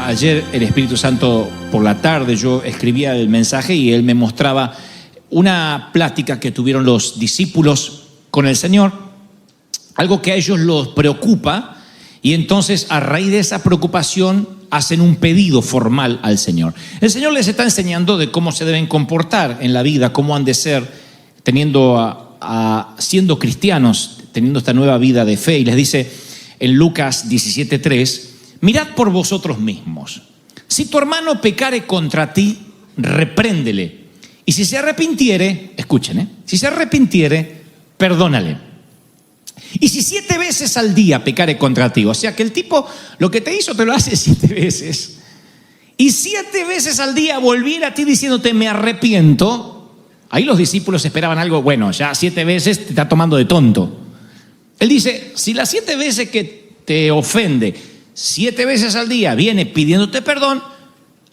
Ayer el Espíritu Santo por la tarde yo escribía el mensaje y él me mostraba una plática que tuvieron los discípulos con el Señor, algo que a ellos los preocupa, y entonces a raíz de esa preocupación hacen un pedido formal al Señor. El Señor les está enseñando de cómo se deben comportar en la vida, cómo han de ser siendo cristianos, teniendo esta nueva vida de fe, y les dice en Lucas 17:3: mirad por vosotros mismos. Si tu hermano pecare contra ti, repréndele. Y si se arrepintiere, escuchen, si se arrepintiere, perdónale. Y si 7 veces al día pecare contra ti, o sea que el tipo lo que te hizo te lo hace 7 veces, y 7 veces al día volviera a ti diciéndote me arrepiento, ahí los discípulos esperaban algo, bueno, ya 7 veces te está tomando de tonto. Él dice, si las 7 veces que te ofende, 7 veces al día viene pidiéndote perdón,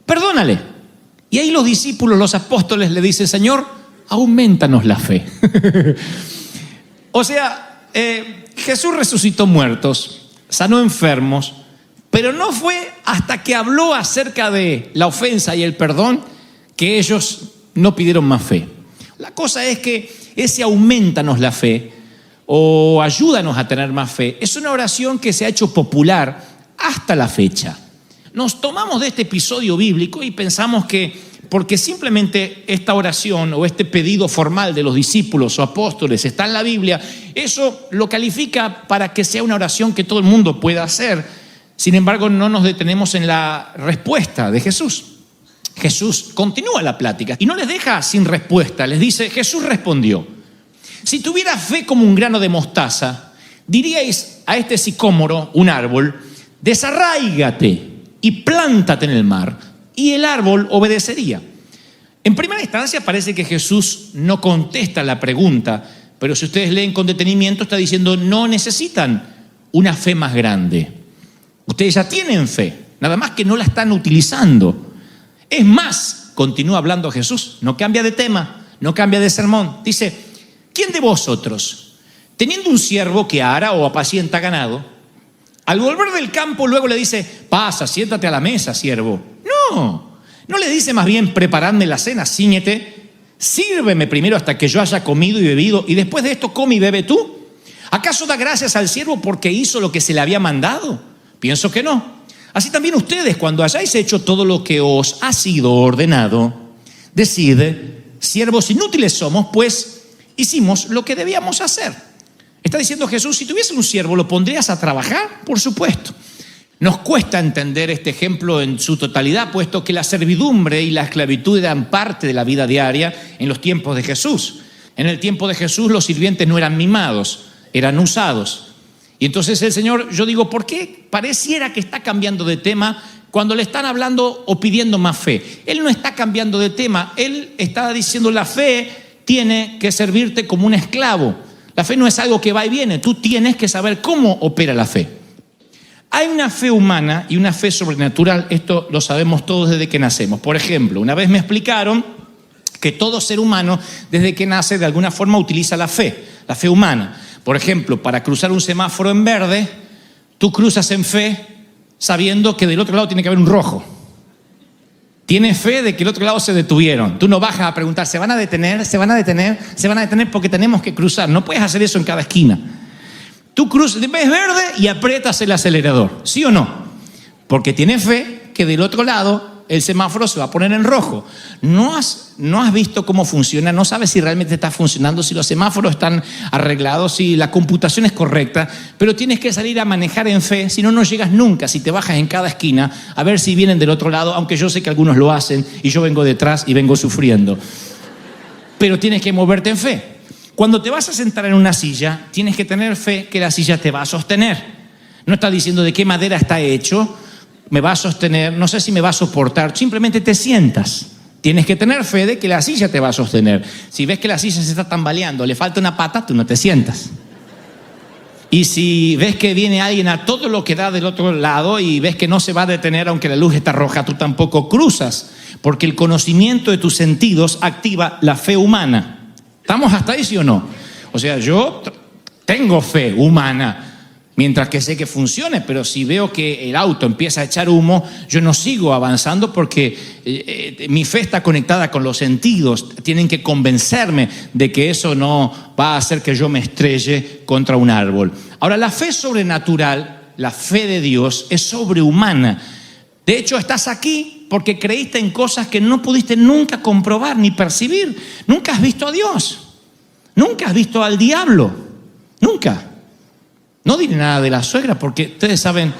perdónale. Y ahí los discípulos, los apóstoles le dicen, Señor, aumentanos la fe. O sea, Jesús resucitó muertos, sanó enfermos, pero no fue hasta que habló acerca de la ofensa y el perdón que ellos no pidieron más fe. La cosa es que ese aumentanos la fe o ayúdanos a tener más fe es una oración que se ha hecho popular hasta la fecha. Nos tomamos de este episodio bíblico y pensamos que porque simplemente esta oración o este pedido formal de los discípulos o apóstoles está en la Biblia, eso lo califica para que sea una oración que todo el mundo pueda hacer. Sin embargo, no nos detenemos en la respuesta de Jesús. Jesús continúa la plática y no les deja sin respuesta. Les dice, Jesús respondió, si tuviera fe como un grano de mostaza, diríais a este sicómoro, un árbol, desarráigate y plántate en el mar, y el árbol obedecería. En primera instancia parece que Jesús no contesta la pregunta, pero si ustedes leen con detenimiento está diciendo no necesitan una fe más grande. Ustedes ya tienen fe, nada más que no la están utilizando. Es más, continúa hablando Jesús, no cambia de tema, no cambia de sermón. Dice, ¿quién de vosotros, teniendo un siervo que ara o apacienta ganado, al volver del campo luego le dice, pasa, siéntate a la mesa, siervo? No le dice más bien, preparadme la cena, cíñete, sírveme primero hasta que yo haya comido y bebido, y después de esto come y bebe tú. ¿Acaso da gracias al siervo porque hizo lo que se le había mandado? Pienso que no. Así también ustedes, cuando hayáis hecho todo lo que os ha sido ordenado, decid, siervos inútiles somos, pues hicimos lo que debíamos hacer. Está diciendo Jesús, si tuviese un siervo, ¿lo pondrías a trabajar? Por supuesto. Nos cuesta entender este ejemplo en su totalidad, puesto que la servidumbre y la esclavitud eran parte de la vida diaria en los tiempos de Jesús. En el tiempo de Jesús los sirvientes no eran mimados, eran usados. Y entonces el Señor, yo digo, ¿por qué pareciera que está cambiando de tema cuando le están hablando o pidiendo más fe? Él no está cambiando de tema, Él está diciendo la fe tiene que servirte como un esclavo. La fe no es algo que va y viene, tú tienes que saber cómo opera la fe. Hay una fe humana y una fe sobrenatural, esto lo sabemos todos desde que nacemos. Por ejemplo, una vez me explicaron que todo ser humano desde que nace de alguna forma utiliza la fe humana. Por ejemplo, para cruzar un semáforo en verde, tú cruzas en fe sabiendo que del otro lado tiene que haber un rojo. Tienes fe de que el otro lado se detuvieron. Tú no bajas a preguntar, ¿se van a detener? ¿Se van a detener? ¿Se van a detener? Porque tenemos que cruzar. No puedes hacer eso en cada esquina. Tú cruzas, ves verde y aprietas el acelerador, ¿sí o no? Porque tienes fe que del otro lado el semáforo se va a poner en rojo. No has visto cómo funciona, no sabes si realmente está funcionando, si los semáforos están arreglados, si la computación es correcta, pero tienes que salir a manejar en fe, si no, no llegas nunca. Si te bajas en cada esquina a ver si vienen del otro lado, aunque yo sé que algunos lo hacen y yo vengo detrás y vengo sufriendo. Pero tienes que moverte en fe. Cuando te vas a sentar en una silla, tienes que tener fe que la silla te va a sostener. No está diciendo de qué madera está hecho, me va a sostener, no sé si me va a soportar, simplemente te sientas. Tienes que tener fe de que la silla te va a sostener. Si ves que la silla se está tambaleando, le falta una pata, tú no te sientas. Y si ves que viene alguien a todo lo que da del otro lado y ves que no se va a detener aunque la luz está roja, tú tampoco cruzas, porque el conocimiento de tus sentidos activa la fe humana. ¿Estamos hasta ahí, sí o no? O sea, yo tengo fe humana. mientras que sé que funcione, pero si veo que el auto empieza a echar humo, yo no sigo avanzando porque mi fe está conectada con los sentidos. Tienen que convencerme de que eso no va a hacer que yo me estrelle contra un árbol. Ahora, la fe sobrenatural, la fe de Dios, es sobrehumana. De hecho, estás aquí porque creíste en cosas que no pudiste nunca comprobar ni percibir. Nunca has visto a Dios. Nunca has visto al diablo. Nunca. No diré nada de la suegra porque ustedes saben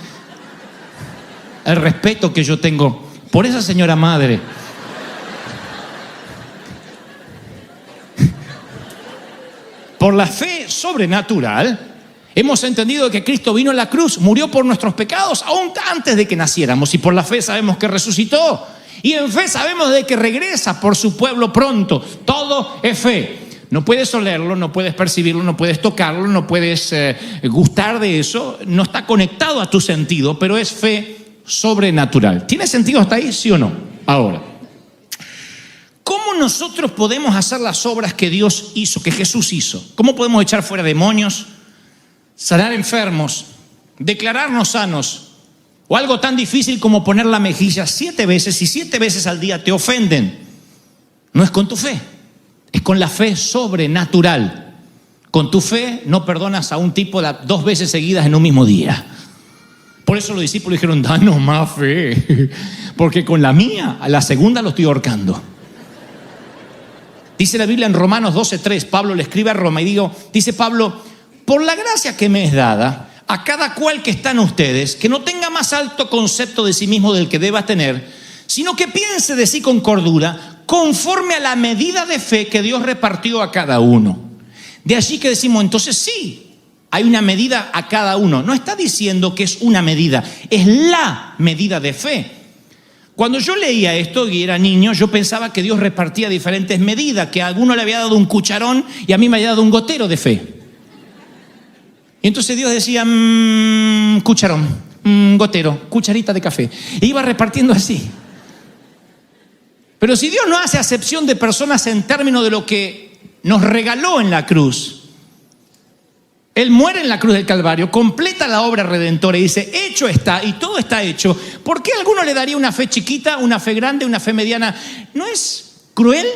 el respeto que yo tengo por esa señora madre. Por la fe sobrenatural hemos entendido que Cristo vino a la cruz, murió por nuestros pecados aún antes de que naciéramos, y por la fe sabemos que resucitó, y en fe sabemos de que regresa por su pueblo pronto. Todo es fe. No puedes olerlo, no puedes percibirlo, no puedes tocarlo, no puedes gustar de eso. No está conectado a tu sentido, pero es fe sobrenatural. ¿Tiene sentido hasta ahí, sí o no? Ahora, ¿cómo nosotros podemos hacer las obras que Dios hizo, que Jesús hizo? ¿Cómo podemos echar fuera demonios, sanar enfermos, declararnos sanos? O algo tan difícil como poner la mejilla 7 veces y 7 veces al día te ofenden. No es con tu fe. Es con la fe sobrenatural. Con tu fe no perdonas a un tipo 2 veces seguidas en un mismo día. Por eso los discípulos dijeron, danos más fe, porque con la mía, a la segunda lo estoy ahorcando. Dice la Biblia en Romanos 12:3, Pablo le escribe a Roma y dice Pablo, por la gracia que me es dada, a cada cual que está en ustedes, que no tenga más alto concepto de sí mismo del que deba tener, sino que piense de sí con cordura, conforme a la medida de fe que Dios repartió a cada uno. De allí que decimos, entonces sí, hay una medida a cada uno. No está diciendo que es una medida, es la medida de fe. Cuando yo leía esto y era niño, yo pensaba que Dios repartía diferentes medidas, que a alguno le había dado un cucharón y a mí me había dado un gotero de fe. Y entonces Dios decía, cucharón, gotero, cucharita de café. E iba repartiendo así. Pero si Dios no hace acepción de personas en términos de lo que nos regaló en la cruz, Él muere en la cruz del Calvario, completa la obra redentora y dice, hecho está, y todo está hecho. ¿Por qué a alguno le daría una fe chiquita, una fe grande, una fe mediana? ¿No es cruel?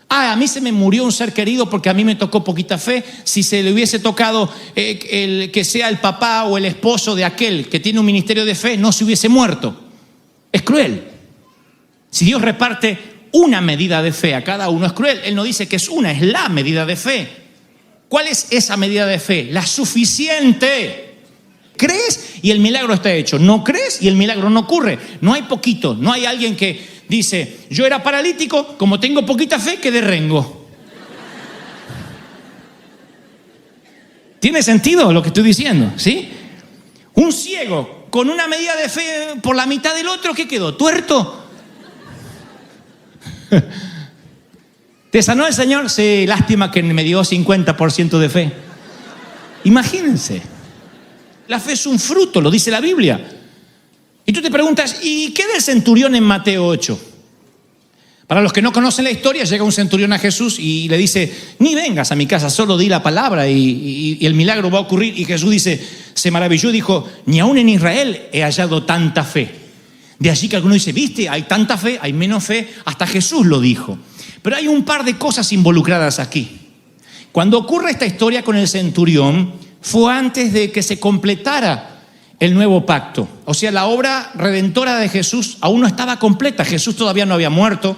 A mí se me murió un ser querido porque a mí me tocó poquita fe. Si se le hubiese tocado que sea el papá o el esposo de aquel que tiene un ministerio de fe, no se hubiese muerto. Es cruel. Si Dios reparte una medida de fe a cada uno, es cruel. Él no dice que es una, es la medida de fe. ¿Cuál es esa medida de fe? La suficiente. ¿Crees? Y el milagro está hecho. ¿No crees? Y el milagro no ocurre. No hay poquito. No hay alguien que dice, yo era paralítico, como tengo poquita fe, quedé rengo. ¿Tiene sentido lo que estoy diciendo? ¿Sí? Un ciego con una medida de fe por la mitad del otro, ¿qué quedó? ¿Tuerto? ¿Te sanó el Señor? Sí, lástima que me dio 50% de fe. Imagínense. La fe es un fruto, lo dice la Biblia. Y tú te preguntas, ¿y qué del centurión en Mateo 8? Para los que no conocen la historia, llega un centurión a Jesús y le dice, ni vengas a mi casa, solo di la palabra y el milagro va a ocurrir. Y Jesús dice, se maravilló y dijo, ni aún en Israel he hallado tanta fe. De allí que alguno dice, viste, hay tanta fe, hay menos fe, hasta Jesús lo dijo. Pero hay un par de cosas involucradas aquí. Cuando ocurre esta historia con el centurión, fue antes de que se completara el nuevo pacto. O sea, la obra redentora de Jesús aún no estaba completa. Jesús todavía no había muerto,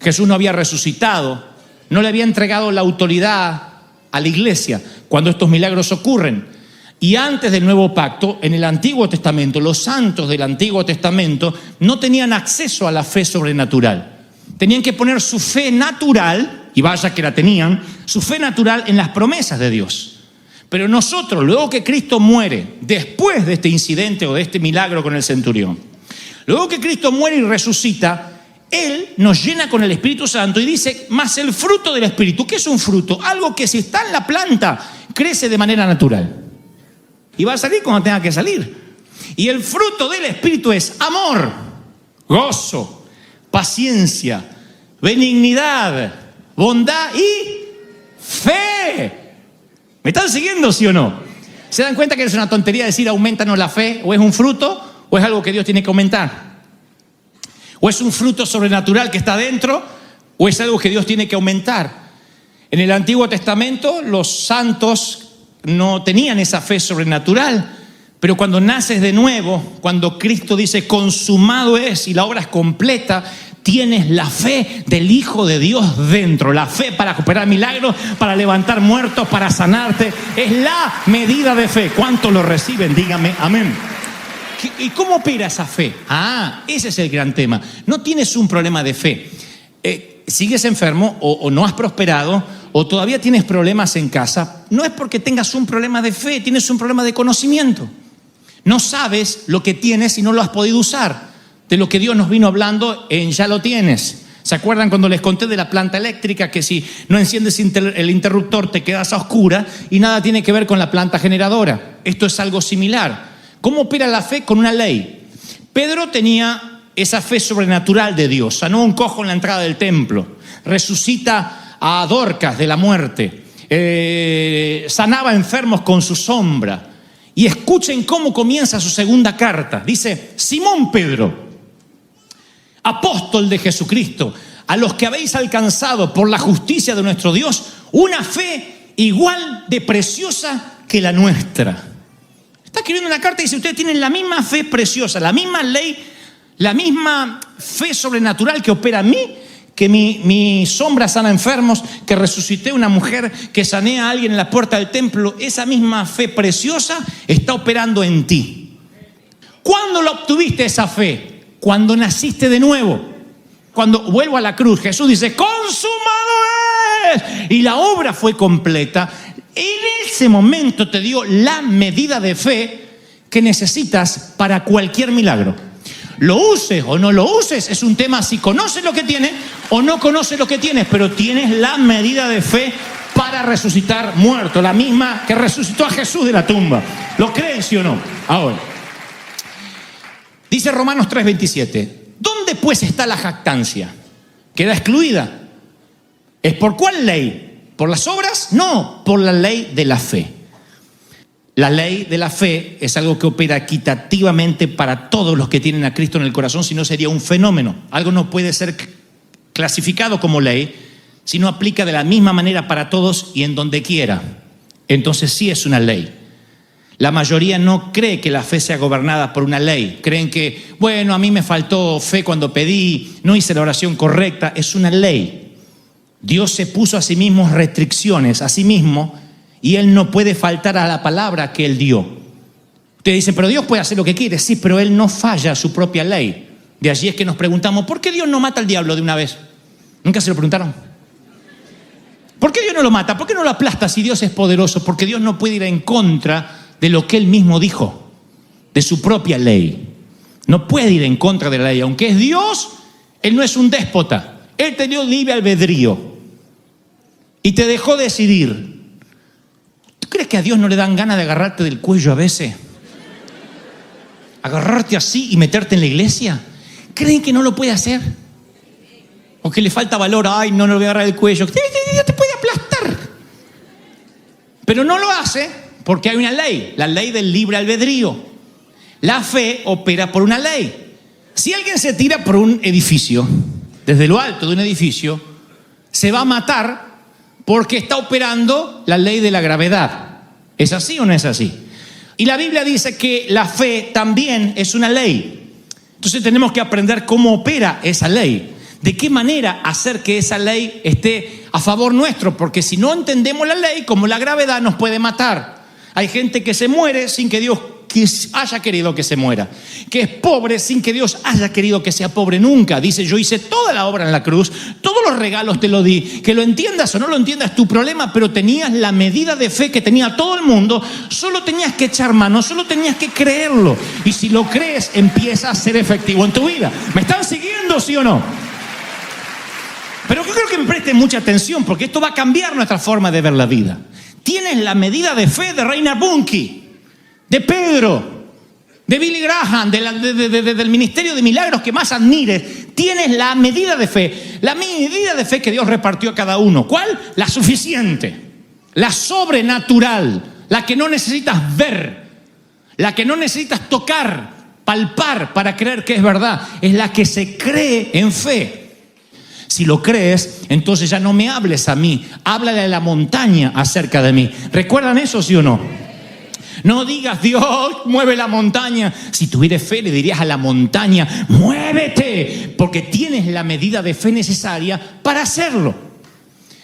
Jesús no había resucitado, no le había entregado la autoridad a la iglesia cuando estos milagros ocurren. Y antes del nuevo pacto, en el Antiguo Testamento, los santos del Antiguo Testamento no tenían acceso a la fe sobrenatural. Tenían que poner su fe natural, y vaya que la tenían, su fe natural en las promesas de Dios. Pero nosotros, luego que Cristo muere, después de este incidente o de este milagro con el centurión, luego que Cristo muere y resucita, Él nos llena con el Espíritu Santo y dice, más el fruto del Espíritu. ¿Qué es un fruto? Algo que si está en la planta, crece de manera natural. Y va a salir cuando tenga que salir. Y el fruto del Espíritu es amor, gozo, paciencia, benignidad, bondad y fe. ¿Me están siguiendo, sí o no? ¿Se dan cuenta que es una tontería decir aumentanos la fe? ¿O es un fruto o es algo que Dios tiene que aumentar? ¿O es un fruto sobrenatural que está dentro o es algo que Dios tiene que aumentar? En el Antiguo Testamento los santos no tenían esa fe sobrenatural, pero cuando naces de nuevo, cuando Cristo dice consumado es y la obra es completa, tienes la fe del Hijo de Dios dentro, la fe para operar milagros, para levantar muertos, para sanarte. Es la medida de fe. ¿Cuántos lo reciben? Dígame amén. ¿Y cómo opera esa fe? Ese es el gran tema. No tienes un problema de fe. Sigues enfermo o no has prosperado o todavía tienes problemas en casa. No es porque tengas un problema de fe, tienes un problema de conocimiento. No sabes lo que tienes y no lo has podido usar. De lo que Dios nos vino hablando en Ya lo tienes. ¿Se acuerdan cuando les conté de la planta eléctrica? Que si no enciendes el interruptor te quedas a oscura y nada tiene que ver con la planta generadora. Esto es algo similar. ¿Cómo opera la fe? Con una ley. Pedro tenía esa fe sobrenatural de Dios. Sanó a un cojo en la entrada del templo. Resucita a Dorcas de la muerte. Sanaba enfermos con su sombra. Y escuchen cómo comienza su segunda carta. Dice, Simón Pedro, apóstol de Jesucristo, a los que habéis alcanzado por la justicia de nuestro Dios una fe igual de preciosa que la nuestra. Está escribiendo una carta y dice, ustedes tienen la misma fe preciosa, la misma ley, la misma fe sobrenatural que opera en mí, que mi sombra sana enfermos, que resucité una mujer, que sané a alguien en la puerta del templo. Esa misma fe preciosa está operando en ti. ¿Cuándo la obtuviste esa fe? Cuando naciste de nuevo. Cuando vuelvo a la cruz, Jesús dice, consumado es. Y la obra fue completa. En ese momento te dio la medida de fe que necesitas para cualquier milagro. Lo uses o no lo uses, es un tema si conoces lo que tienes o no conoces lo que tienes, pero tienes la medida de fe para resucitar muerto, la misma que resucitó a Jesús de la tumba. ¿Lo creen, sí o no? Ahora, dice Romanos 3:27, ¿dónde pues está la jactancia? Queda excluida. ¿Es por cuál ley? ¿Por las obras? No, por la ley de la fe. La ley de la fe es algo que opera equitativamente para todos los que tienen a Cristo en el corazón, si no sería un fenómeno. Algo no puede ser clasificado como ley, si no aplica de la misma manera para todos y en donde quiera. Entonces sí es una ley. La mayoría no cree que la fe sea gobernada por una ley. Creen que, bueno, a mí me faltó fe cuando pedí, no hice la oración correcta. Es una ley. Dios se puso a sí mismo restricciones, a sí mismo, y Él no puede faltar a la palabra que Él dio. Ustedes dicen, pero Dios puede hacer lo que quiere. Sí, pero Él no falla a su propia ley. De allí es que nos preguntamos, ¿por qué Dios no mata al diablo de una vez? ¿Nunca se lo preguntaron? ¿Por qué Dios no lo mata? ¿Por qué no lo aplasta si Dios es poderoso? Porque Dios no puede ir en contra de lo que Él mismo dijo, de su propia ley. No puede ir en contra de la ley. Aunque es Dios, Él no es un déspota. Él te dio libre albedrío y te dejó decidir. ¿Tú crees que a Dios no le dan ganas de agarrarte del cuello a veces? Agarrarte así y meterte en la iglesia. ¿Creen que no lo puede hacer? ¿O que le falta valor? Ay, no lo voy a agarrar del cuello. Dios te puede aplastar. Pero no lo hace porque hay una ley, la ley del libre albedrío. La fe opera por una ley. Si alguien se tira por un edificio, desde lo alto de un edificio, se va a matar porque está operando la ley de la gravedad. ¿Es así o no es así? Y la Biblia dice que la fe también es una ley. Entonces tenemos que aprender cómo opera esa ley. De qué manera hacer que esa ley esté a favor nuestro. Porque si no entendemos la ley, como la gravedad nos puede matar. Hay gente que se muere sin que Dios haya querido que se muera, que es pobre sin que Dios haya querido que sea pobre nunca. Dice, yo hice toda la obra en la cruz, todos los regalos te lo di, que lo entiendas o no lo entiendas tu problema, pero tenías la medida de fe que tenía todo el mundo, solo tenías que echar mano, solo tenías que creerlo, y si lo crees empieza a ser efectivo en tu vida. ¿Me están siguiendo, sí o no? Pero yo creo que me presten mucha atención, porque esto va a cambiar nuestra forma de ver la vida. Tienes la medida de fe de Reinhard Bonnke, de Pedro, de Billy Graham, del ministerio de milagros que más admires. Tienes la medida de fe, la medida de fe que Dios repartió a cada uno. ¿Cuál? La suficiente, la sobrenatural, la que no necesitas ver, la que no necesitas tocar, palpar para creer que es verdad, es la que se cree en fe. Si lo crees, entonces ya no me hables a mí, háblale a la montaña acerca de mí. ¿Recuerdan eso, sí o no? No digas, Dios, mueve la montaña. Si tuvieras fe, le dirías a la montaña, muévete, porque tienes la medida de fe necesaria para hacerlo.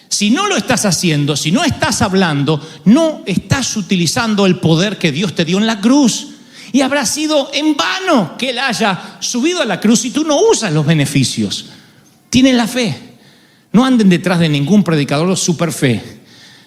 Si no lo estás haciendo, si no estás hablando, no estás utilizando el poder que Dios te dio en la cruz. Y habrá sido en vano que Él haya subido a la cruz y tú no usas los beneficios. Tienen la fe. No anden detrás de ningún predicador de super fe.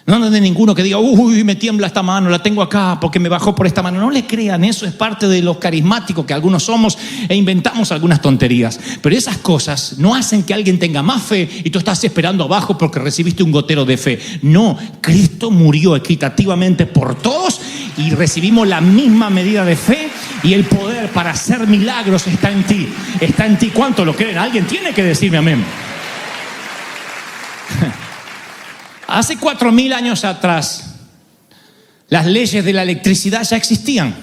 No anden de ninguno que diga, uy, me tiembla esta mano, la tengo acá porque me bajó por esta mano. No le crean, eso es parte de los carismáticos que algunos somos e inventamos algunas tonterías. Pero esas cosas no hacen que alguien tenga más fe y tú estás esperando abajo porque recibiste un gotero de fe. No, Cristo murió equitativamente por todos y recibimos la misma medida de fe y el poder para hacer milagros está en ti. Está en ti. ¿Cuánto lo creen? Alguien tiene que decirme amén. Hace 4.000 años atrás, las leyes de la electricidad ya existían.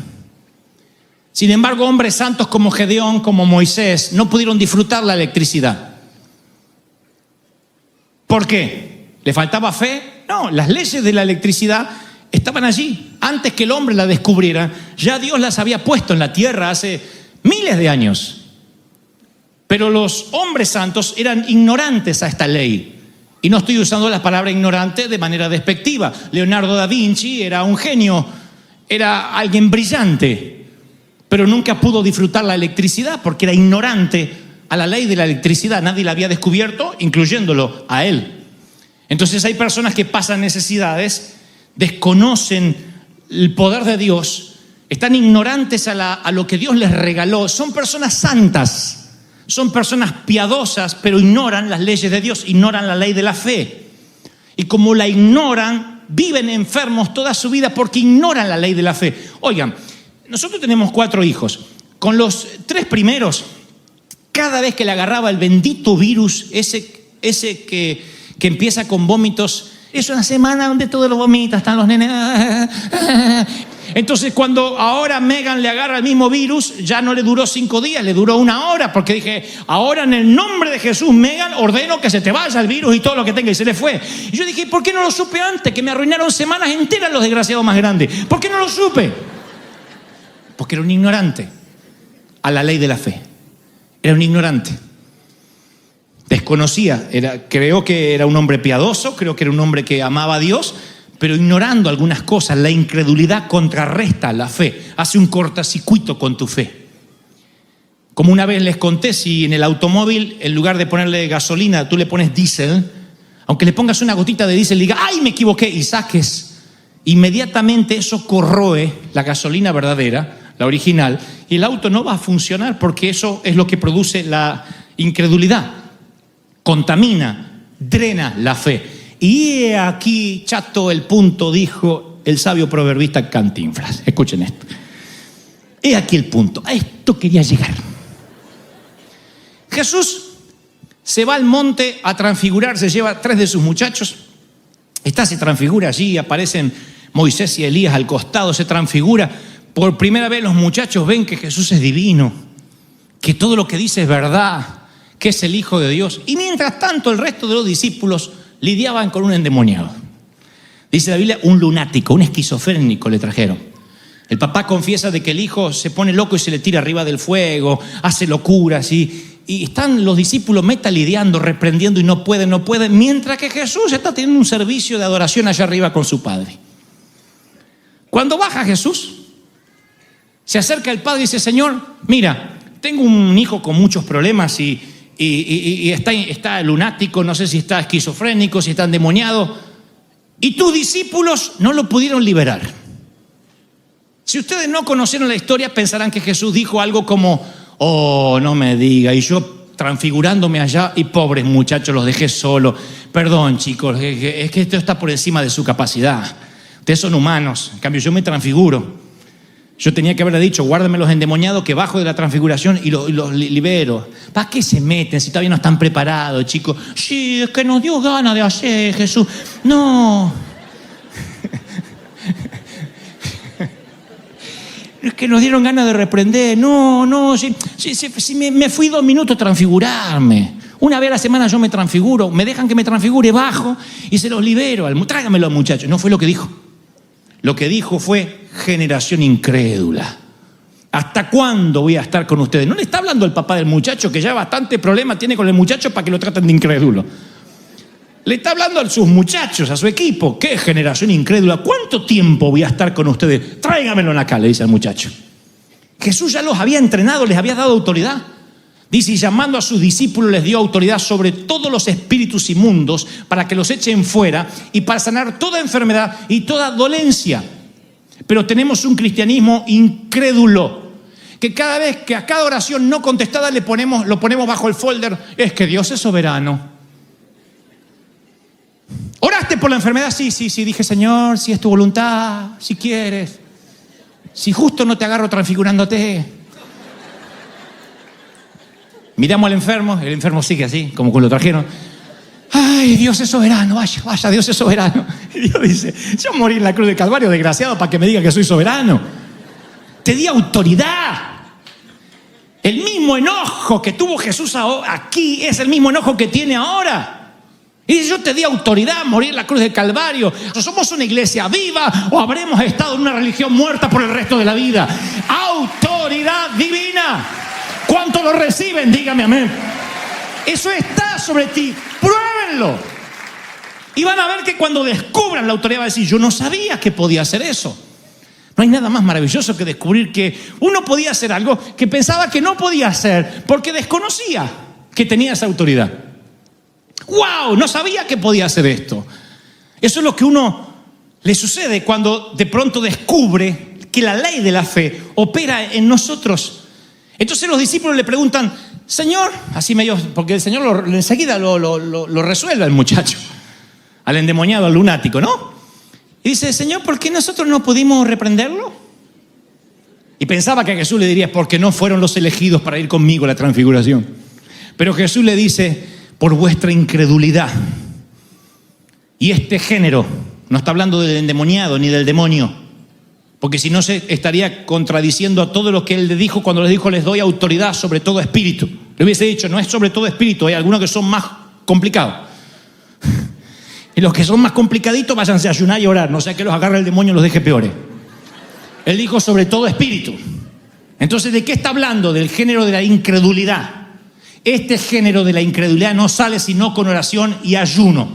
Sin embargo, hombres santos como Gedeón, como Moisés, no pudieron disfrutar la electricidad. ¿Por qué? ¿Le faltaba fe? No, las leyes de la electricidad estaban allí. Antes que el hombre la descubriera, ya Dios las había puesto en la tierra hace miles de años. Pero los hombres santos eran ignorantes a esta ley. Y no estoy usando la palabra ignorante de manera despectiva. Leonardo da Vinci era un genio, era alguien brillante, pero nunca pudo disfrutar la electricidad porque era ignorante a la ley de la electricidad. Nadie la había descubierto, incluyéndolo a él. Entonces hay personas que pasan necesidades, desconocen el poder de Dios, están ignorantes a lo que Dios les regaló. Son personas santas. Son personas piadosas, pero ignoran las leyes de Dios, ignoran la ley de la fe. Y como la ignoran, viven enfermos toda su vida porque ignoran la ley de la fe. Oigan, nosotros tenemos 4 hijos. Con los 3 primeros, cada vez que le agarraba el bendito virus, ese que empieza con vómitos, es una semana donde todos los vomitas, están los nenes. Entonces cuando ahora Megan le agarra el mismo virus, ya no le duró 5 días, le duró 1 hora, porque dije, ahora en el nombre de Jesús, Megan, ordeno que se te vaya el virus y todo lo que tenga, y se le fue. Y yo dije, ¿por qué no lo supe antes? Que me arruinaron semanas enteras los desgraciados más grandes. ¿Por qué no lo supe? Porque era un ignorante a la ley de la fe. Era un ignorante. Desconocía, creo que era un hombre piadoso, creo que era un hombre que amaba a Dios, pero ignorando algunas cosas. La incredulidad contrarresta la fe, hace un cortocircuito con tu fe. Como una vez les conté, si en el automóvil, en lugar de ponerle gasolina, tú le pones diésel, aunque le pongas una gotita de diésel y digas, ¡ay, me equivoqué!, y saques, inmediatamente eso corroe la gasolina verdadera, la original, y el auto no va a funcionar porque eso es lo que produce la incredulidad. Contamina, drena la fe. Y he aquí, chato, el punto, dijo el sabio proverbista Cantinflas. Escuchen esto. He aquí el punto. A esto quería llegar. Jesús se va al monte a transfigurar, se lleva 3 de sus muchachos. Se transfigura allí, aparecen Moisés y Elías al costado, se transfigura. Por primera vez los muchachos ven que Jesús es divino, que todo lo que dice es verdad, que es el Hijo de Dios. Y mientras tanto el resto de los discípulos lidiaban con un endemoniado. Dice la Biblia, un lunático, un esquizofrénico le trajeron. El papá confiesa de que el hijo se pone loco y se le tira arriba del fuego, hace locuras y están los discípulos lidiando, reprendiendo y no pueden, mientras que Jesús está teniendo un servicio de adoración allá arriba con su padre. Cuando baja Jesús, se acerca el padre y dice, Señor, mira, tengo un hijo con muchos problemas y está lunático, no sé si está esquizofrénico, si está endemoniado, y tus discípulos no lo pudieron liberar. Si ustedes no conocieron la historia, pensarán que Jesús dijo algo como, oh, no me diga, y yo transfigurándome allá, y pobres muchachos los dejé solos. Perdón, chicos, es que esto está por encima de su capacidad. Ustedes son humanos, en cambio yo me transfiguro. Yo tenía que haberle dicho, guárdame los endemoniados que bajo de la transfiguración y los libero. ¿Para qué se meten si todavía no están preparados, chicos? Sí, es que nos dio ganas de hacer, Jesús. No. es que nos dieron ganas de reprender. No, si me fui 2 minutos a transfigurarme. Una vez a la semana yo me transfiguro, me dejan que me transfigure, bajo y se los libero. Tráigamelo, muchachos. No fue lo que dijo. Lo que dijo fue: generación incrédula. ¿Hasta cuándo voy a estar con ustedes? No le está hablando el papá del muchacho, que ya bastante problema tiene con el muchacho para que lo traten de incrédulo. Le está hablando a sus muchachos, a su equipo. ¿Qué generación incrédula? ¿Cuánto tiempo voy a estar con ustedes? Tráigamelo acá, le dice al muchacho. Jesús ya los había entrenado, les había dado autoridad. Dice, y llamando a sus discípulos les dio autoridad sobre todos los espíritus inmundos para que los echen fuera y para sanar toda enfermedad y toda dolencia. Pero tenemos un cristianismo incrédulo, que cada vez que a cada oración no contestada lo ponemos bajo el folder: es que Dios es soberano. ¿Oraste por la enfermedad? Sí, dije: Señor, si es tu voluntad, si quieres, si justo no te agarro transfigurándote. Miramos al enfermo, el enfermo sigue así, como cuando lo trajeron. Ay, Dios es soberano, vaya, Dios es soberano. Y Dios dice: yo morí en la cruz del Calvario, desgraciado, para que me diga que soy soberano. Te di autoridad. El mismo enojo que tuvo Jesús aquí es el mismo enojo que tiene ahora. Y dice: yo te di autoridad a morir en la cruz del Calvario. ¿Somos una iglesia viva o habremos estado en una religión muerta por el resto de la vida? Autoridad divina. ¿Cuántos lo reciben? Dígame amén. Eso está sobre ti. Pruébenlo. Y van a ver que cuando descubran la autoridad van a decir: yo no sabía que podía hacer eso. No hay nada más maravilloso que descubrir que uno podía hacer algo que pensaba que no podía hacer porque desconocía que tenía esa autoridad. ¡Wow! No sabía que podía hacer esto. Eso es lo que uno le sucede cuando de pronto descubre que la ley de la fe opera en nosotros. Entonces los discípulos le preguntan: Señor, así medio, porque el Señor enseguida lo resuelve al muchacho, al endemoniado, al lunático, ¿no? Y dice: Señor, ¿por qué nosotros no pudimos reprenderlo? Y pensaba que Jesús le diría: porque no fueron los elegidos para ir conmigo a la transfiguración. Pero Jesús le dice: por vuestra incredulidad. Y este género no está hablando del endemoniado ni del demonio, porque si no se estaría contradiciendo a todo lo que él le dijo cuando les dijo: les doy autoridad sobre todo espíritu. Le hubiese dicho: no es sobre todo espíritu, hay algunos que son más complicados. Y los que son más complicaditos, váyanse a ayunar y orar, no sea que los agarre el demonio y los deje peores. Él dijo: sobre todo espíritu. Entonces, ¿de qué está hablando? Del género de la incredulidad. Este género de la incredulidad no sale sino con oración y ayuno.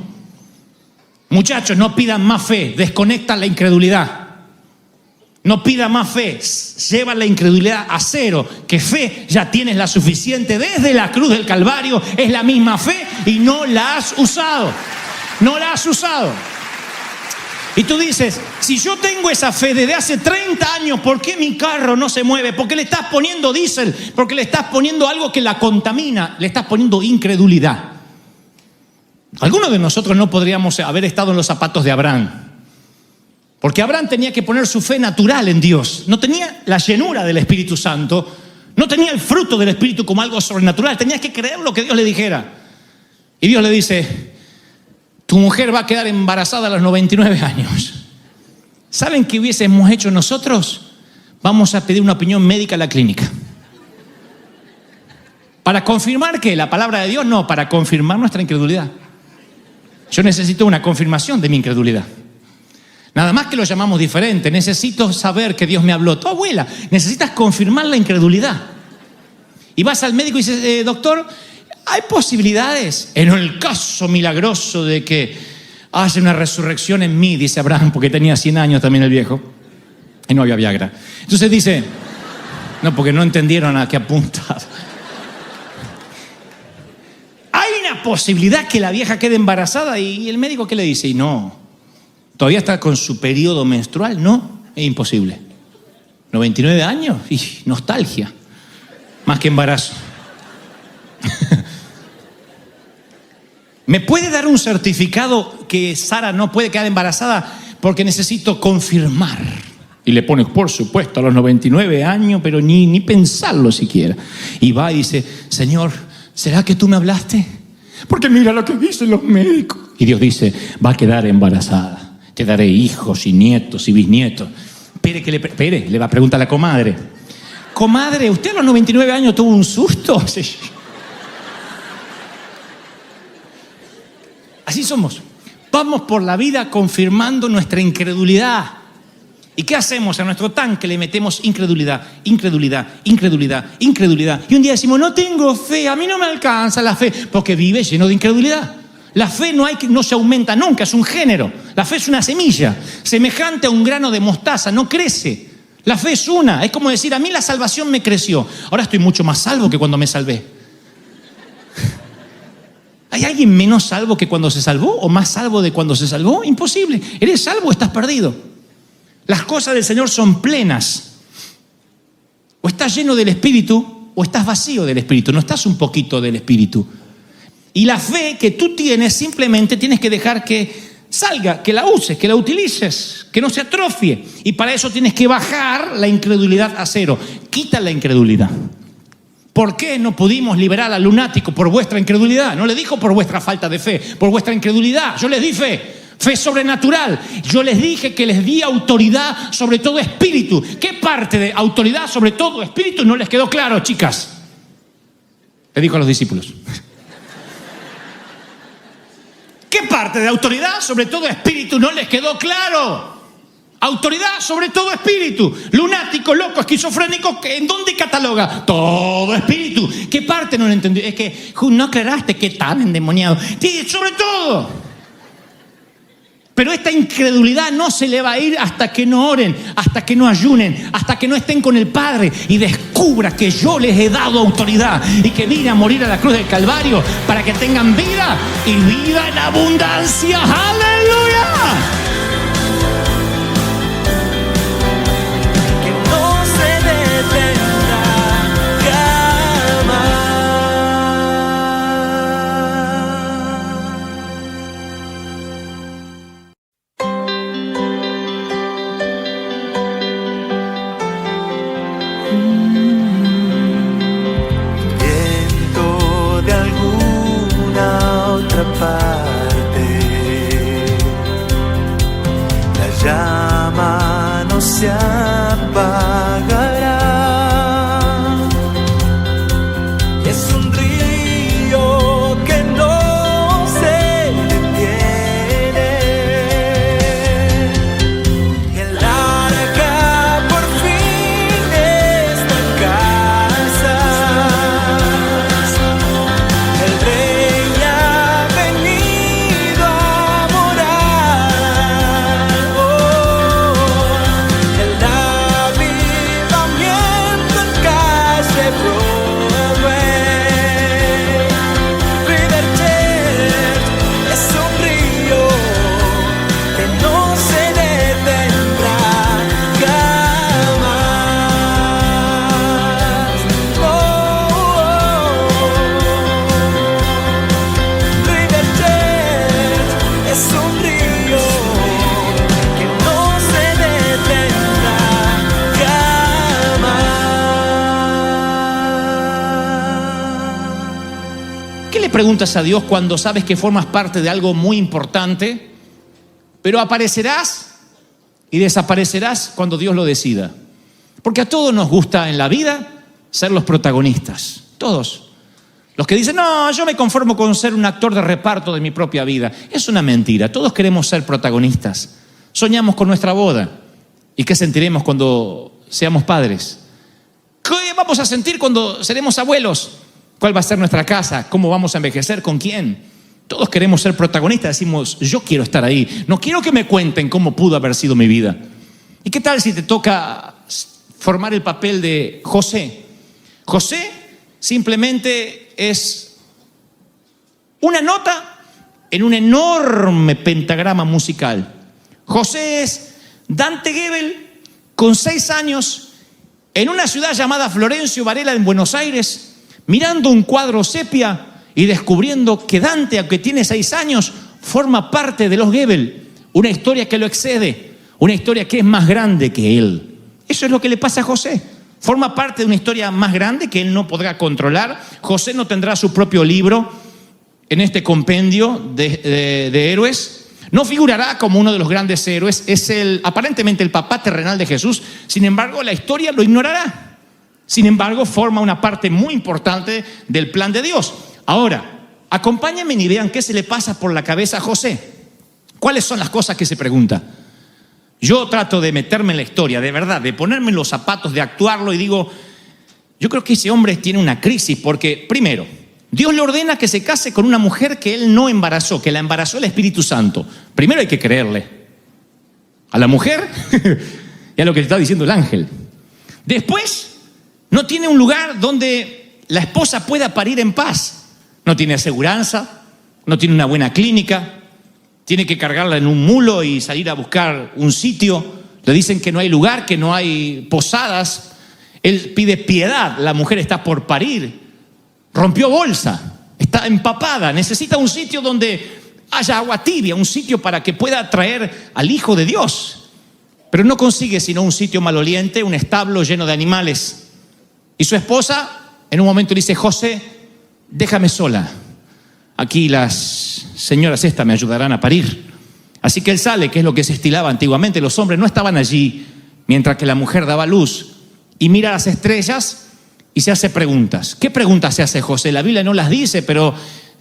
Muchachos, no pidan más fe, desconectan la incredulidad. No pida más fe, lleva la incredulidad a cero, que fe ya tienes la suficiente desde la cruz del Calvario, es la misma fe y no la has usado. No la has usado. Y tú dices: si yo tengo esa fe desde hace 30 años, ¿por qué mi carro no se mueve? Porque le estás poniendo diésel, porque le estás poniendo algo que la contamina, le estás poniendo incredulidad. Algunos de nosotros no podríamos haber estado en los zapatos de Abraham. Porque Abraham tenía que poner su fe natural en Dios. No tenía la llenura del Espíritu Santo. No tenía el fruto del Espíritu como algo sobrenatural. Tenía que creer lo que Dios le dijera. Y Dios le dice: tu mujer va a quedar embarazada a los 99 años. ¿Saben qué hubiésemos hecho nosotros? Vamos a pedir una opinión médica a la clínica. ¿Para confirmar qué? ¿La palabra de Dios? No, para confirmar nuestra incredulidad. Yo necesito una confirmación de mi incredulidad. Nada más que lo llamamos diferente. Necesito saber que Dios me habló. Tu abuela, necesitas confirmar la incredulidad. Y vas al médico y dices: doctor, ¿hay posibilidades en el caso milagroso de que haya una resurrección en mí? Dice Abraham, porque tenía 100 años también el viejo. Y no había Viagra. Entonces dice: no, porque no entendieron a qué apuntaba. ¿Hay una posibilidad que la vieja quede embarazada? Y el médico, ¿qué le dice? Y no. ¿Todavía está con su periodo menstrual? No, es imposible. 99 años, y nostalgia, más que embarazo. ¿Me puede dar un certificado que Sara no puede quedar embarazada? Porque necesito confirmar. Y le pone: por supuesto, a los 99 años, pero ni pensarlo siquiera. Y va y dice: Señor, ¿será que tú me hablaste? Porque mira lo que dicen los médicos. Y Dios dice: va a quedar embarazada. Te daré hijos y nietos y bisnietos. Espere, le va a preguntar a la comadre. Comadre, ¿usted a los 99 años tuvo un susto? Sí. Así somos. Vamos por la vida confirmando nuestra incredulidad. ¿Y qué hacemos? A nuestro tanque le metemos incredulidad. Y un día decimos, no tengo fe, a mí no me alcanza la fe, porque vive lleno de incredulidad. La fe no se aumenta nunca, es un género. La fe es una semilla, semejante a un grano de mostaza, no crece. La fe es una, es como decir, a mí la salvación me creció. Ahora estoy mucho más salvo que cuando me salvé. ¿Hay alguien menos salvo que cuando se salvó o más salvo de cuando se salvó? Imposible. ¿Eres salvo o estás perdido? Las cosas del Señor son plenas. O estás lleno del Espíritu o estás vacío del Espíritu. No estás un poquito del Espíritu. Y la fe que tú tienes simplemente tienes que dejar que salga, que la uses, que la utilices, que no se atrofie. Y para eso tienes que bajar la incredulidad a cero. Quita la incredulidad. ¿Por qué no pudimos liberar al lunático? Por vuestra incredulidad. No le dijo por vuestra falta de fe, por vuestra incredulidad. Yo les di fe sobrenatural. Yo les dije que les di autoridad sobre todo espíritu. ¿Qué parte de autoridad sobre todo espíritu no les quedó claro, chicas? Le dijo a los discípulos. ¿Qué parte de autoridad sobre todo espíritu no les quedó claro? Autoridad sobre todo espíritu. Lunático, loco, esquizofrénico, ¿en dónde cataloga? Todo espíritu. ¿Qué parte no lo entendí? Es que no aclaraste qué tan endemoniado. Sí, sobre todo. Pero esta incredulidad no se le va a ir hasta que no oren, hasta que no ayunen, hasta que no estén con el Padre y descubra que yo les he dado autoridad y que vine a morir a la cruz del Calvario para que tengan vida y vida en abundancia. ¡Aleluya! Se apagará. Es un río que no se detiene. El arca por fin está en casa. El rey ha venido a morar. Preguntas a Dios cuando sabes que formas parte de algo muy importante, pero aparecerás y desaparecerás cuando Dios lo decida. Porque a todos nos gusta en la vida ser los protagonistas. Todos. Los que dicen, no, yo me conformo con ser un actor de reparto de mi propia vida. Es una mentira. Todos queremos ser protagonistas. Soñamos con nuestra boda. ¿Y qué sentiremos cuando seamos padres? ¿Qué vamos a sentir cuando seremos abuelos? ¿Cuál va a ser nuestra casa? ¿Cómo vamos a envejecer? ¿Con quién? Todos queremos ser protagonistas. Decimos, yo quiero estar ahí. No quiero que me cuenten cómo pudo haber sido mi vida. ¿Y qué tal si te toca formar el papel de José? José simplemente es una nota en un enorme pentagrama musical. José es Dante Gebel con 6 años en una ciudad llamada Florencio Varela en Buenos Aires, mirando un cuadro sepia y descubriendo que Dante, aunque tiene 6 años, forma parte de los Gebel. Una historia que lo excede, una historia que es más grande que él. Eso es lo que le pasa a José. Forma parte de una historia más grande que él no podrá controlar. José no tendrá su propio libro en este compendio de héroes. No figurará como uno de los grandes héroes, es aparentemente el papá terrenal de Jesús, sin embargo la historia lo ignorará. Sin embargo, forma una parte muy importante del plan de Dios. Ahora, acompáñenme y vean qué se le pasa por la cabeza a José. ¿Cuáles son las cosas que se pregunta? Yo trato de meterme en la historia, de verdad, de ponerme en los zapatos, de actuarlo y digo, yo creo que ese hombre tiene una crisis porque, primero, Dios le ordena que se case con una mujer que él no embarazó, que la embarazó el Espíritu Santo. Primero hay que creerle a la mujer y a lo que le está diciendo el ángel. Después, no tiene un lugar donde la esposa pueda parir en paz. No tiene aseguranza, no tiene una buena clínica, tiene que cargarla en un mulo y salir a buscar un sitio. Le dicen que no hay lugar, que no hay posadas. Él pide piedad, la mujer está por parir. Rompió bolsa, está empapada, necesita un sitio donde haya agua tibia, un sitio para que pueda traer al Hijo de Dios. Pero no consigue sino un sitio maloliente, un establo lleno de animales. Y su esposa en un momento le dice, José, déjame sola. Aquí las señoras estas me ayudarán a parir. Así que él sale, que es lo que se estilaba antiguamente. Los hombres no estaban allí mientras que la mujer daba luz. Y mira las estrellas y se hace preguntas. ¿Qué preguntas se hace José? La Biblia no las dice, pero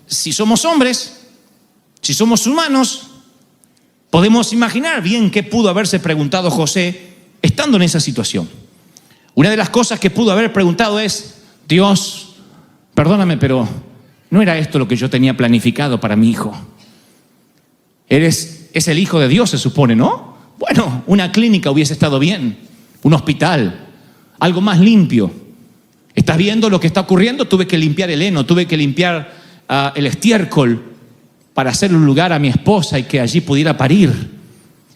si somos hombres, si somos humanos, podemos imaginar bien qué pudo haberse preguntado José estando en esa situación. Una de las cosas que pudo haber preguntado es, Dios, perdóname, pero no era esto lo que yo tenía planificado para mi hijo. Es el hijo de Dios, se supone, ¿no? Bueno, una clínica hubiese estado bien, un hospital, algo más limpio. ¿Estás viendo lo que está ocurriendo? Tuve que limpiar el heno, tuve que limpiar el estiércol para hacerle un lugar a mi esposa y que allí pudiera parir.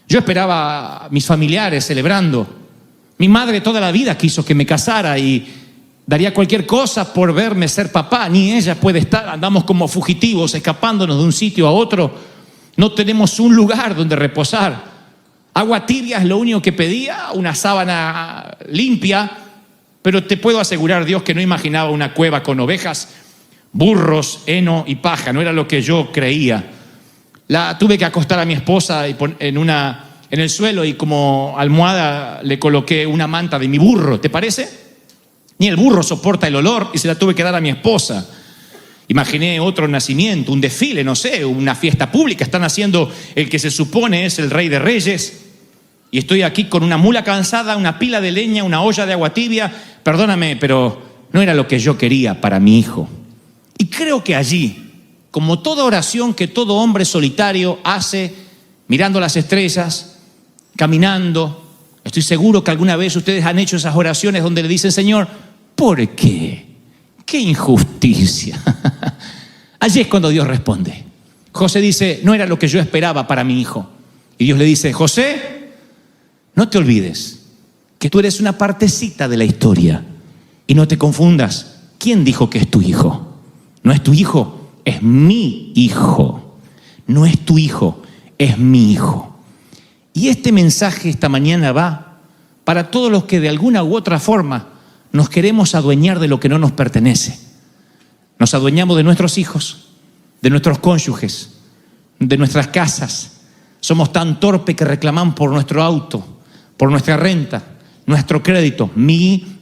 Yo esperaba a mis familiares celebrando. Mi madre toda la vida quiso que me casara y daría cualquier cosa por verme ser papá. Ni ella puede estar, andamos como fugitivos, escapándonos de un sitio a otro. No tenemos un lugar donde reposar. Agua tibia es lo único que pedía, una sábana limpia. Pero te puedo asegurar, Dios, que no imaginaba una cueva con ovejas, burros, heno y paja. No era lo que yo creía. Tuve que acostar a mi esposa en el suelo y como almohada le coloqué una manta de mi burro. ¿Te parece? Ni el burro soporta el olor y se la tuve que dar a mi esposa. Imaginé otro nacimiento, un desfile, no sé, una fiesta pública. Están haciendo el que se supone es el Rey de Reyes. Y estoy aquí con una mula cansada, una pila de leña, una olla de agua tibia. Perdóname, pero no era lo que yo quería para mi hijo. Y creo que allí, como toda oración que todo hombre solitario hace, mirando las estrellas, caminando, estoy seguro que alguna vez ustedes han hecho esas oraciones donde le dicen, Señor, ¿por qué? ¡Qué injusticia! Allí es cuando Dios responde. José dice, no era lo que yo esperaba para mi hijo. Y Dios le dice, José, no te olvides que tú eres una partecita de la historia y no te confundas. ¿Quién dijo que es tu hijo? No es tu hijo, es mi hijo. No es tu hijo, es mi hijo. Y este mensaje esta mañana va para todos los que de alguna u otra forma nos queremos adueñar de lo que no nos pertenece. Nos adueñamos de nuestros hijos, de nuestros cónyuges, de nuestras casas. Somos tan torpes que reclaman por nuestro auto, por nuestra renta, nuestro crédito, mi.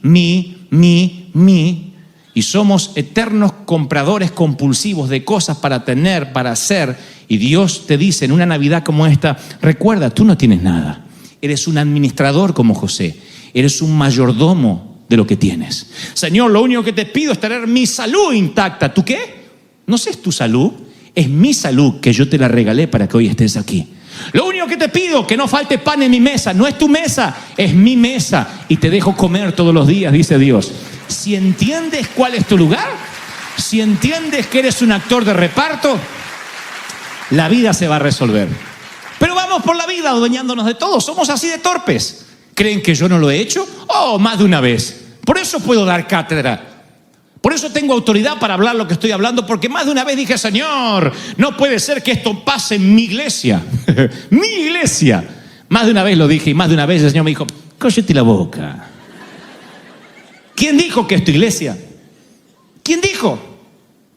Y somos eternos compradores compulsivos de cosas para tener, para hacer. Y Dios te dice en una Navidad como esta, recuerda, tú no tienes nada. Eres un administrador como José. Eres un mayordomo de lo que tienes. Señor, lo único que te pido es tener mi salud intacta. ¿Tú qué? No sé, es tu salud. Es mi salud que yo te la regalé para que hoy estés aquí. Lo único que te pido, que no falte pan en mi mesa. No es tu mesa, es mi mesa. Y te dejo comer todos los días, dice Dios. Si entiendes cuál es tu lugar, si entiendes que eres un actor de reparto, la vida se va a resolver. Pero vamos por la vida adueñándonos de todo. Somos así de torpes. ¿Creen que yo no lo he hecho? Oh, más de una vez. Por eso puedo dar cátedra. Por eso tengo autoridad para hablar lo que estoy hablando, porque más de una vez dije, Señor, no puede ser que esto pase en mi iglesia. Mi iglesia. Más de una vez lo dije y más de una vez el Señor me dijo, cállate la boca. ¿Quién dijo que es tu iglesia? ¿Quién dijo?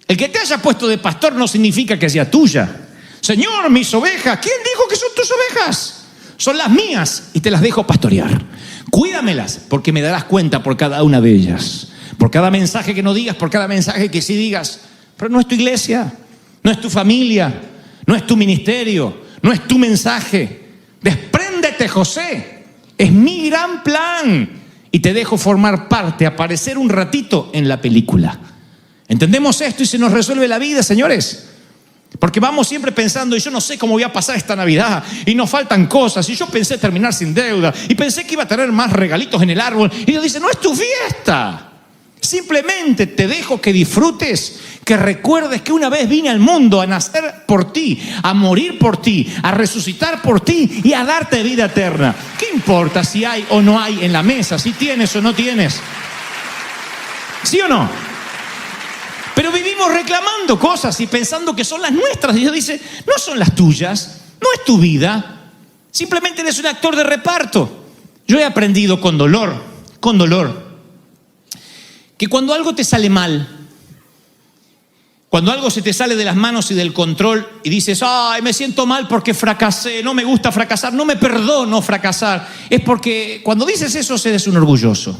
El que te haya puesto de pastor no significa que sea tuya. Señor, mis ovejas. ¿Quién dijo que son tus ovejas? Son las mías y te las dejo pastorear. Cuídamelas, porque me darás cuenta por cada una de ellas. Por cada mensaje que no digas, por cada mensaje que sí digas. Pero no es tu iglesia, no es tu familia, no es tu ministerio, no es tu mensaje. Despréndete, José. Es mi gran plan. Y te dejo formar parte, aparecer un ratito en la película. ¿Entendemos esto y se nos resuelve la vida, señores? Porque vamos siempre pensando, y yo no sé cómo voy a pasar esta Navidad, y nos faltan cosas, y yo pensé terminar sin deuda, y pensé que iba a tener más regalitos en el árbol. Y Dios dice, no es tu fiesta. Simplemente te dejo que disfrutes, que recuerdes que una vez vine al mundo a nacer por ti, a morir por ti, a resucitar por ti y a darte vida eterna. ¿Qué importa si hay o no hay en la mesa, si tienes o no tienes? ¿Sí o no? Pero vivimos reclamando cosas y pensando que son las nuestras. Y Dios dice, no son las tuyas, no es tu vida. Simplemente eres un actor de reparto. Yo he aprendido con dolor, que cuando algo te sale mal, cuando algo se te sale de las manos y del control y dices, ay, me siento mal porque fracasé, no me gusta fracasar, no me perdono fracasar, es porque cuando dices eso eres un orgulloso.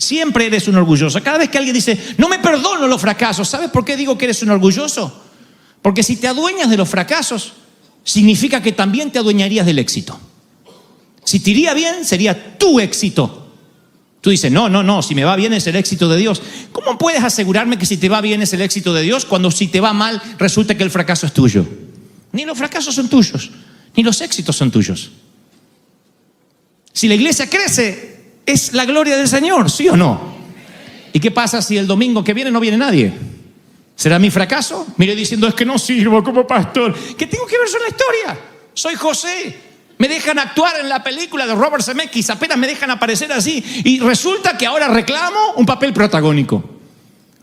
Siempre eres un orgulloso. Cada vez que alguien dice, no me perdono los fracasos, ¿sabes por qué digo que eres un orgulloso? Porque si te adueñas de los fracasos, significa que también te adueñarías del éxito. Si te iría bien, sería tu éxito. Tú dices, no, si me va bien es el éxito de Dios. ¿Cómo puedes asegurarme que si te va bien es el éxito de Dios cuando si te va mal resulta que el fracaso es tuyo? Ni los fracasos son tuyos, ni los éxitos son tuyos. Si la iglesia crece, es la gloria del Señor, ¿sí o no? ¿Y qué pasa si el domingo que viene no viene nadie? ¿Será mi fracaso? Mire diciendo, es que no sirvo como pastor. ¿Qué tengo que ver con la historia? Soy José. Me dejan actuar en la película de Robert Zemeckis, apenas me dejan aparecer así y resulta que ahora reclamo un papel protagónico.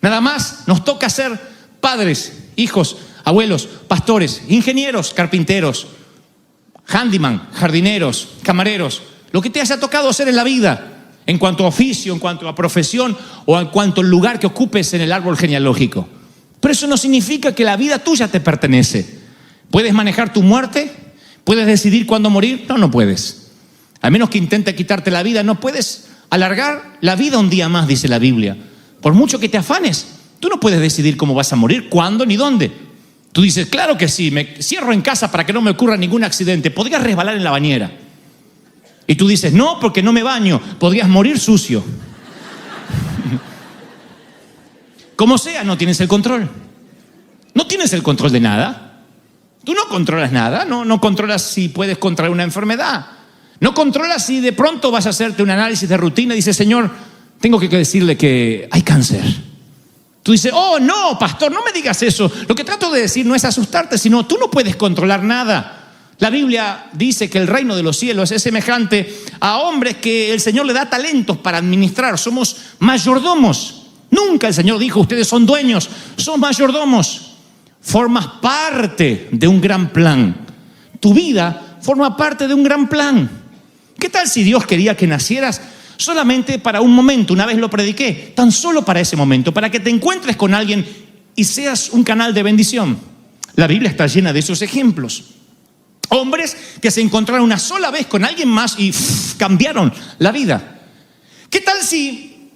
Nada más nos toca ser padres, hijos, abuelos, pastores, ingenieros, carpinteros, handyman, jardineros, camareros, lo que te haya tocado hacer en la vida, en cuanto a oficio, en cuanto a profesión o en cuanto al lugar que ocupes en el árbol genealógico. Pero eso no significa que la vida tuya te pertenece. ¿Puedes manejar tu muerte? ¿Puedes decidir cuándo morir? No puedes. A menos que intente quitarte la vida, no puedes alargar la vida un día más, dice la Biblia. Por mucho que te afanes, tú no puedes decidir cómo vas a morir, cuándo ni dónde. Tú dices, claro que sí, me cierro en casa para que no me ocurra ningún accidente. Podrías resbalar en la bañera. Y tú dices, no, porque no me baño, podrías morir sucio. Como sea, no tienes el control. No tienes el control de nada. Tú no controlas nada, no controlas si puedes contraer una enfermedad. No controlas si de pronto vas a hacerte un análisis de rutina y dices, Señor, tengo que decirle que hay cáncer. Tú dices, oh no, pastor, no me digas eso. Lo que trato de decir no es asustarte, sino tú no puedes controlar nada. La Biblia dice que el reino de los cielos es semejante a hombres que el Señor le da talentos para administrar. Somos mayordomos. Nunca el Señor dijo, ustedes son dueños, son mayordomos. Formas parte de un gran plan. Tu vida forma parte de un gran plan. ¿Qué tal si Dios quería que nacieras solamente para un momento? Una vez lo prediqué, tan solo para ese momento, para que te encuentres con alguien y seas un canal de bendición. La Biblia está llena de esos ejemplos. Hombres que se encontraron una sola vez con alguien más y cambiaron la vida. ¿Qué tal si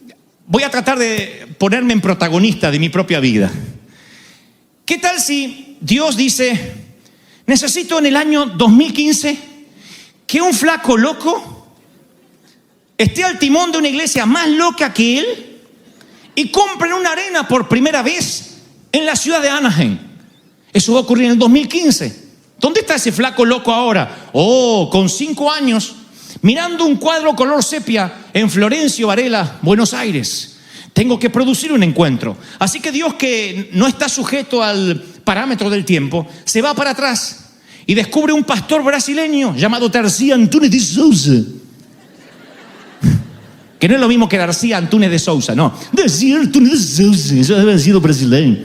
voy a tratar de ponerme en protagonista de mi propia vida? ¿Qué tal si Dios dice, necesito en el año 2015 que un flaco loco esté al timón de una iglesia más loca que él y compren una arena por primera vez en la ciudad de Anaheim? Eso va a ocurrir en el 2015. ¿Dónde está ese flaco loco ahora? Oh, con 5 años, mirando un cuadro color sepia en Florencio Varela, Buenos Aires. Tengo que producir un encuentro. Así que Dios, que no está sujeto al parámetro del tiempo, se va para atrás y descubre un pastor brasileño llamado Darcy Antunes de Souza. Que no es lo mismo que Darcy Antunes de Souza, no. Darcy Antunes de Souza, eso debe haber sido brasileño.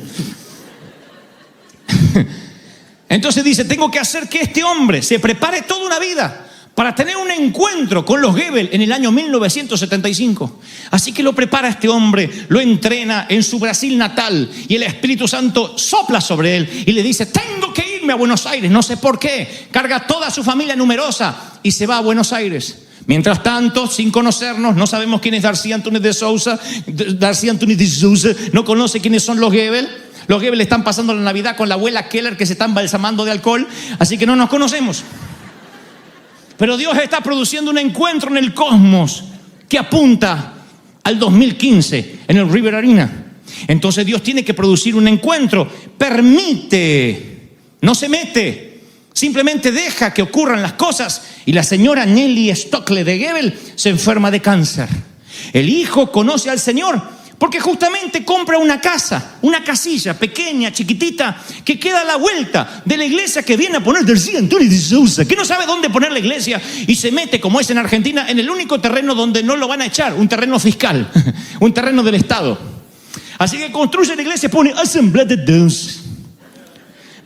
Entonces dice, tengo que hacer que este hombre se prepare toda una vida para tener un encuentro con los Goebbels en el año 1975. Así que lo prepara este hombre, lo entrena en su Brasil natal y el Espíritu Santo sopla sobre él y le dice, tengo que ir irme a Buenos Aires, no sé por qué. Carga toda su familia numerosa y se va a Buenos Aires. Mientras tanto, sin conocernos, no sabemos quién es Darcy Anthony de Souza, no conoce quiénes son los Goebel. Los Goebel están pasando la Navidad con la abuela Keller que se está embalsamando de alcohol, así que no nos conocemos. Pero Dios está produciendo un encuentro en el cosmos que apunta al 2015 en el River Arena. Entonces Dios tiene que producir un encuentro. Permite, no se mete. Simplemente deja que ocurran las cosas. Y la señora Nelly Stockley de Goebel se enferma de cáncer. El hijo conoce al Señor porque justamente compra una casa, una casilla pequeña, chiquitita, que queda a la vuelta de la iglesia que viene a poner Darcy Anthony de Souza, que no sabe dónde poner la iglesia y se mete, como es en Argentina, en el único terreno donde no lo van a echar, un terreno fiscal, un terreno del Estado. Así que construye la iglesia y pone Asamblea de Dios.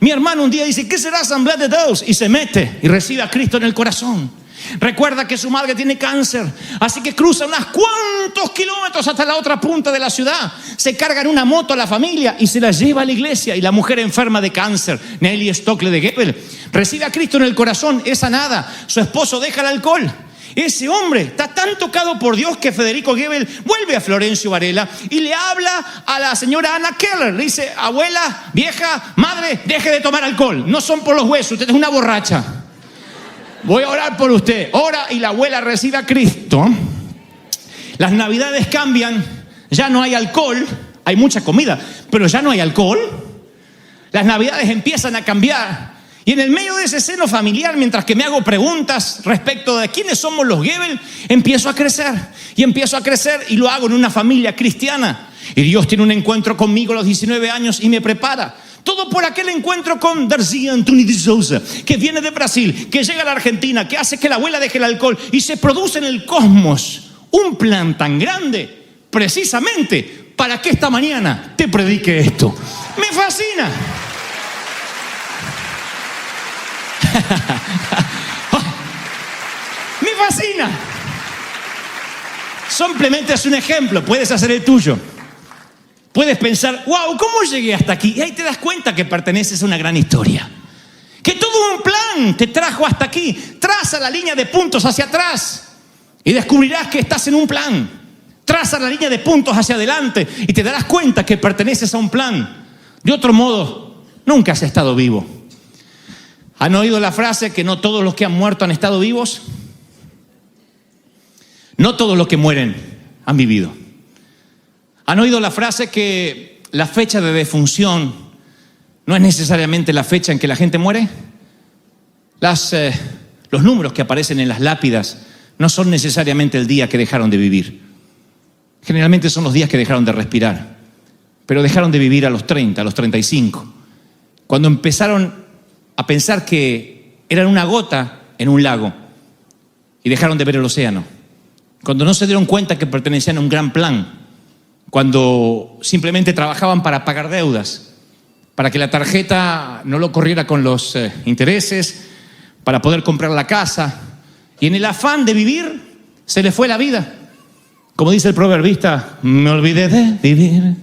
Mi hermano un día dice, ¿qué será Asamblea de Dios? Y se mete y recibe a Cristo en el corazón. Recuerda que su madre tiene cáncer, así que cruza unos cuantos kilómetros hasta la otra punta de la ciudad. Se carga en una moto a la familia y se la lleva a la iglesia. Y la mujer enferma de cáncer, Nelly Stockley de Goebel, recibe a Cristo en el corazón, es sanada. Su esposo deja el alcohol. Ese hombre está tan tocado por Dios que Federico Goebel vuelve a Florencio Varela y le habla a la señora Anna Keller. Le dice, abuela, vieja, madre, deje de tomar alcohol. No son por los huesos, usted es una borracha. Voy a orar por usted. Ora y la abuela recibe a Cristo. Las navidades cambian, ya no hay alcohol, hay mucha comida, pero ya no hay alcohol. Las navidades empiezan a cambiar. Y en el medio de ese seno familiar, mientras que me hago preguntas respecto de quiénes somos los Goebel, empiezo a crecer. Y empiezo a crecer y lo hago en una familia cristiana. Y Dios tiene un encuentro conmigo a los 19 años y me prepara. Todo por aquel encuentro con Darcy Anthony de Souza, que viene de Brasil, que llega a la Argentina, que hace que la abuela deje el alcohol y se produce en el cosmos un plan tan grande, precisamente para que esta mañana te predique esto. Me fascina. Me fascina. Simplemente es un ejemplo, puedes hacer el tuyo. Puedes pensar, wow, ¿cómo llegué hasta aquí? Y ahí te das cuenta que perteneces a una gran historia. Que todo un plan te trajo hasta aquí. Traza la línea de puntos hacia atrás y descubrirás que estás en un plan. Traza la línea de puntos hacia adelante y te darás cuenta que perteneces a un plan. De otro modo, nunca has estado vivo. ¿Han oído la frase que no todos los que han muerto han estado vivos? No todos los que mueren han vivido. ¿Han oído la frase que la fecha de defunción no es necesariamente la fecha en que la gente muere? Los números que aparecen en las lápidas no son necesariamente el día que dejaron de vivir. Generalmente son los días que dejaron de respirar. Pero dejaron de vivir a los 30, a los 35. Cuando empezaron a pensar que eran una gota en un lago y dejaron de ver el océano. Cuando no se dieron cuenta que pertenecían a un gran plan. Cuando simplemente trabajaban para pagar deudas, para que la tarjeta no lo corriera con los intereses, para poder comprar la casa. Y en el afán de vivir, se les fue la vida. Como dice el proverbista, me olvidé de vivir,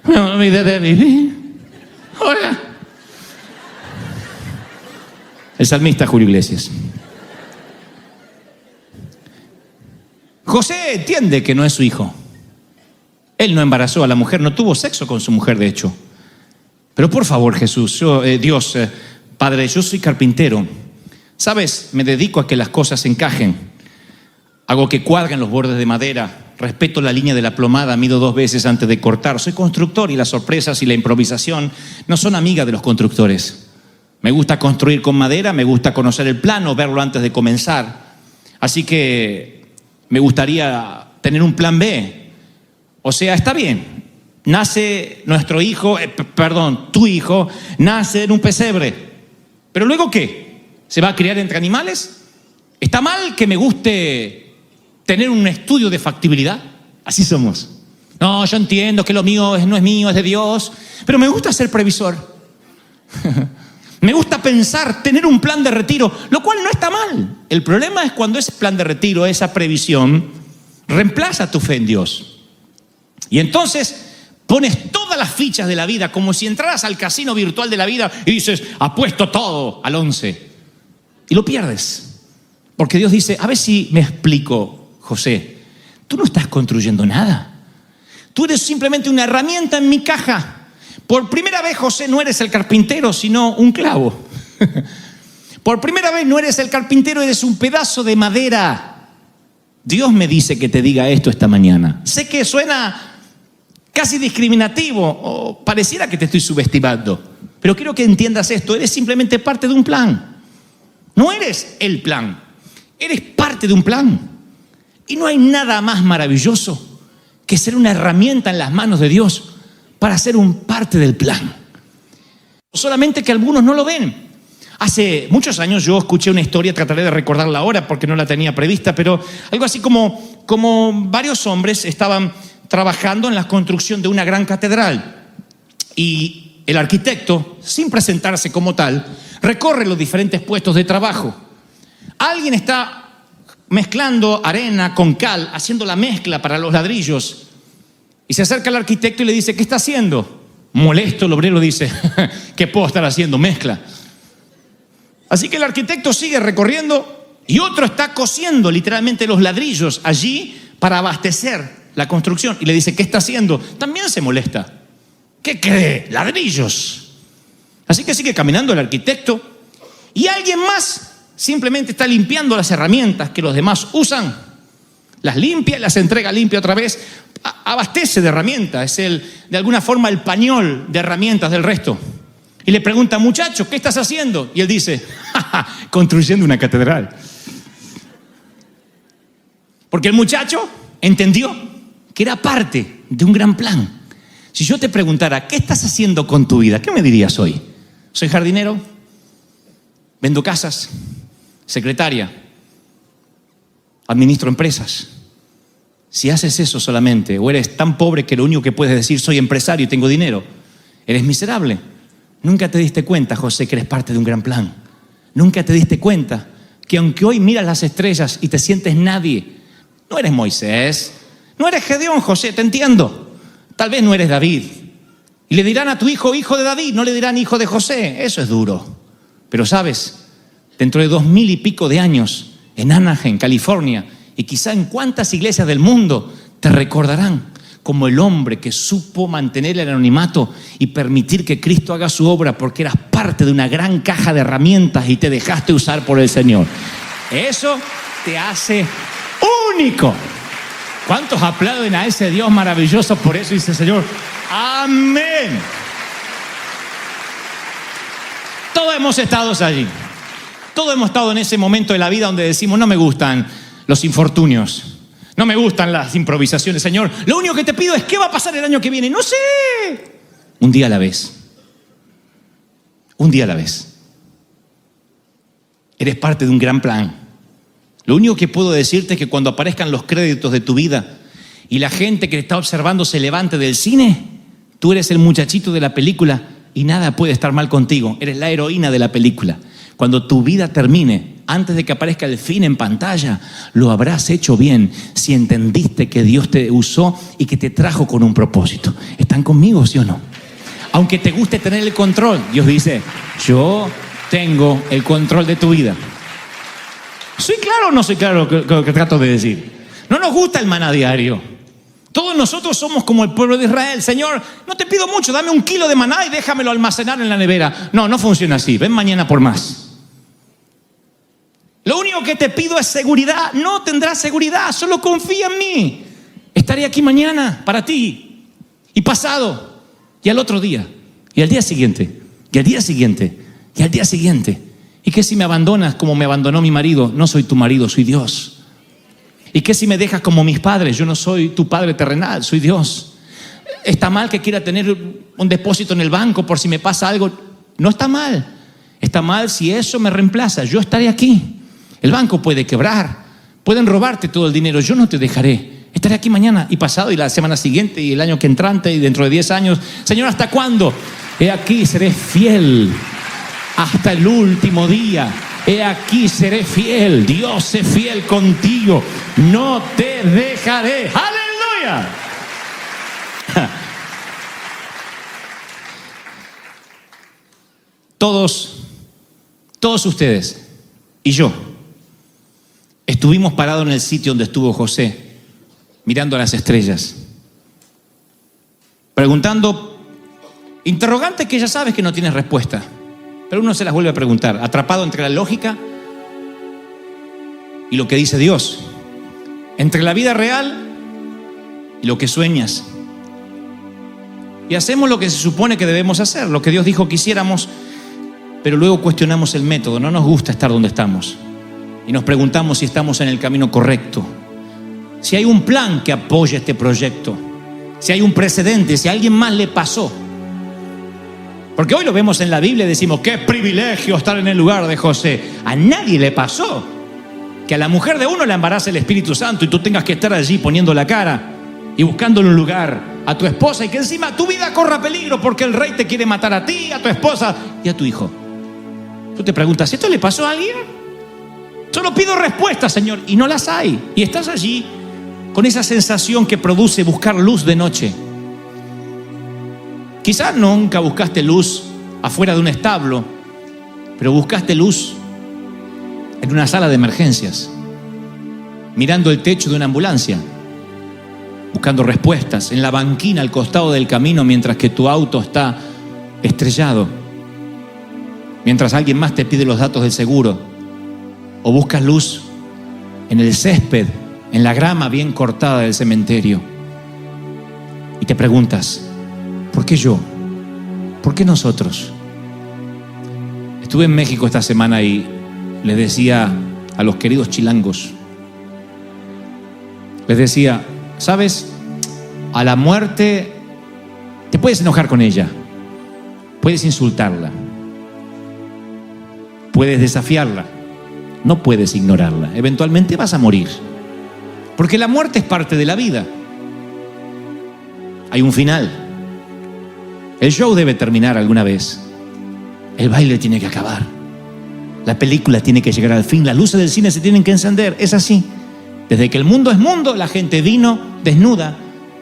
me olvidé de vivir. Hola. El salmista Julio Iglesias. José entiende que no es su hijo. Él no embarazó a la mujer, no tuvo sexo con su mujer, de hecho. Pero por favor, Jesús, Dios, Padre, yo soy carpintero. ¿Sabes? Me dedico a que las cosas encajen. Hago que cuadren los bordes de madera. Respeto la línea de la plomada, mido 2 veces antes de cortar. Soy constructor y las sorpresas y la improvisación no son amigas de los constructores. Me gusta construir con madera, me gusta conocer el plano, verlo antes de comenzar. Así que me gustaría tener un plan B. O sea, está bien, nace nuestro hijo, tu hijo, nace en un pesebre. ¿Pero luego qué? ¿Se va a criar entre animales? ¿Está mal que me guste tener un estudio de factibilidad? Así somos. No, yo entiendo que lo mío no es mío, es de Dios, pero me gusta ser previsor. Me gusta pensar, tener un plan de retiro, lo cual no está mal. El problema es cuando ese plan de retiro, esa previsión, reemplaza tu fe en Dios. Y entonces Pones todas las fichas de la vida como si entraras al casino virtual de la vida y dices, apuesto todo al 11. Y lo pierdes. Porque Dios dice, a ver si me explico, José. Tú no estás construyendo nada. Tú eres simplemente una herramienta en mi caja. Por primera vez, José, no eres el carpintero, sino un clavo. Por primera vez no eres el carpintero, eres un pedazo de madera. Dios me dice que te diga esto esta mañana. Sé que suena casi discriminativo o pareciera que te estoy subestimando, pero quiero que entiendas esto. Eres simplemente parte de un plan. No eres el plan, eres parte de un plan. Y no hay nada más maravilloso que ser una herramienta en las manos de Dios para ser un parte del plan. Solamente que algunos no lo ven. Hace muchos años yo escuché una historia, trataré de recordarla ahora porque no la tenía prevista, pero algo así como varios hombres estaban trabajando en la construcción de una gran catedral. Y el arquitecto, sin presentarse como tal, recorre los diferentes puestos de trabajo. Alguien está mezclando arena con cal, haciendo la mezcla para los ladrillos. Y se acerca al arquitecto y le dice, ¿qué está haciendo? Molesto, el obrero dice, ¿qué puedo estar haciendo? Mezcla. Así que el arquitecto sigue recorriendo y otro está cosiendo literalmente los ladrillos allí para abastecer la construcción. Y le dice, ¿qué está haciendo? También se molesta. ¿Qué cree? Ladrillos. Así que sigue caminando el arquitecto y alguien más simplemente está limpiando las herramientas que los demás usan. Las limpia y las entrega limpia otra vez. Abastece de herramientas. Es de alguna forma el pañol de herramientas del resto. Y le pregunta, muchacho, ¿qué estás haciendo? Y él dice, construyendo una catedral. Porque el muchacho entendió que era parte de un gran plan. Si yo te preguntara, ¿qué estás haciendo con tu vida? ¿Qué me dirías hoy? Soy jardinero, vendo casas, secretaria, administro empresas. Si haces eso solamente, o eres tan pobre que lo único que puedes decir, soy empresario y tengo dinero, eres miserable. Nunca te diste cuenta, José, que eres parte de un gran plan. Nunca te diste cuenta que aunque hoy miras las estrellas y te sientes nadie, no eres Moisés, no eres Gedeón, José, te entiendo. Tal vez no eres David. Y le dirán a tu hijo, hijo de David, no le dirán hijo de José. Eso es duro. Pero sabes, dentro de 2000 y pico de años, en Anaheim, California, y quizá en cuántas iglesias del mundo, te recordarán como el hombre que supo mantener el anonimato y permitir que Cristo haga su obra porque eras parte de una gran caja de herramientas y te dejaste usar por el Señor. Eso te hace único. ¿Cuántos aplauden a ese Dios maravilloso por eso? Dice el Señor, amén. Todos hemos estado allí. Todos hemos estado en ese momento de la vida donde decimos, no me gustan los infortunios. No me gustan las improvisaciones, Señor. Lo único que te pido es, ¿qué va a pasar el año que viene? No sé. Un día a la vez. Un día a la vez. Eres parte de un gran plan. Lo único que puedo decirte es que cuando aparezcan los créditos de tu vida y la gente que te está observando se levante del cine, tú eres el muchachito de la película y nada puede estar mal contigo. Eres la heroína de la película. Cuando tu vida termine, antes de que aparezca el fin en pantalla, lo habrás hecho bien si entendiste que Dios te usó y que te trajo con un propósito. ¿Están conmigo, sí o no? Aunque te guste tener el control, Dios dice, yo tengo el control de tu vida. ¿Soy claro o no soy claro lo que trato de decir? No nos gusta el maná diario. Todos nosotros somos como el pueblo de Israel. Señor, no te pido mucho, dame 1 kilo de maná y déjamelo almacenar en la nevera. No, no funciona así. Ven mañana por más. Lo único que te pido es seguridad. No tendrás seguridad, solo confía en mí. Estaré aquí mañana para ti. Y pasado. Y al otro día. Y al día siguiente. Y al día siguiente. Y al día siguiente. ¿Y qué si me abandonas como me abandonó mi marido? No soy tu marido, soy Dios. ¿Y qué si me dejas como mis padres? Yo no soy tu padre terrenal, soy Dios. ¿Está mal que quiera tener un depósito en el banco por si me pasa algo? No está mal. Está mal si eso me reemplaza. Yo estaré aquí. El banco puede quebrar, pueden robarte todo el dinero, yo no te dejaré. Estaré aquí mañana y pasado y la semana siguiente y el año que entrante y dentro de 10 años. Señor, ¿hasta cuándo? He aquí, seré fiel hasta el último día. He aquí, seré fiel. Dios es fiel contigo. No te dejaré. ¡Aleluya! Todos ustedes y yo estuvimos parados en el sitio donde estuvo José, mirando a las estrellas, preguntando interrogantes que ya sabes que no tienes respuesta, pero uno se las vuelve a preguntar, atrapado entre la lógica y lo que dice Dios, entre la vida real y lo que sueñas. Y hacemos lo que se supone que debemos hacer, lo que Dios dijo que hiciéramos, pero luego cuestionamos el método. No nos gusta estar donde estamos y nos preguntamos si estamos en el camino correcto, si hay un plan que apoye este proyecto, si hay un precedente, si a alguien más le pasó. Porque hoy lo vemos en la Biblia y decimos, qué privilegio estar en el lugar de José. A nadie le pasó que a la mujer de uno le embarace el Espíritu Santo y tú tengas que estar allí poniendo la cara y buscándole un lugar a tu esposa, y que encima tu vida corra peligro porque el rey te quiere matar a ti, a tu esposa y a tu hijo. Tú te preguntas, ¿esto le pasó a alguien? Solo pido respuestas, Señor, y no las hay. Y estás allí con esa sensación que produce buscar luz de noche. Quizás nunca buscaste luz afuera de un establo, pero buscaste luz en una sala de emergencias, mirando el techo de una ambulancia, buscando respuestas en la banquina al costado del camino mientras que tu auto está estrellado, mientras alguien más te pide los datos del seguro, o buscas luz en el césped, en la grama bien cortada del cementerio, y te preguntas, ¿por qué yo? ¿Por qué nosotros? Estuve en México esta semana y les decía a los queridos chilangos, les decía, ¿sabes? A la muerte te puedes enojar con ella, puedes insultarla, puedes desafiarla, no puedes ignorarla. Eventualmente vas a morir, porque la muerte es parte de la vida. Hay un final. El show debe terminar alguna vez. El baile tiene que acabar. La película tiene que llegar al fin. Las luces del cine se tienen que encender. Es así. Desde que el mundo es mundo, la gente vino desnuda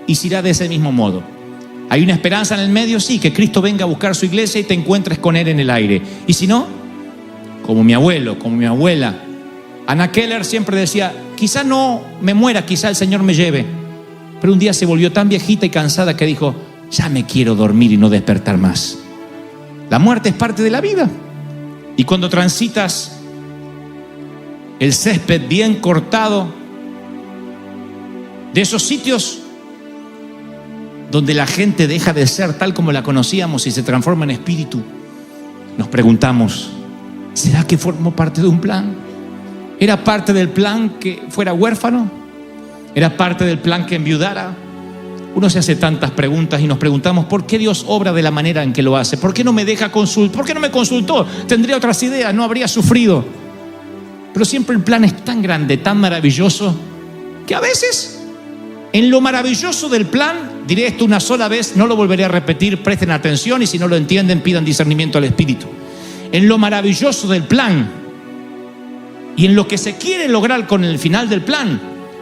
y se irá de ese mismo modo. ¿Hay una esperanza en el medio? Sí, que Cristo venga a buscar su iglesia y te encuentres con Él en el aire. Y si no, como mi abuelo, como mi abuela, Anna Keller siempre decía, quizá no me muera, quizá el Señor me lleve. Pero un día se volvió tan viejita y cansada que dijo, ya me quiero dormir y no despertar más. La muerte es parte de la vida. Y cuando transitas el césped bien cortado, de esos sitios donde la gente deja de ser tal como la conocíamos y se transforma en espíritu, nos preguntamos, ¿será que formó parte de un plan? ¿Era parte del plan que fuera huérfano? ¿Era parte del plan que enviudara? Uno se hace tantas preguntas y nos preguntamos, ¿por qué Dios obra de la manera en que lo hace? ¿Por qué no me deja consultar? ¿Por qué no me consultó? Tendría otras ideas, no habría sufrido. Pero siempre el plan es tan grande, tan maravilloso, que a veces, en lo maravilloso del plan, diré esto una sola vez, no lo volveré a repetir, presten atención y si no lo entienden, pidan discernimiento al Espíritu. En lo maravilloso del plan y en lo que se quiere lograr con el final del plan,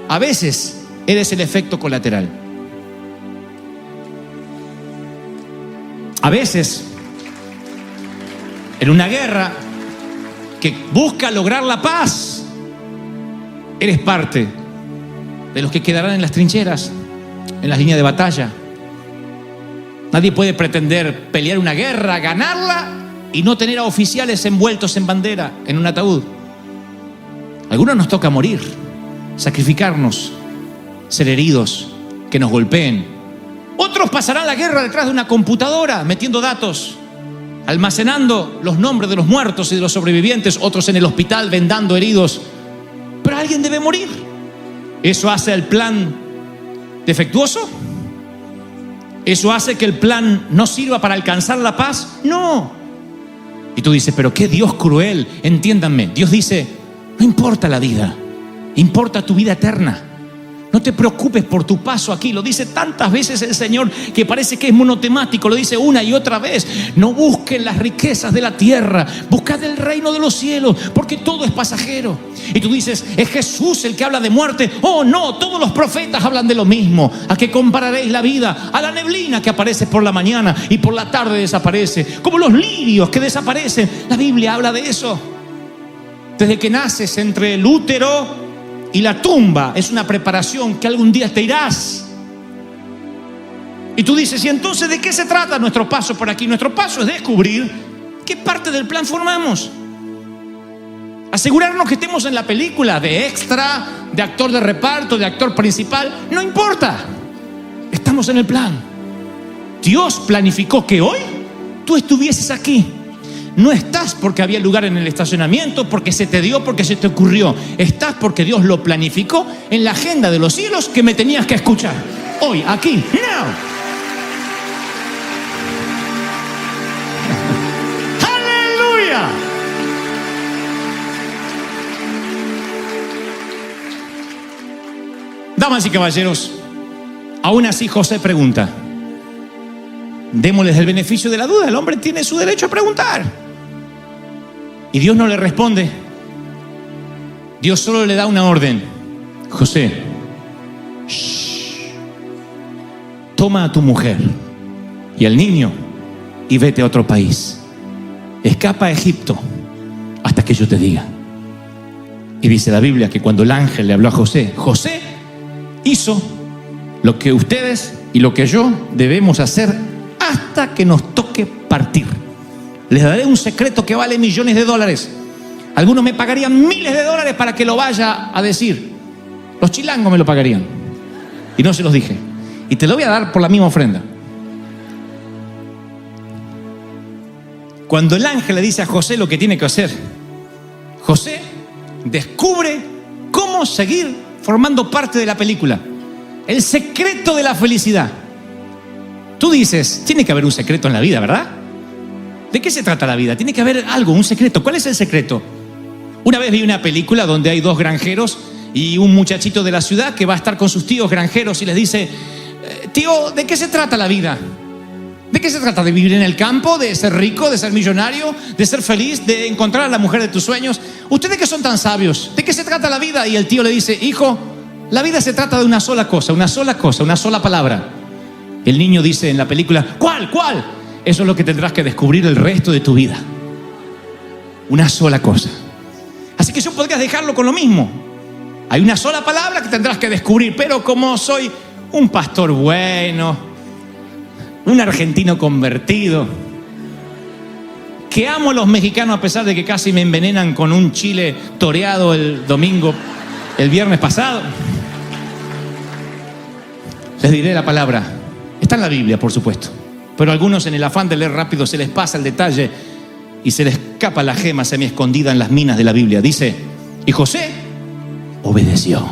a veces eres el efecto colateral. A veces, en una guerra que busca lograr la paz, eres parte de los que quedarán en las trincheras, en las líneas de batalla. Nadie puede pretender pelear una guerra, ganarla y no tener a oficiales envueltos en bandera, en un ataúd. A algunos nos toca morir, sacrificarnos, ser heridos, que nos golpeen. Otros pasarán la guerra detrás de una computadora, metiendo datos, almacenando los nombres de los muertos y de los sobrevivientes. Otros en el hospital vendando heridos. Pero alguien debe morir. ¿Eso hace el plan defectuoso? ¿Eso hace que el plan no sirva para alcanzar la paz? No. Y tú dices, pero qué Dios cruel. Entiéndanme, Dios dice, no importa la vida, importa tu vida eterna. No te preocupes por tu paso aquí. Lo dice tantas veces el Señor que parece que es monotemático. Lo dice una y otra vez. No busquen las riquezas de la tierra. Buscad el reino de los cielos, porque todo es pasajero. Y tú dices, ¿es Jesús el que habla de muerte? Oh, no, todos los profetas hablan de lo mismo. ¿A qué compararéis la vida? A la neblina que aparece por la mañana y por la tarde desaparece. Como los lirios que desaparecen. La Biblia habla de eso. Desde que naces entre el útero y la tumba es una preparación que algún día te irás. Y tú dices, ¿y entonces de qué se trata nuestro paso por aquí? Nuestro paso es descubrir qué parte del plan formamos. Asegurarnos que estemos en la película de extra, de actor de reparto, de actor principal. No importa. Estamos en el plan. Dios planificó que hoy tú estuvieses aquí. No estás porque había lugar en el estacionamiento, porque se te dio, porque se te ocurrió. Estás porque Dios lo planificó en la agenda de los cielos que me tenías que escuchar. Hoy, aquí, now. ¡Aleluya! Damas y caballeros, aún así José pregunta. Démosles el beneficio de la duda. El hombre tiene su derecho a preguntar. Y Dios no le responde. Dios solo le da una orden. José, toma a tu mujer y al niño y vete a otro país. Escapa a Egipto hasta que yo te diga. Y dice la Biblia que cuando el ángel le habló a José, José hizo lo que ustedes y lo que yo debemos hacer hasta que nos toque partir. Les daré un secreto que vale millones de dólares. Algunos me pagarían miles de dólares para que lo vaya a decir. Los chilangos me lo pagarían. Y no se los dije. Y te lo voy a dar por la misma ofrenda. Cuando el ángel le dice a José lo que tiene que hacer, José descubre cómo seguir formando parte de la película. El secreto de la felicidad. Tú dices, tiene que haber un secreto en la vida, ¿verdad? ¿De qué se trata la vida? Tiene que haber algo, un secreto. ¿Cuál es el secreto? Una vez vi una película donde hay dos granjeros y un muchachito de la ciudad que va a estar con sus tíos granjeros y les dice, tío, ¿de qué se trata la vida? ¿De qué se trata? ¿De vivir en el campo? ¿De ser rico? ¿De ser millonario? ¿De ser feliz? ¿De encontrar a la mujer de tus sueños? ¿Ustedes que son tan sabios? ¿De qué se trata la vida? Y el tío le dice, hijo, la vida se trata de una sola cosa, una sola palabra. El niño dice en la película, ¿cuál? Eso es lo que tendrás que descubrir el resto de tu vida. Una sola cosa. Así que yo podrías dejarlo con lo mismo. Hay una sola palabra que tendrás que descubrir, pero como soy un pastor bueno, un argentino convertido, que amo a los mexicanos a pesar de que casi me envenenan con un chile toreado el viernes pasado, les diré la palabra. Está en la Biblia, por supuesto. Pero a algunos en el afán de leer rápido se les pasa el detalle y se les escapa la gema semi escondida en las minas de la Biblia. Dice, y José obedeció.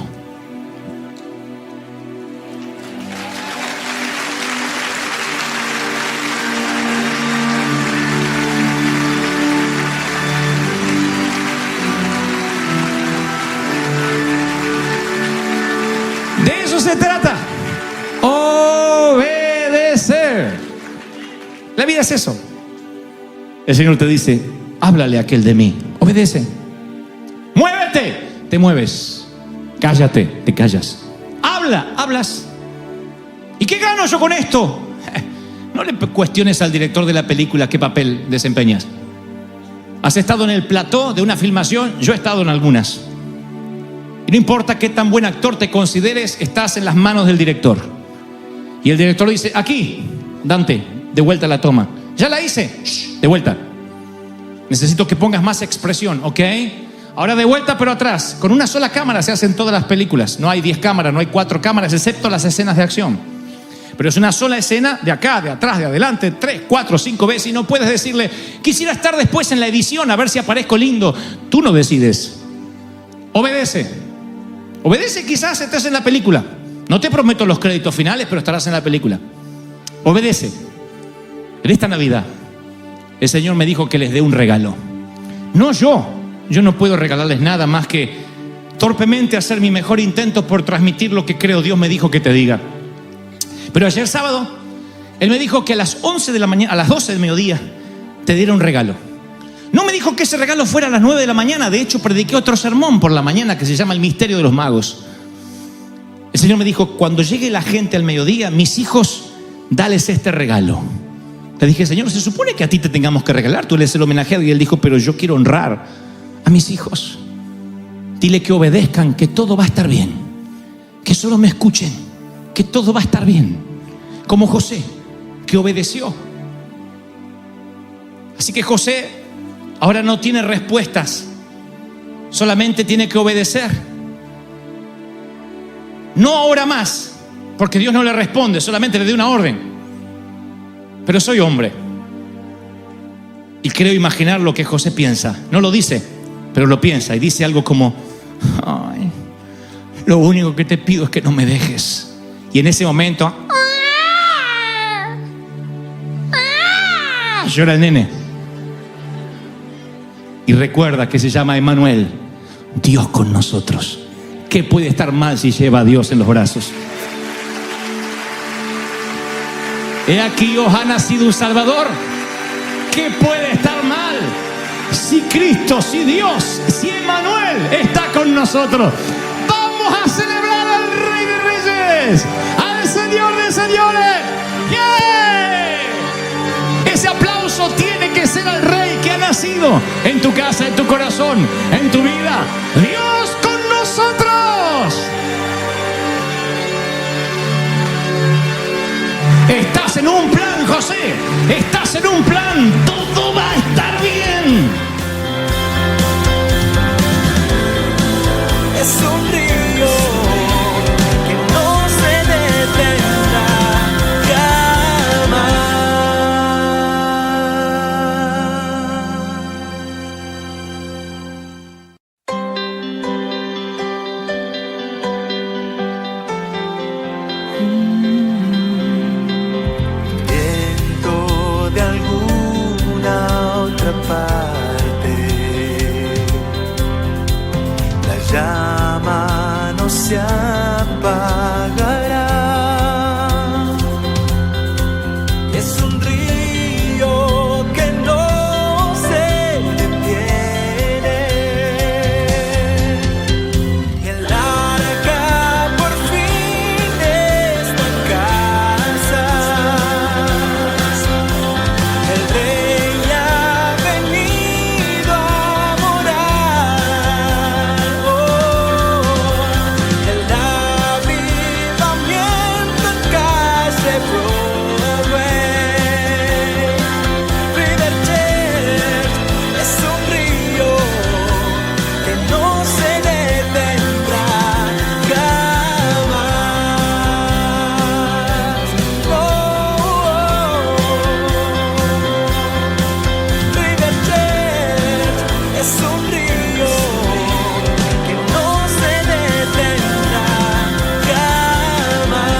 De eso se trata. Obedecer. La vida es eso. El Señor te dice, háblale a aquel de mí. Obedece. Muévete. Te mueves. Cállate. Te callas. Hablas. ¿Y qué gano yo con esto? No le cuestiones al director de la película qué papel desempeñas. ¿Has estado en el plató de una filmación? Yo he estado en algunas. Y no importa qué tan buen actor te consideres, estás en las manos del director. Y el director dice, aquí, Dante, de vuelta a la toma. Ya la hice, de vuelta. Necesito que pongas más expresión, ¿ok? Ahora de vuelta pero atrás. Con una sola cámara se hacen todas las películas. No hay 10 cámaras, no hay 4 cámaras, excepto las escenas de acción. Pero es una sola escena, de acá, de atrás, de adelante, 3, 4, 5 veces. Y no puedes decirle, quisiera estar después en la edición a ver si aparezco lindo. Tú no decides. Obedece. Obedece, quizás estés en la película. No te prometo los créditos finales, pero estarás en la película. Obedece. En esta Navidad, el Señor me dijo que les dé un regalo. No yo no puedo regalarles nada más que torpemente hacer mi mejor intento por transmitir lo que creo Dios me dijo que te diga. Pero ayer sábado, Él me dijo que a las 11 de la mañana, a las 12 del mediodía, te diera un regalo. No me dijo que ese regalo fuera a las 9 de la mañana. De hecho, prediqué otro sermón por la mañana que se llama El Misterio de los Magos. El Señor me dijo, cuando llegue la gente al mediodía, mis hijos, dales este regalo. Le dije, Señor, se supone que a ti te tengamos que regalar. Tú eres el homenajeado. Y Él dijo, pero yo quiero honrar a mis hijos. Dile que obedezcan, que todo va a estar bien. Que solo me escuchen, que todo va a estar bien. Como José, que obedeció. Así que José ahora no tiene respuestas, solamente tiene que obedecer. No ahora más, porque Dios no le responde, solamente le dio una orden. Pero soy hombre y creo imaginar lo que José piensa. No lo dice, pero lo piensa y dice algo como: ay, lo único que te pido es que no me dejes. Y en ese momento llora el nene y recuerda que se llama Emmanuel, Dios con nosotros. ¿Qué puede estar mal si lleva a Dios en los brazos? He aquí os ha nacido un Salvador. ¿Qué puede estar mal si Cristo, si Dios, si Emmanuel está con nosotros? Vamos a celebrar al Rey de Reyes, al Señor de Señores. ¡Yeah! Ese aplauso tiene que ser al Rey que ha nacido en tu casa, en tu corazón, en tu vida. Dios con nosotros. Estás en un plan, José. Estás en un plan. Todo va a estar bien. Es un río que no se detendrá jamás. Viento de alguna otra parte, la llama no se apagará. Es un río que no se detiene. El arca por fin está en casa. El Rey ha venido a morar. El avivamiento en calle Broadway. River Church es un río que no se detendrá jamás. River Church es un río que no se detendrá jamás.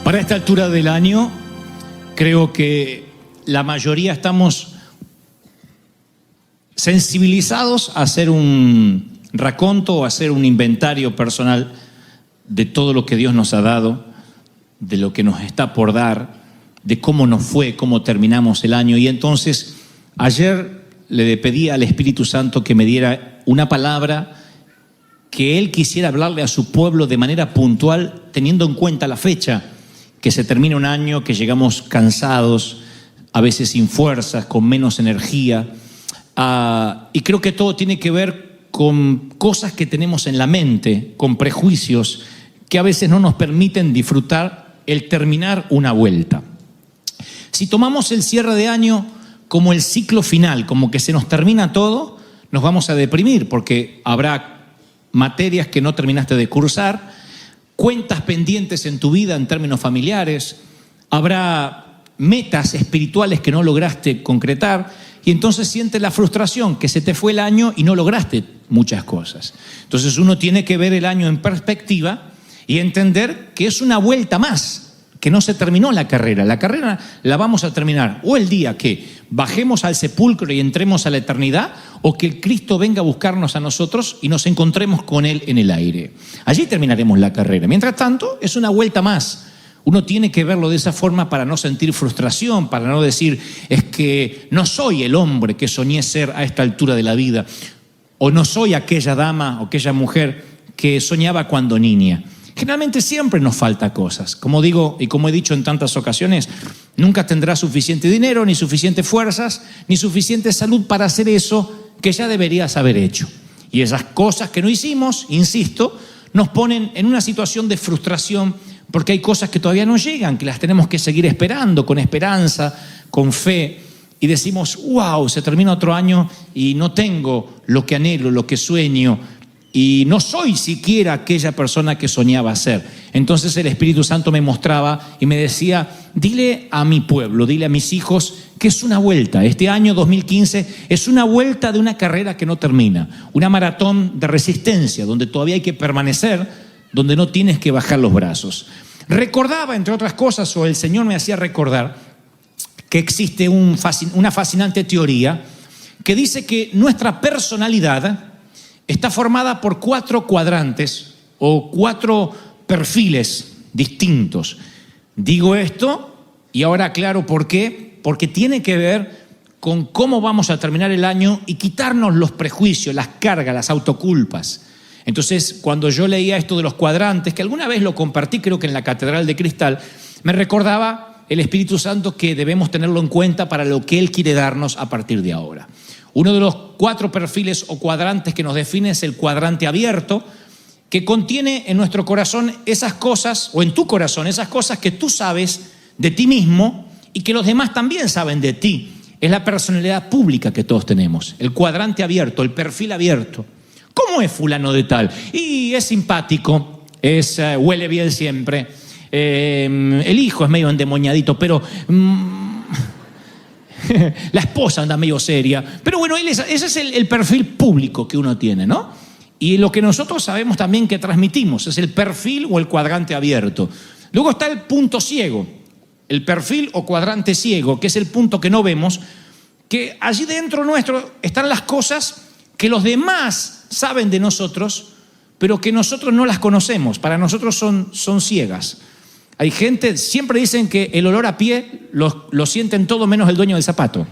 Para esta altura del año, creo que la mayoría estamos sensibilizados a hacer un raconto o a hacer un inventario personal de todo lo que Dios nos ha dado, de lo que nos está por dar, de cómo nos fue, cómo terminamos el año. Y entonces, ayer le pedí al Espíritu Santo que me diera una palabra que Él quisiera hablarle a su pueblo de manera puntual, teniendo en cuenta la fecha, que se termina un año, que llegamos cansados, a veces sin fuerzas, con menos energía. Y creo que todo tiene que ver con cosas que tenemos en la mente, con prejuicios que a veces no nos permiten disfrutar el terminar una vuelta. Si tomamos el cierre de año como el ciclo final, como que se nos termina todo, nos vamos a deprimir porque habrá materias que no terminaste de cursar, cuentas pendientes en tu vida en términos familiares, habrá metas espirituales que no lograste concretar y entonces sientes la frustración que se te fue el año y no lograste muchas cosas. Entonces uno tiene que ver el año en perspectiva y entender que es una vuelta más, que no se terminó la carrera. La carrera la vamos a terminar o el día que bajemos al sepulcro y entremos a la eternidad, o que el Cristo venga a buscarnos a nosotros y nos encontremos con Él en el aire. Allí terminaremos la carrera. Mientras tanto, es una vuelta más. Uno tiene que verlo de esa forma para no sentir frustración, para no decir, es que no soy el hombre que soñé ser a esta altura de la vida, o no soy aquella dama o aquella mujer que soñaba cuando niña. Generalmente siempre nos falta cosas. Como digo y como he dicho en tantas ocasiones, nunca tendrás suficiente dinero, ni suficientes fuerzas, ni suficiente salud para hacer eso que ya deberías haber hecho. Y esas cosas que no hicimos, insisto, nos ponen en una situación de frustración, porque hay cosas que todavía no llegan, que las tenemos que seguir esperando, con esperanza, con fe. Y decimos, wow, se termina otro año y no tengo lo que anhelo, lo que sueño, y no soy siquiera aquella persona que soñaba ser. Entonces el Espíritu Santo me mostraba y me decía, dile a mi pueblo, dile a mis hijos que es una vuelta. Este año 2015 es una vuelta de una carrera que no termina, una maratón de resistencia, donde todavía hay que permanecer, donde no tienes que bajar los brazos. Recordaba, entre otras cosas, o el Señor me hacía recordar, que existe una fascinante teoría que dice que nuestra personalidad está formada por 4 cuadrantes o 4 perfiles distintos. Digo esto y ahora aclaro por qué, porque tiene que ver con cómo vamos a terminar el año y quitarnos los prejuicios, las cargas, las autoculpas. Entonces, cuando yo leía esto de los cuadrantes, que alguna vez lo compartí, creo que en la Catedral de Cristal, me recordaba el Espíritu Santo que debemos tenerlo en cuenta para lo que Él quiere darnos a partir de ahora. Uno de los 4 perfiles o cuadrantes que nos define es el cuadrante abierto, que contiene en nuestro corazón esas cosas, o en tu corazón, esas cosas que tú sabes de ti mismo y que los demás también saben de ti. Es la personalidad pública que todos tenemos, el cuadrante abierto, el perfil abierto. ¿Cómo es fulano de tal? Y es simpático, huele bien siempre, el hijo es medio endemoniadito, pero... la esposa anda medio seria, pero bueno, ese es el perfil público que uno tiene, ¿no? Y lo que nosotros sabemos también que transmitimos es el perfil o el cuadrante abierto. Luego está el punto ciego, el perfil o cuadrante ciego, que es el punto que no vemos, que allí dentro nuestro están las cosas que los demás saben de nosotros, pero que nosotros no las conocemos, para nosotros son ciegas. Hay gente, siempre dicen que el olor a pie lo sienten todo menos el dueño del zapato.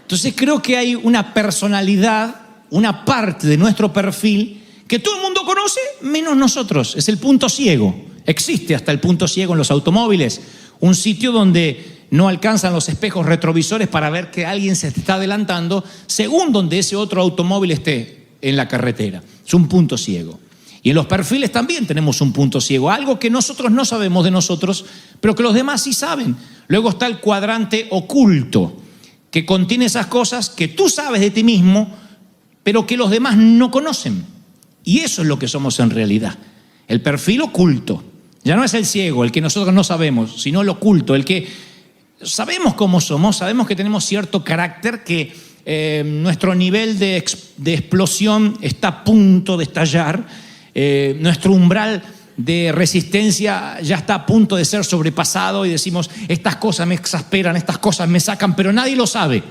Entonces creo que hay una personalidad, una parte de nuestro perfil que todo el mundo conoce menos nosotros. Es el punto ciego. Existe hasta el punto ciego en los automóviles, un sitio donde no alcanzan los espejos retrovisores para ver que alguien se está adelantando según donde ese otro automóvil esté en la carretera. Es un punto ciego. Y en los perfiles también tenemos un punto ciego, algo que nosotros no sabemos de nosotros, pero que los demás sí saben. Luego está el cuadrante oculto, que contiene esas cosas que tú sabes de ti mismo, pero que los demás no conocen. Y eso es lo que somos en realidad. El perfil oculto. Ya no es el ciego, el que nosotros no sabemos, sino el oculto, el que sabemos cómo somos, sabemos que tenemos cierto carácter, que nuestro nivel de explosión está a punto de estallar. Nuestro umbral de resistencia ya está a punto de ser sobrepasado y decimos, estas cosas me exasperan, estas cosas me sacan, pero nadie lo sabe.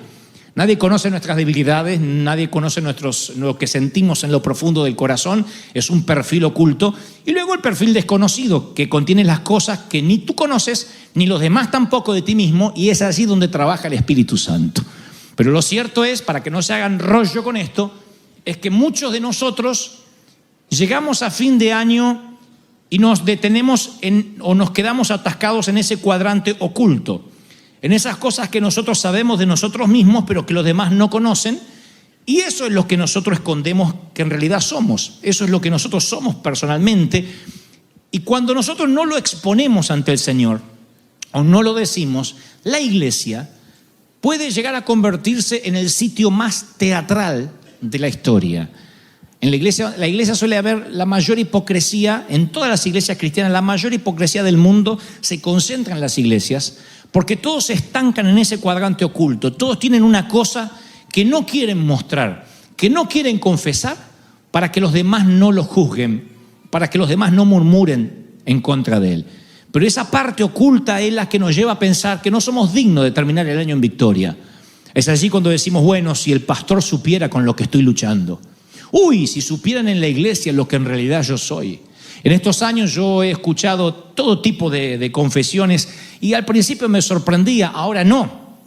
Nadie conoce nuestras debilidades, nadie conoce lo que sentimos en lo profundo del corazón. Es un perfil oculto. Y luego el perfil desconocido, que contiene las cosas que ni tú conoces, ni los demás tampoco de ti mismo, y es allí donde trabaja el Espíritu Santo. Pero lo cierto es, para que no se hagan rollo con esto, es que muchos de nosotros llegamos a fin de año y nos detenemos o nos quedamos atascados en ese cuadrante oculto, en esas cosas que nosotros sabemos de nosotros mismos, pero que los demás no conocen, y eso es lo que nosotros escondemos que en realidad somos. Eso es lo que nosotros somos personalmente, y cuando nosotros no lo exponemos ante el Señor o no lo decimos, la iglesia puede llegar a convertirse en el sitio más teatral de la historia. En la iglesia suele haber la mayor hipocresía, en todas las iglesias cristianas, la mayor hipocresía del mundo se concentra en las iglesias, porque todos se estancan en ese cuadrante oculto, todos tienen una cosa que no quieren mostrar, que no quieren confesar, para que los demás no lo juzguen, para que los demás no murmuren en contra de él. Pero esa parte oculta es la que nos lleva a pensar que no somos dignos de terminar el año en victoria. Es allí cuando decimos, bueno, si el pastor supiera con lo que estoy luchando. Uy, si supieran en la iglesia lo que en realidad yo soy. En estos años yo he escuchado todo tipo de confesiones y al principio me sorprendía, ahora no.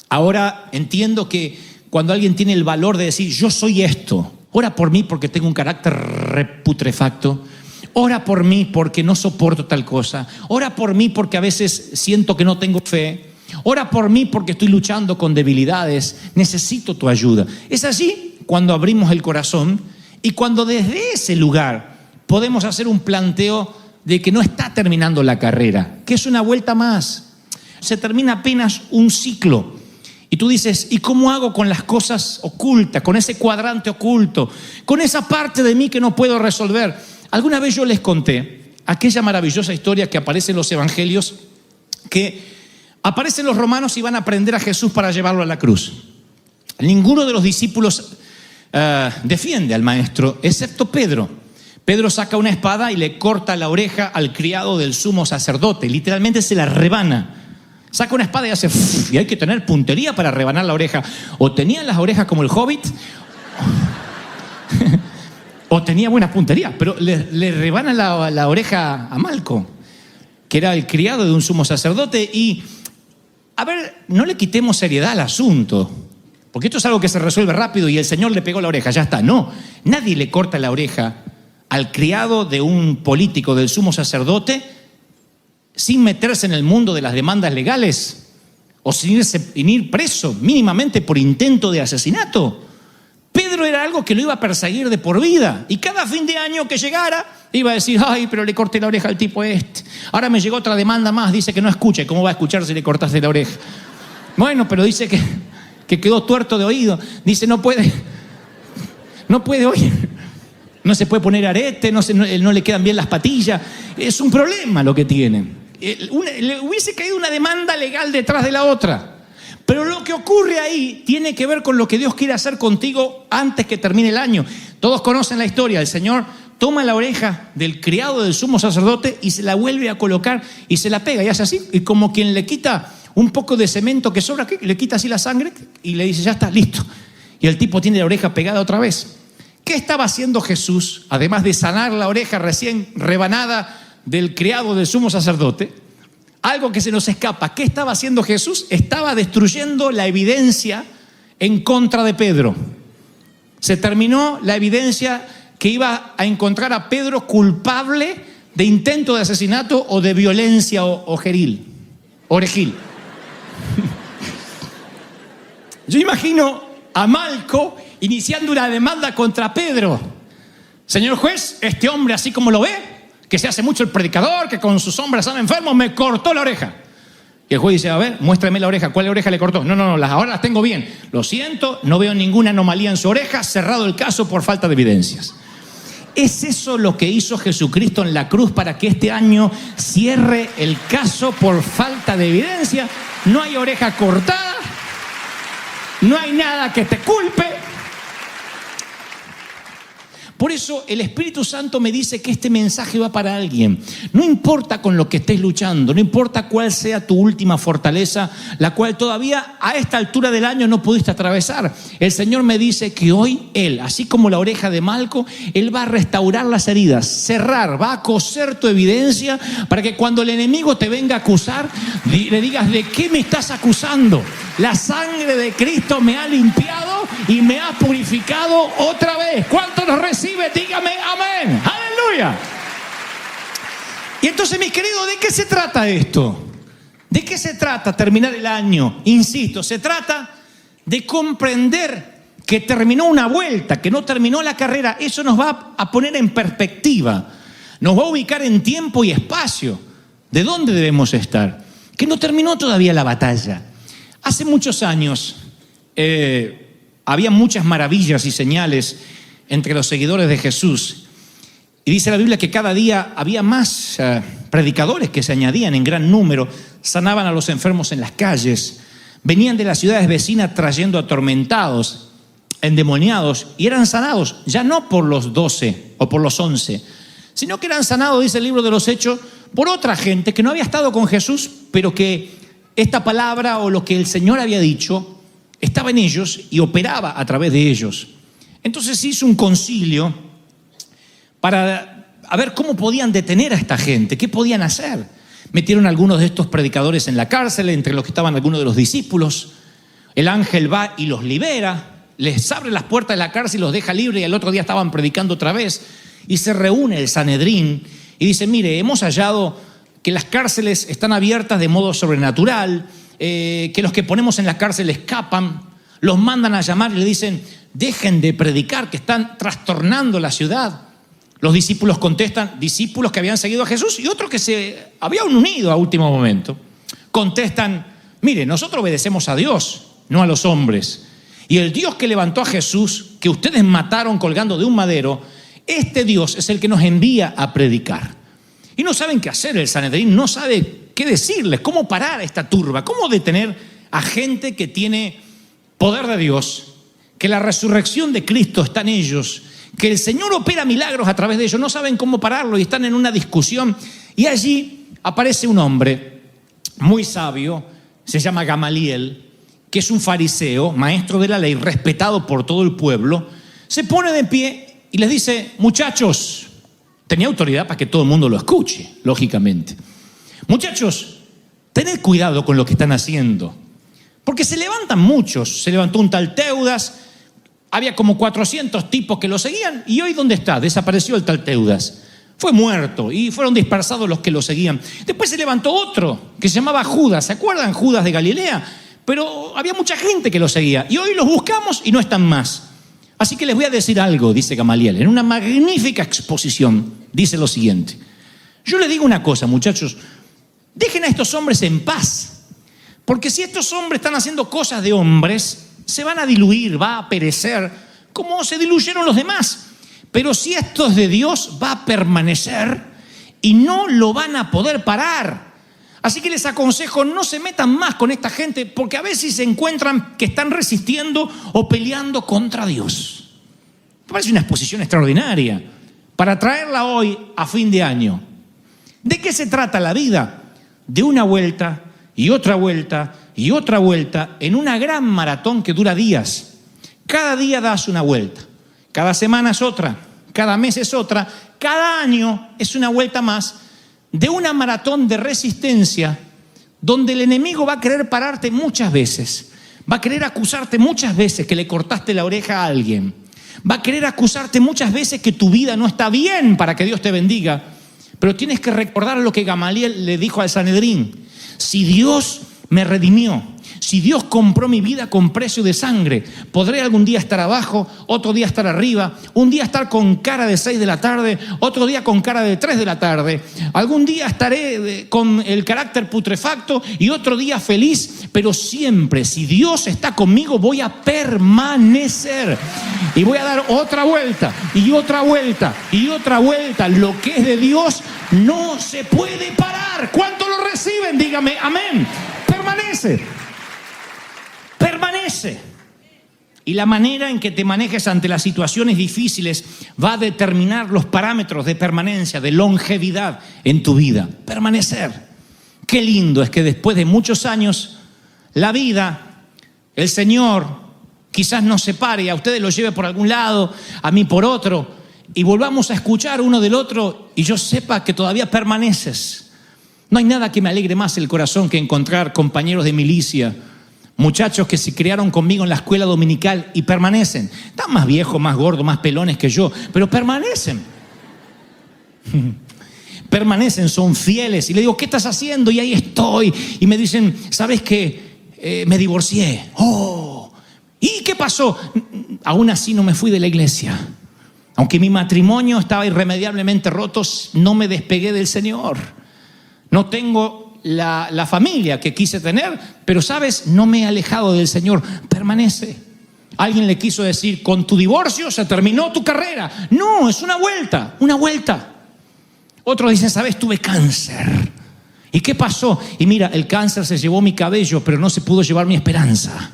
Ahora entiendo que cuando alguien tiene el valor de decir, yo soy esto, ora por mí porque tengo un carácter putrefacto, ora por mí porque no soporto tal cosa, ora por mí porque a veces siento que no tengo fe, ora por mí porque estoy luchando con debilidades, necesito tu ayuda. Es así cuando abrimos el corazón y cuando desde ese lugar podemos hacer un planteo de que no está terminando la carrera, que es una vuelta más, se termina apenas un ciclo. Y tú dices, ¿y cómo hago con las cosas ocultas, con ese cuadrante oculto, con esa parte de mí que no puedo resolver? Alguna vez yo les conté aquella maravillosa historia que aparece en los evangelios, que aparecen los romanos y van a prender a Jesús para llevarlo a la cruz. Ninguno de los discípulos defiende al maestro, excepto Pedro. Pedro saca una espada y le corta la oreja al criado del sumo sacerdote, literalmente se la rebana. Saca una espada y hace y hay que tener puntería para rebanar la oreja. O tenía las orejas como el Hobbit o tenía buena puntería, pero le rebana la oreja a Malco, que era el criado de un sumo sacerdote. Y a ver, no le quitemos seriedad al asunto, porque esto es algo que se resuelve rápido y el Señor le pegó la oreja, ya está. No, nadie le corta la oreja al criado de un político, del sumo sacerdote, sin meterse en el mundo de las demandas legales o sin ir preso mínimamente por intento de asesinato. Pedro era algo que lo iba a perseguir de por vida y cada fin de año que llegara iba a decir, ay, pero le corté la oreja al tipo este. Ahora me llegó otra demanda más, dice que no escuche. ¿Cómo va a escuchar si le cortaste la oreja? Bueno, pero dice que quedó tuerto de oído. Dice, no puede oír. No se puede poner arete, no le quedan bien las patillas. Es un problema lo que tienen. Le hubiese caído una demanda legal detrás de la otra. Pero lo que ocurre ahí tiene que ver con lo que Dios quiere hacer contigo antes que termine el año. Todos conocen la historia. El Señor toma la oreja del criado del sumo sacerdote y se la vuelve a colocar y se la pega y hace así. Y como quien le quita un poco de cemento que sobra, le quita así la sangre y le dice, ya está, listo. Y el tipo tiene la oreja pegada otra vez. ¿Qué estaba haciendo Jesús, además de sanar la oreja recién rebanada del criado del sumo sacerdote? Algo que se nos escapa. ¿Qué estaba haciendo Jesús? Estaba destruyendo la evidencia en contra de Pedro. Se terminó la evidencia que iba a encontrar a Pedro culpable de intento de asesinato o de violencia orejil. Yo imagino a Malco iniciando una demanda contra Pedro. Señor juez, este hombre así como lo ve, que se hace mucho el predicador, que con sus hombres sana enfermo, me cortó la oreja. Y el juez dice, a ver, muéstrame la oreja. ¿Cuál oreja le cortó? No, ahora las tengo bien. Lo siento, no veo ninguna anomalía en su oreja, cerrado el caso por falta de evidencias. ¿Es eso lo que hizo Jesucristo en la cruz para que este año cierre el caso por falta de evidencia? No hay oreja cortada, no hay nada que te culpe. Por eso el Espíritu Santo me dice que este mensaje va para alguien. No importa con lo que estés luchando, no importa cuál sea tu última fortaleza, la cual todavía a esta altura del año no pudiste atravesar. El Señor me dice que hoy Él, así como la oreja de Malco, Él va a restaurar las heridas, cerrar, va a coser tu evidencia para que cuando el enemigo te venga a acusar, le digas, ¿de qué me estás acusando? La sangre de Cristo me ha limpiado y me ha purificado otra vez. ¿Cuánto nos recibe? Dígame amén. ¡Aleluya! Y entonces, mis queridos, ¿de qué se trata esto? ¿De qué se trata terminar el año? Insisto, se trata de comprender que terminó una vuelta, que no terminó la carrera. Eso nos va a poner en perspectiva, nos va a ubicar en tiempo y espacio de dónde debemos estar, que no terminó todavía la batalla. Hace muchos años había muchas maravillas y señales entre los seguidores de Jesús. Y dice la Biblia que cada día había más predicadores que se añadían en gran número, sanaban a los enfermos en las calles, venían de las ciudades vecinas trayendo atormentados, endemoniados, y eran sanados, ya no por los 12 o por los 11, sino que eran sanados, dice el libro de los Hechos, por otra gente que no había estado con Jesús, pero que esta palabra o lo que el Señor había dicho estaba en ellos y operaba a través de ellos. Entonces hizo un concilio para ver cómo podían detener a esta gente, qué podían hacer. Metieron a algunos de estos predicadores en la cárcel, entre los que estaban algunos de los discípulos. El ángel va y los libera, les abre las puertas de la cárcel y los deja libres, y al otro día estaban predicando otra vez. Y se reúne el Sanedrín y dice: mire, hemos hallado que las cárceles están abiertas de modo sobrenatural, que los que ponemos en las cárceles escapan, los mandan a llamar y le dicen: dejen de predicar, que están trastornando la ciudad. Los discípulos contestan, discípulos que habían seguido a Jesús y otros que se habían unido a último momento, contestan: mire, nosotros obedecemos a Dios, no a los hombres. Y el Dios que levantó a Jesús, que ustedes mataron colgando de un madero, este Dios es el que nos envía a predicar. Y no saben qué hacer, el Sanedrín no sabe qué decirles, cómo parar a esta turba, cómo detener a gente que tiene poder de Dios, que la resurrección de Cristo está en ellos, que el Señor opera milagros a través de ellos. No saben cómo pararlo y están en una discusión. Y allí aparece un hombre muy sabio, se llama Gamaliel, que es un fariseo, maestro de la ley, respetado por todo el pueblo. Se pone de pie y les dice: muchachos, tenía autoridad para que todo el mundo lo escuche, lógicamente. Muchachos, tened cuidado con lo que están haciendo, porque se levantan muchos. Se levantó un tal Teudas, había como 400 tipos que lo seguían, y hoy ¿dónde está? Desapareció el tal Teudas. Fue muerto y fueron dispersados los que lo seguían. Después se levantó otro que se llamaba Judas. ¿Se acuerdan? Judas de Galilea. Pero había mucha gente que lo seguía y hoy los buscamos y no están más. Así que les voy a decir algo, dice Gamaliel, en una magnífica exposición. Dice lo siguiente: yo les digo una cosa, muchachos, dejen a estos hombres en paz, porque si estos hombres están haciendo cosas de hombres, se van a diluir, va a perecer, como se diluyeron los demás. Pero si esto es de Dios, va a permanecer y no lo van a poder parar. Así que les aconsejo, no se metan más con esta gente, porque a veces se encuentran que están resistiendo o peleando contra Dios. Me parece una exposición extraordinaria para traerla hoy a fin de año. ¿De qué se trata la vida? De una vuelta y otra vuelta y otra vuelta en una gran maratón que dura días. Cada día das una vuelta, cada semana es otra, cada mes es otra, cada año es una vuelta más de una maratón de resistencia donde el enemigo va a querer pararte muchas veces, va a querer acusarte muchas veces que le cortaste la oreja a alguien, va a querer acusarte muchas veces que tu vida no está bien para que Dios te bendiga, pero tienes que recordar lo que Gamaliel le dijo al Sanedrín: si Dios me redimió, si Dios compró mi vida con precio de sangre, podré algún día estar abajo, otro día estar arriba, un día estar con cara de 6 de la tarde, otro día con cara de 3 de la tarde, algún día estaré con el carácter putrefacto y otro día feliz, pero siempre, si Dios está conmigo, voy a permanecer y voy a dar otra vuelta y otra vuelta y otra vuelta. Lo que es de Dios no se puede parar. ¿Cuántos lo reciben? Dígame amén. Permanece. Permanece. Y la manera en que te manejes ante las situaciones difíciles va a determinar los parámetros de permanencia, de longevidad en tu vida. Permanecer. Qué lindo es que después de muchos años, la vida, el Señor, quizás nos separe y a ustedes los lleve por algún lado, a mí por otro, y volvamos a escuchar uno del otro y yo sepa que todavía permaneces. No hay nada que me alegre más el corazón que encontrar compañeros de milicia, muchachos que se criaron conmigo en la escuela dominical y permanecen. Están más viejos, más gordos, más pelones que yo, pero permanecen. Permanecen, son fieles. Y le digo: ¿qué estás haciendo? Y ahí estoy. Y me dicen: ¿sabes qué? Me divorcié. Oh. ¿Y qué pasó? Aún así no me fui de la iglesia. Aunque mi matrimonio estaba irremediablemente roto, no me despegué del Señor. No tengo la familia que quise tener, pero sabes, no me he alejado del Señor. Permanece. Alguien le quiso decir: con tu divorcio se terminó tu carrera. No, es una vuelta, una vuelta. Otro dice: sabes, tuve cáncer. ¿Y qué pasó? Y mira, el cáncer se llevó mi cabello, pero no se pudo llevar mi esperanza.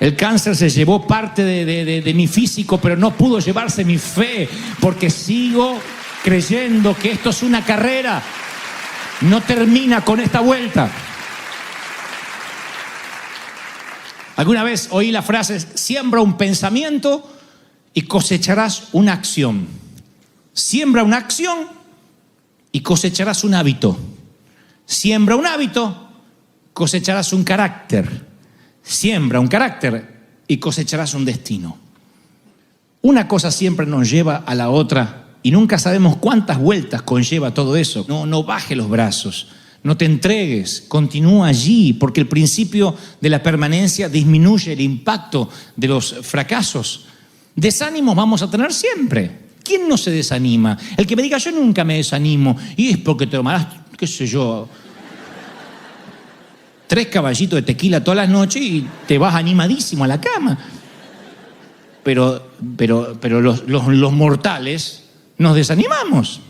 El cáncer se llevó parte de mi físico, pero no pudo llevarse mi fe, porque sigo creyendo que esto es una carrera. No termina con esta vuelta. Alguna vez oí la frase: siembra un pensamiento y cosecharás una acción. Siembra una acción y cosecharás un hábito. Siembra un hábito, cosecharás un carácter. Siembra un carácter y cosecharás un destino. Una cosa siempre nos lleva a la otra y nunca sabemos cuántas vueltas conlleva todo eso. No bajes los brazos, no te entregues, continúa allí, porque el principio de la permanencia disminuye el impacto de los fracasos. Desánimos vamos a tener siempre. ¿Quién no se desanima? El que me diga: yo nunca me desanimo, y es porque te tomarás, qué sé yo, 3 caballitos de tequila todas las noches y te vas animadísimo a la cama. Pero los mortales nos desanimamos,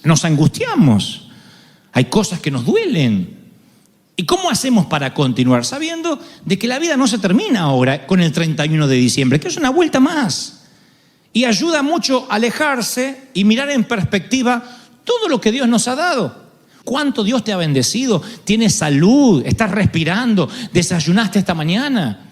nos angustiamos. Hay cosas que nos duelen. ¿Y cómo hacemos para continuar? Sabiendo de que la vida no se termina ahora con el 31 de diciembre, que es una vuelta más. Y ayuda mucho a alejarse y mirar en perspectiva todo lo que Dios nos ha dado. ¿Cuánto Dios te ha bendecido? Tienes salud, estás respirando, desayunaste esta mañana.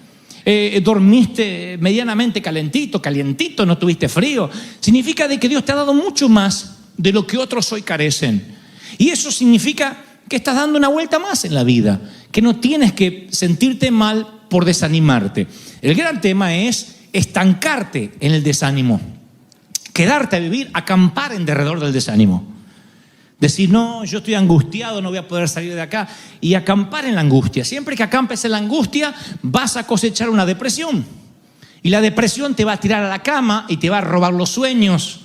Dormiste medianamente calientito, no tuviste frío. Significa de que Dios te ha dado mucho más de lo que otros hoy carecen. Y eso significa que estás dando una vuelta más en la vida, que no tienes que sentirte mal por desanimarte. El gran tema es estancarte en el desánimo, quedarte a vivir, acampar en derredor del desánimo. Decir: no, yo estoy angustiado, no voy a poder salir de acá. Y acampar en la angustia. Siempre que acampes en la angustia, vas a cosechar una depresión. Y la depresión te va a tirar a la cama y te va a robar los sueños.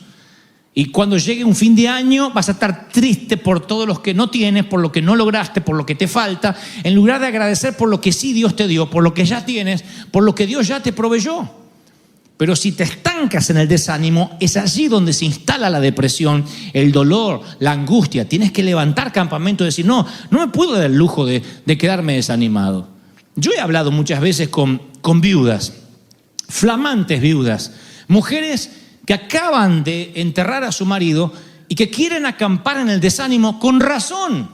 Y cuando llegue un fin de año, vas a estar triste por todos los que no tienes, por lo que no lograste, por lo que te falta, en lugar de agradecer por lo que sí Dios te dio, por lo que ya tienes, por lo que Dios ya te proveyó. Pero si te estancas en el desánimo, es allí donde se instala la depresión, el dolor, la angustia. Tienes que levantar campamento y decir: no me puedo dar el lujo de quedarme desanimado. Yo he hablado muchas veces con viudas, flamantes viudas, mujeres que acaban de enterrar a su marido y que quieren acampar en el desánimo con razón.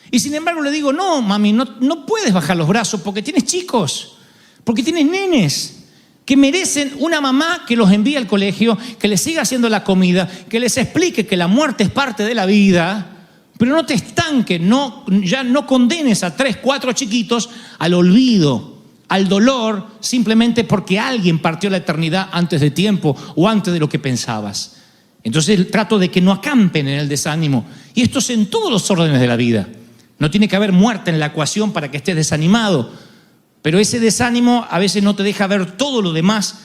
Y sin embargo le digo: no, mami, no puedes bajar los brazos porque tienes chicos, porque tienes nenes que merecen una mamá que los envíe al colegio, que les siga haciendo la comida, que les explique que la muerte es parte de la vida, pero no te estanques, ya no condenes a 3, 4 chiquitos al olvido, al dolor, simplemente porque alguien partió a la eternidad antes de tiempo o antes de lo que pensabas. Entonces trato de que no acampen en el desánimo. Y esto es en todos los órdenes de la vida. No tiene que haber muerte en la ecuación para que estés desanimado. Pero ese desánimo a veces no te deja ver todo lo demás.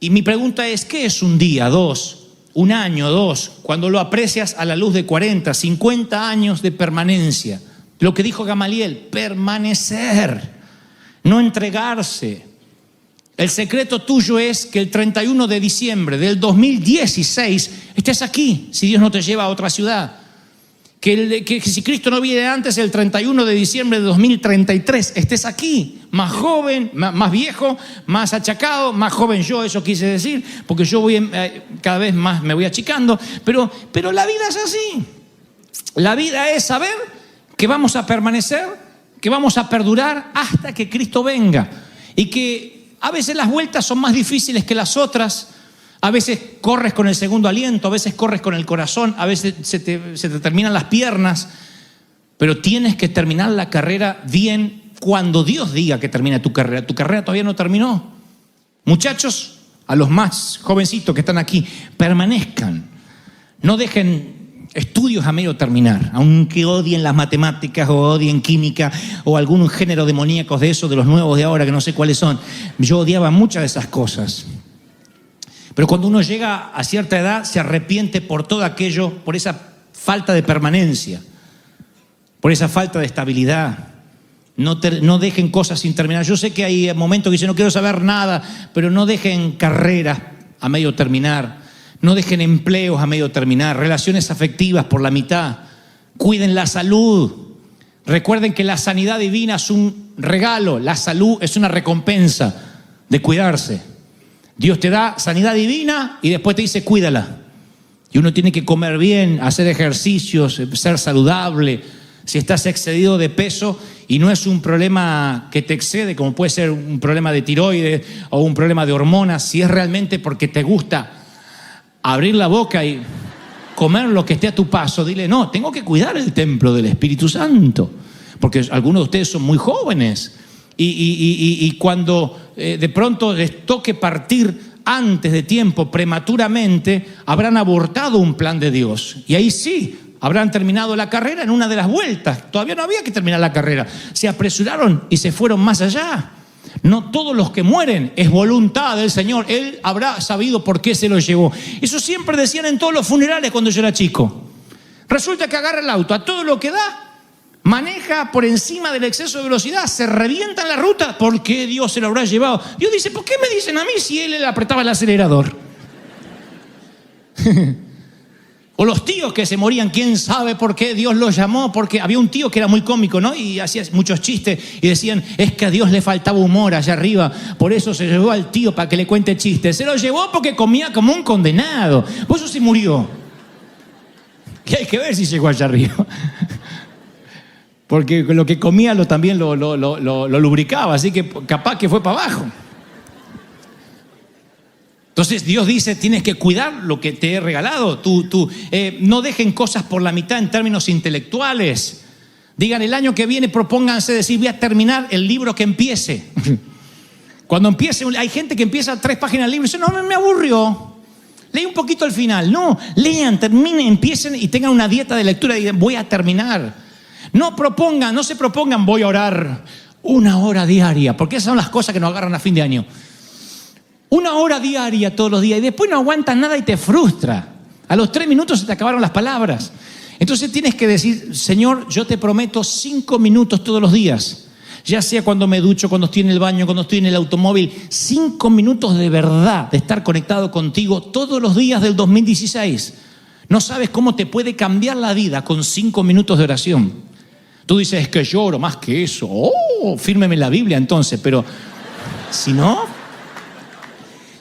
Y mi pregunta es: ¿qué es un día, 2, un año, 2, cuando lo aprecias a la luz de 40, 50 años de permanencia? Lo que dijo Gamaliel: permanecer, no entregarse. El secreto tuyo es que el 31 de diciembre del 2016 estés aquí, si Dios no te lleva a otra ciudad. Que si Cristo no viene antes, el 31 de diciembre de 2033 estés aquí, más joven, más viejo, más achacado, más joven yo, eso quise decir, porque yo voy cada vez más me voy achicando, pero la vida es así. La vida es saber que vamos a permanecer, que vamos a perdurar hasta que Cristo venga, y que a veces las vueltas son más difíciles que las otras. A veces corres con el segundo aliento, a veces corres con el corazón, a veces se te terminan las piernas, pero tienes que terminar la carrera bien cuando Dios diga que termina tu carrera. Tu carrera todavía no terminó. Muchachos, a los más jovencitos que están aquí, permanezcan. No dejen estudios a medio terminar, aunque odien las matemáticas o odien química o algún género demoníacos de esos, de los nuevos de ahora, que no sé cuáles son. Yo odiaba muchas de esas cosas. Pero cuando uno llega a cierta edad, se arrepiente por todo aquello, por esa falta de permanencia, por esa falta de estabilidad. No dejen cosas sin terminar. Yo sé que hay momentos que dicen: no quiero saber nada, pero no dejen carreras a medio terminar, no dejen empleos a medio terminar, relaciones afectivas por la mitad. Cuiden la salud. Recuerden que la sanidad divina es un regalo, la salud es una recompensa de cuidarse. Dios te da sanidad divina y después te dice: cuídala. Y uno tiene que comer bien, hacer ejercicios, ser saludable. Si estás excedido de peso y no es un problema que te excede, como puede ser un problema de tiroides o un problema de hormonas, si es realmente porque te gusta abrir la boca y comer lo que esté a tu paso, dile, no, tengo que cuidar el templo del Espíritu Santo, porque algunos de ustedes son muy jóvenes y cuando de pronto les toque partir antes de tiempo, prematuramente, habrán abortado un plan de Dios. Y ahí sí, habrán terminado la carrera en una de las vueltas. Todavía no había que terminar la carrera. Se apresuraron y se fueron más allá. No todos los que mueren es voluntad del Señor. Él habrá sabido por qué se los llevó. Eso siempre decían en todos los funerales cuando yo era chico. Resulta que agarra el auto a todo lo que da, maneja por encima del exceso de velocidad, se revienta en la ruta. ¿Por qué Dios se lo habrá llevado? Dios dice, ¿por qué me dicen a mí si él le apretaba el acelerador? O los tíos que se morían, ¿quién sabe por qué Dios los llamó? Porque había un tío que era muy cómico, ¿no? Y hacía muchos chistes y decían, es que a Dios le faltaba humor allá arriba, por eso se llevó al tío para que le cuente chistes. Se lo llevó porque comía como un condenado. Por eso se murió. Y hay que ver si llegó allá arriba. Porque lo que comía también lo lubricaba, así que capaz que fue para abajo. Entonces Dios dice, tienes que cuidar lo que te he regalado. No dejen cosas por la mitad en términos intelectuales. Digan, el año que viene propónganse decir, voy a terminar el libro que empiece. Cuando empiece, hay gente que empieza 3 páginas del libro y dice, no, me aburrió. Leí un poquito al final. No, lean, terminen, empiecen y tengan una dieta de lectura y digan, voy a terminar. No se propongan, voy a orar 1 hora diaria, porque esas son las cosas que nos agarran a fin de año. 1 hora diaria todos los días y después no aguantas nada y te frustra. A los 3 minutos se te acabaron las palabras. Entonces tienes que decir, Señor, yo te prometo 5 minutos todos los días. Ya sea cuando me ducho, cuando estoy en el baño, cuando estoy en el automóvil. 5 minutos de verdad de estar conectado contigo todos los días del 2016. No sabes cómo te puede cambiar la vida con 5 minutos de oración. Tú dices, es que yo oro más que eso. Oh, fírmeme la Biblia entonces, pero si no,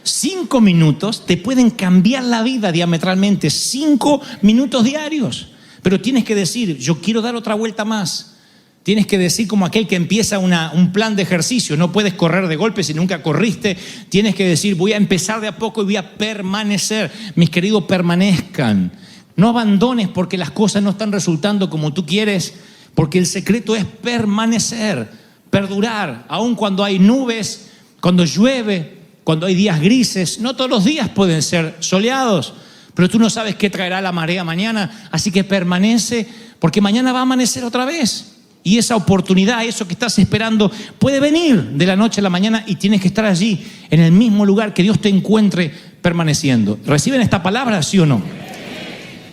5 minutos te pueden cambiar la vida diametralmente. 5 minutos diarios. Pero tienes que decir, yo quiero dar otra vuelta más. Tienes que decir como aquel que empieza un plan de ejercicio. No puedes correr de golpe si nunca corriste. Tienes que decir, voy a empezar de a poco y voy a permanecer. Mis queridos, permanezcan. No abandones porque las cosas no están resultando como tú quieres. Porque el secreto es permanecer, perdurar, aun cuando hay nubes, cuando llueve, cuando hay días grises. No todos los días pueden ser soleados, pero tú no sabes qué traerá la marea mañana, así que permanece, porque mañana va a amanecer otra vez. Y esa oportunidad, eso que estás esperando, puede venir de la noche a la mañana y tienes que estar allí, en el mismo lugar que Dios te encuentre permaneciendo. ¿Reciben esta palabra, sí o no?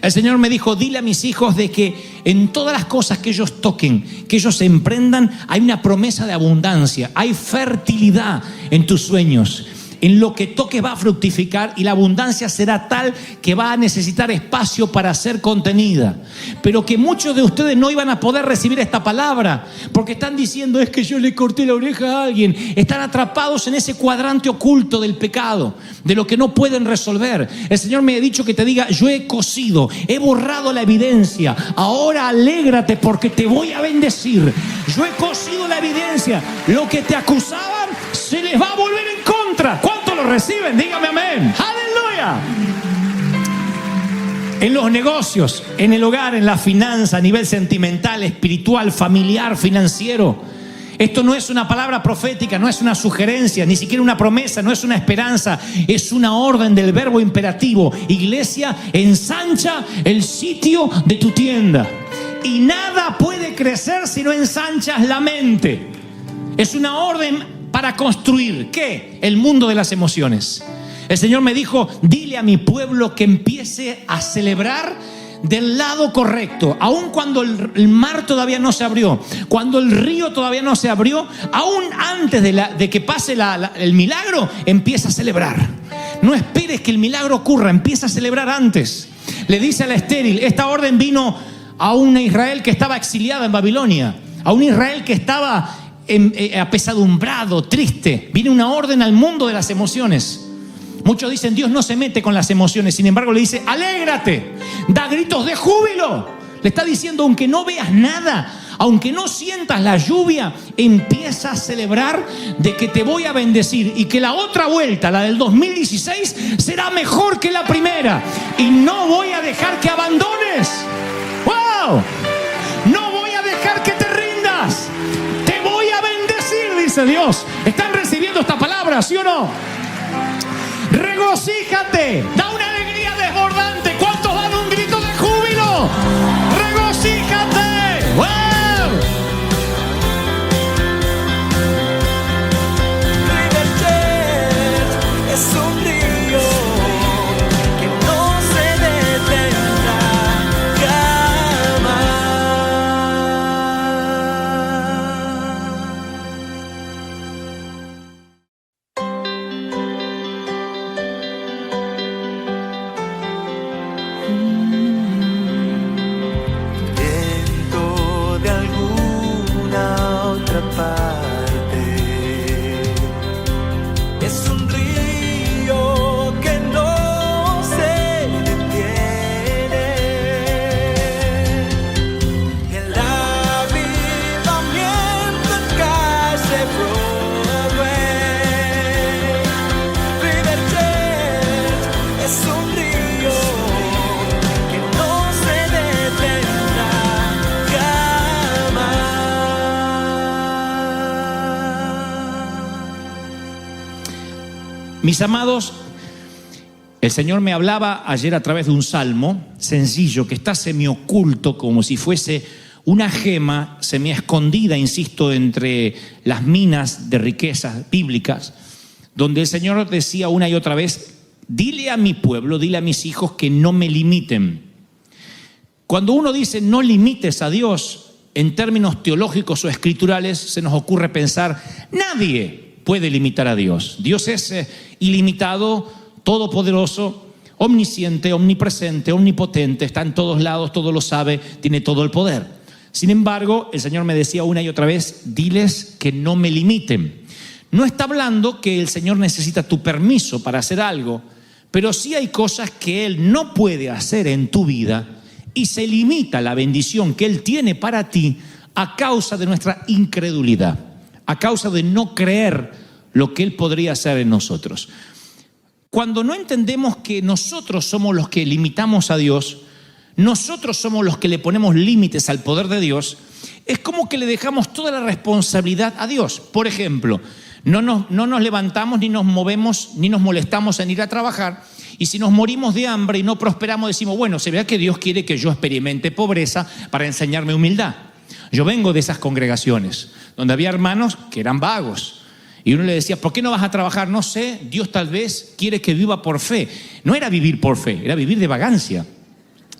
El Señor me dijo, dile a mis hijos de que en todas las cosas que ellos toquen, que ellos emprendan, hay una promesa de abundancia, hay fertilidad en tus sueños. En lo que toques va a fructificar y la abundancia será tal que va a necesitar espacio para ser contenida. Pero que muchos de ustedes no iban a poder recibir esta palabra porque están diciendo, es que yo le corté la oreja a alguien. Están atrapados en ese cuadrante oculto del pecado, de lo que no pueden resolver. El Señor me ha dicho que te diga, yo he cosido, he borrado la evidencia. Ahora alégrate porque te voy a bendecir. Yo he cosido la evidencia. Lo que te acusaban se les va a volver en contra. ¿Cuántos lo reciben? Dígame amén. ¡Aleluya! En los negocios, en el hogar, en la finanza, a nivel sentimental, espiritual, familiar, financiero. Esto no es una palabra profética, no es una sugerencia, ni siquiera una promesa, no es una esperanza. Es una orden del verbo imperativo. Iglesia, ensancha el sitio de tu tienda. Y nada puede crecer si no ensanchas la mente. Es una orden para construir, ¿qué? El mundo de las emociones. El Señor me dijo, dile a mi pueblo que empiece a celebrar del lado correcto, aun cuando el mar todavía no se abrió, cuando el río todavía no se abrió, aún antes de que pase el milagro, empieza a celebrar. No esperes que el milagro ocurra, empieza a celebrar antes. Le dice a la estéril, esta orden vino a una Israel que estaba exiliada en Babilonia, a un Israel que estaba apesadumbrado, triste. Viene una orden al mundo de las emociones. Muchos dicen, Dios no se mete con las emociones. Sin embargo, le dice, alégrate, da gritos de júbilo. Le está diciendo, aunque no veas nada, aunque no sientas la lluvia, empieza a celebrar de que te voy a bendecir y que la otra vuelta, la del 2016, será mejor que la primera. Y no voy a dejar que abandones. ¡Wow! No voy a dejar que te rindas. Te voy a bendecir, dice Dios. ¿Están recibiendo esta palabra, sí o no? Regocíjate, da una alegría desbordante. ¿Cuántos dan un grito de júbilo? Regocíjate. ¡Wow! River Church es un río que no se detendrá jamás. Viento de alguna otra parte, es un río que no se detiene. El avivamiento en calle Broadway. River Church es un río que no se detendrá jamás. Mis amados, el Señor me hablaba ayer a través de un salmo sencillo que está semioculto, como si fuese una gema semiescondida, insisto, entre las minas de riquezas bíblicas, donde el Señor decía una y otra vez, dile a mi pueblo, dile a mis hijos que no me limiten. Cuando uno dice no limites a Dios, en términos teológicos o escriturales, se nos ocurre pensar, nadie puede limitar a Dios. Dios es ilimitado, todopoderoso, omnisciente, omnipresente, omnipotente, está en todos lados, todo lo sabe, tiene todo el poder. Sin embargo, el Señor me decía una y otra vez, diles que no me limiten. No está hablando que el Señor necesita tu permiso para hacer algo, pero sí hay cosas que Él no puede hacer en tu vida y se limita la bendición que Él tiene para ti a causa de nuestra incredulidad, a causa de no creer lo que Él podría hacer en nosotros. Cuando no entendemos que nosotros somos los que limitamos a Dios, nosotros somos los que le ponemos límites al poder de Dios, es como que le dejamos toda la responsabilidad a Dios. Por ejemplo, no nos levantamos, ni nos movemos, ni nos molestamos en ir a trabajar. Y si nos morimos de hambre y no prosperamos, decimos, bueno, se vea que Dios quiere que yo experimente pobreza para enseñarme humildad. Yo vengo de esas congregaciones donde había hermanos que eran vagos. Y uno le decía, ¿por qué no vas a trabajar? No sé, Dios tal vez quiere que viva por fe. No era vivir por fe, era vivir de vagancia.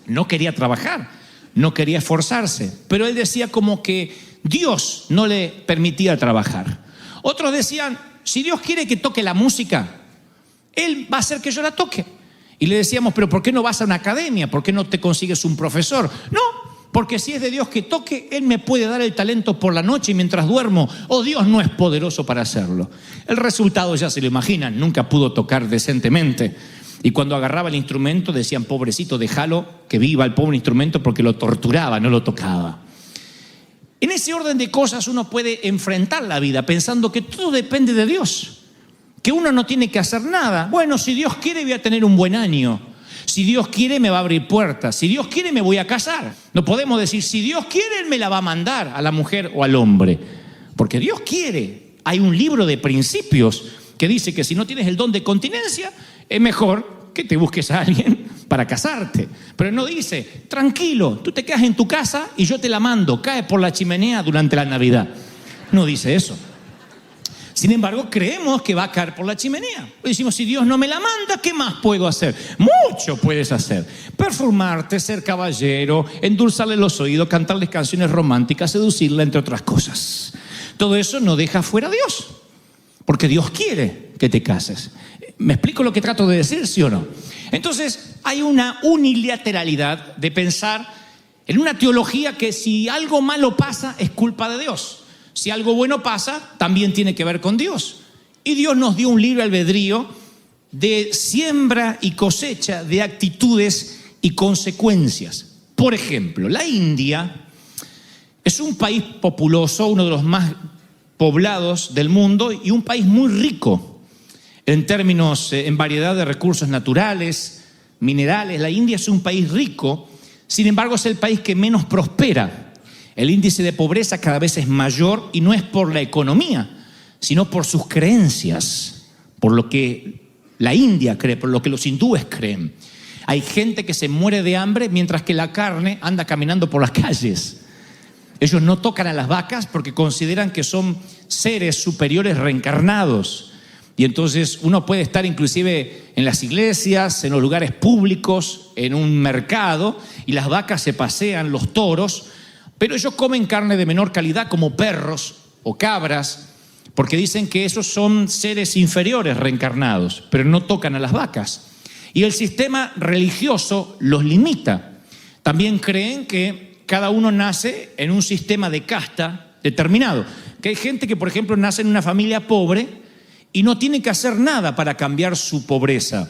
No quería trabajar, no quería esforzarse. Pero él decía como que Dios no le permitía trabajar. Otros decían, si Dios quiere que toque la música, Él va a hacer que yo la toque. Y le decíamos, pero ¿por qué no vas a una academia? ¿Por qué no te consigues un profesor? No, porque si es de Dios que toque, Él me puede dar el talento por la noche mientras duermo. O Dios no es poderoso para hacerlo. El resultado ya se lo imaginan, nunca pudo tocar decentemente. Y cuando agarraba el instrumento decían, pobrecito, déjalo que viva el pobre instrumento, porque lo torturaba, no lo tocaba. En ese orden de cosas uno puede enfrentar la vida pensando que todo depende de Dios, que uno no tiene que hacer nada. Bueno, si Dios quiere voy a tener un buen año. Si Dios quiere me va a abrir puertas. Si Dios quiere me voy a casar. No podemos decir, si Dios quiere Él me la va a mandar a la mujer o al hombre. Porque Dios quiere. Hay un libro de principios que dice que si no tienes el don de continencia, es mejor que te busques a alguien para casarte. Pero no dice, tranquilo, tú te quedas en tu casa y yo te la mando, cae por la chimenea durante la Navidad. No dice eso. Sin embargo, creemos que va a caer por la chimenea. Decimos, si Dios no me la manda, ¿qué más puedo hacer? Mucho puedes hacer. Perfumarte, ser caballero, endulzarle los oídos, cantarles canciones románticas, seducirla, entre otras cosas. Todo eso no deja fuera a Dios, porque Dios quiere que te cases. ¿Me explico lo que trato de decir, sí o no? Entonces, hay una unilateralidad de pensar en una teología que si algo malo pasa, es culpa de Dios. Si algo bueno pasa, también tiene que ver con Dios. Y Dios nos dio un libre albedrío de siembra y cosecha de actitudes y consecuencias. Por ejemplo, la India es un país populoso, uno de los más poblados del mundo y un país muy rico en términos, en variedad de recursos naturales, minerales. La India es un país rico, sin embargo es el país que menos prospera. El índice de pobreza cada vez es mayor y no es por la economía, sino por sus creencias, por lo que la India cree, por lo que los hindúes creen. Hay gente que se muere de hambre mientras que la carne anda caminando por las calles. Ellos no tocan a las vacas porque consideran que son seres superiores reencarnados. Y entonces uno puede estar inclusive en las iglesias, en los lugares públicos, en un mercado, y las vacas se pasean, los toros, pero ellos comen carne de menor calidad como perros o cabras, porque dicen que esos son seres inferiores reencarnados, pero no tocan a las vacas. Y el sistema religioso los limita. También creen que cada uno nace en un sistema de casta determinado. Que hay gente que, por ejemplo, nace en una familia pobre y no tiene que hacer nada para cambiar su pobreza.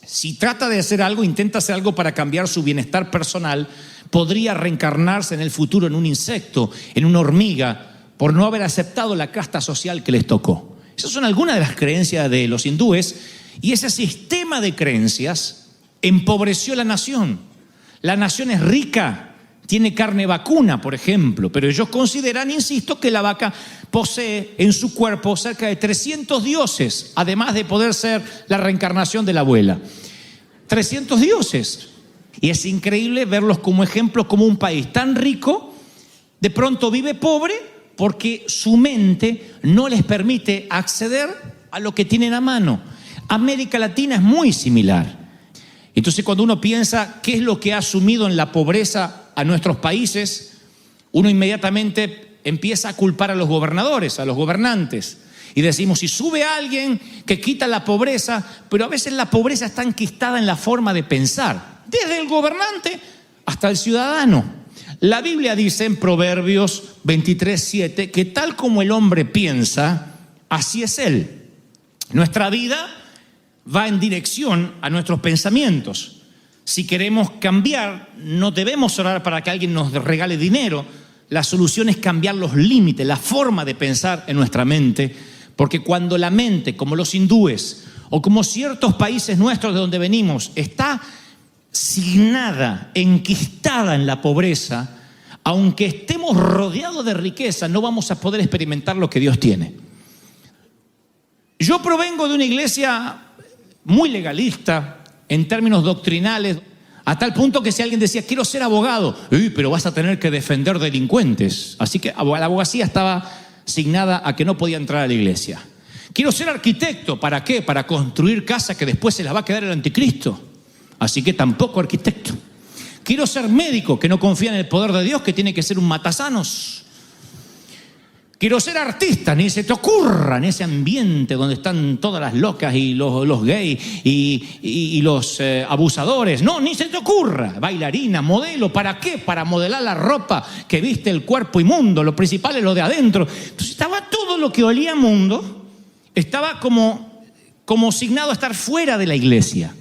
Si trata de hacer algo, intenta hacer algo para cambiar su bienestar personal, podría reencarnarse en el futuro en un insecto, en una hormiga, por no haber aceptado la casta social que les tocó. Esas son algunas de las creencias de los hindúes, y ese sistema de creencias empobreció la nación. La nación es rica, tiene carne vacuna, por ejemplo, pero ellos consideran, insisto, que la vaca posee en su cuerpo cerca de 300 dioses, además de poder ser la reencarnación de la abuela. 300 dioses. Y es increíble verlos como ejemplos, como un país tan rico, de pronto vive pobre porque su mente no les permite acceder a lo que tienen a mano. América Latina es muy similar. Entonces, cuando uno piensa qué es lo que ha sumido en la pobreza a nuestros países, uno inmediatamente empieza a culpar a los gobernadores, a los gobernantes. Y decimos, si sube alguien que quita la pobreza, pero a veces la pobreza está enquistada en la forma de pensar, desde el gobernante hasta el ciudadano. La Biblia dice en Proverbios 23:7 que tal como el hombre piensa, así es él. Nuestra vida va en dirección a nuestros pensamientos. Si queremos cambiar, no debemos orar para que alguien nos regale dinero. La solución es cambiar los límites, la forma de pensar en nuestra mente, porque cuando la mente, como los hindúes o como ciertos países nuestros de donde venimos, está signada, enquistada en la pobreza, aunque estemos rodeados de riqueza, no vamos a poder experimentar lo que Dios tiene. Yo provengo de una iglesia muy legalista en términos doctrinales, a tal punto que si alguien decía, quiero ser abogado, pero vas a tener que defender delincuentes. Así que la abogacía estaba signada a que no podía entrar a la iglesia. Quiero ser arquitecto, ¿para qué? Para construir casas que después se las va a quedar el anticristo. Así que tampoco arquitecto. Quiero ser médico, que no confía en el poder de Dios, que tiene que ser un matasanos. Quiero ser artista, ni se te ocurra en ese ambiente donde están todas las locas y los gays y los abusadores. No, ni se te ocurra. Bailarina, modelo, ¿para qué? Para modelar la ropa que viste el cuerpo inmundo. Lo principal es lo de adentro. Entonces estaba todo lo que olía mundo, estaba como signado a estar fuera de la iglesia.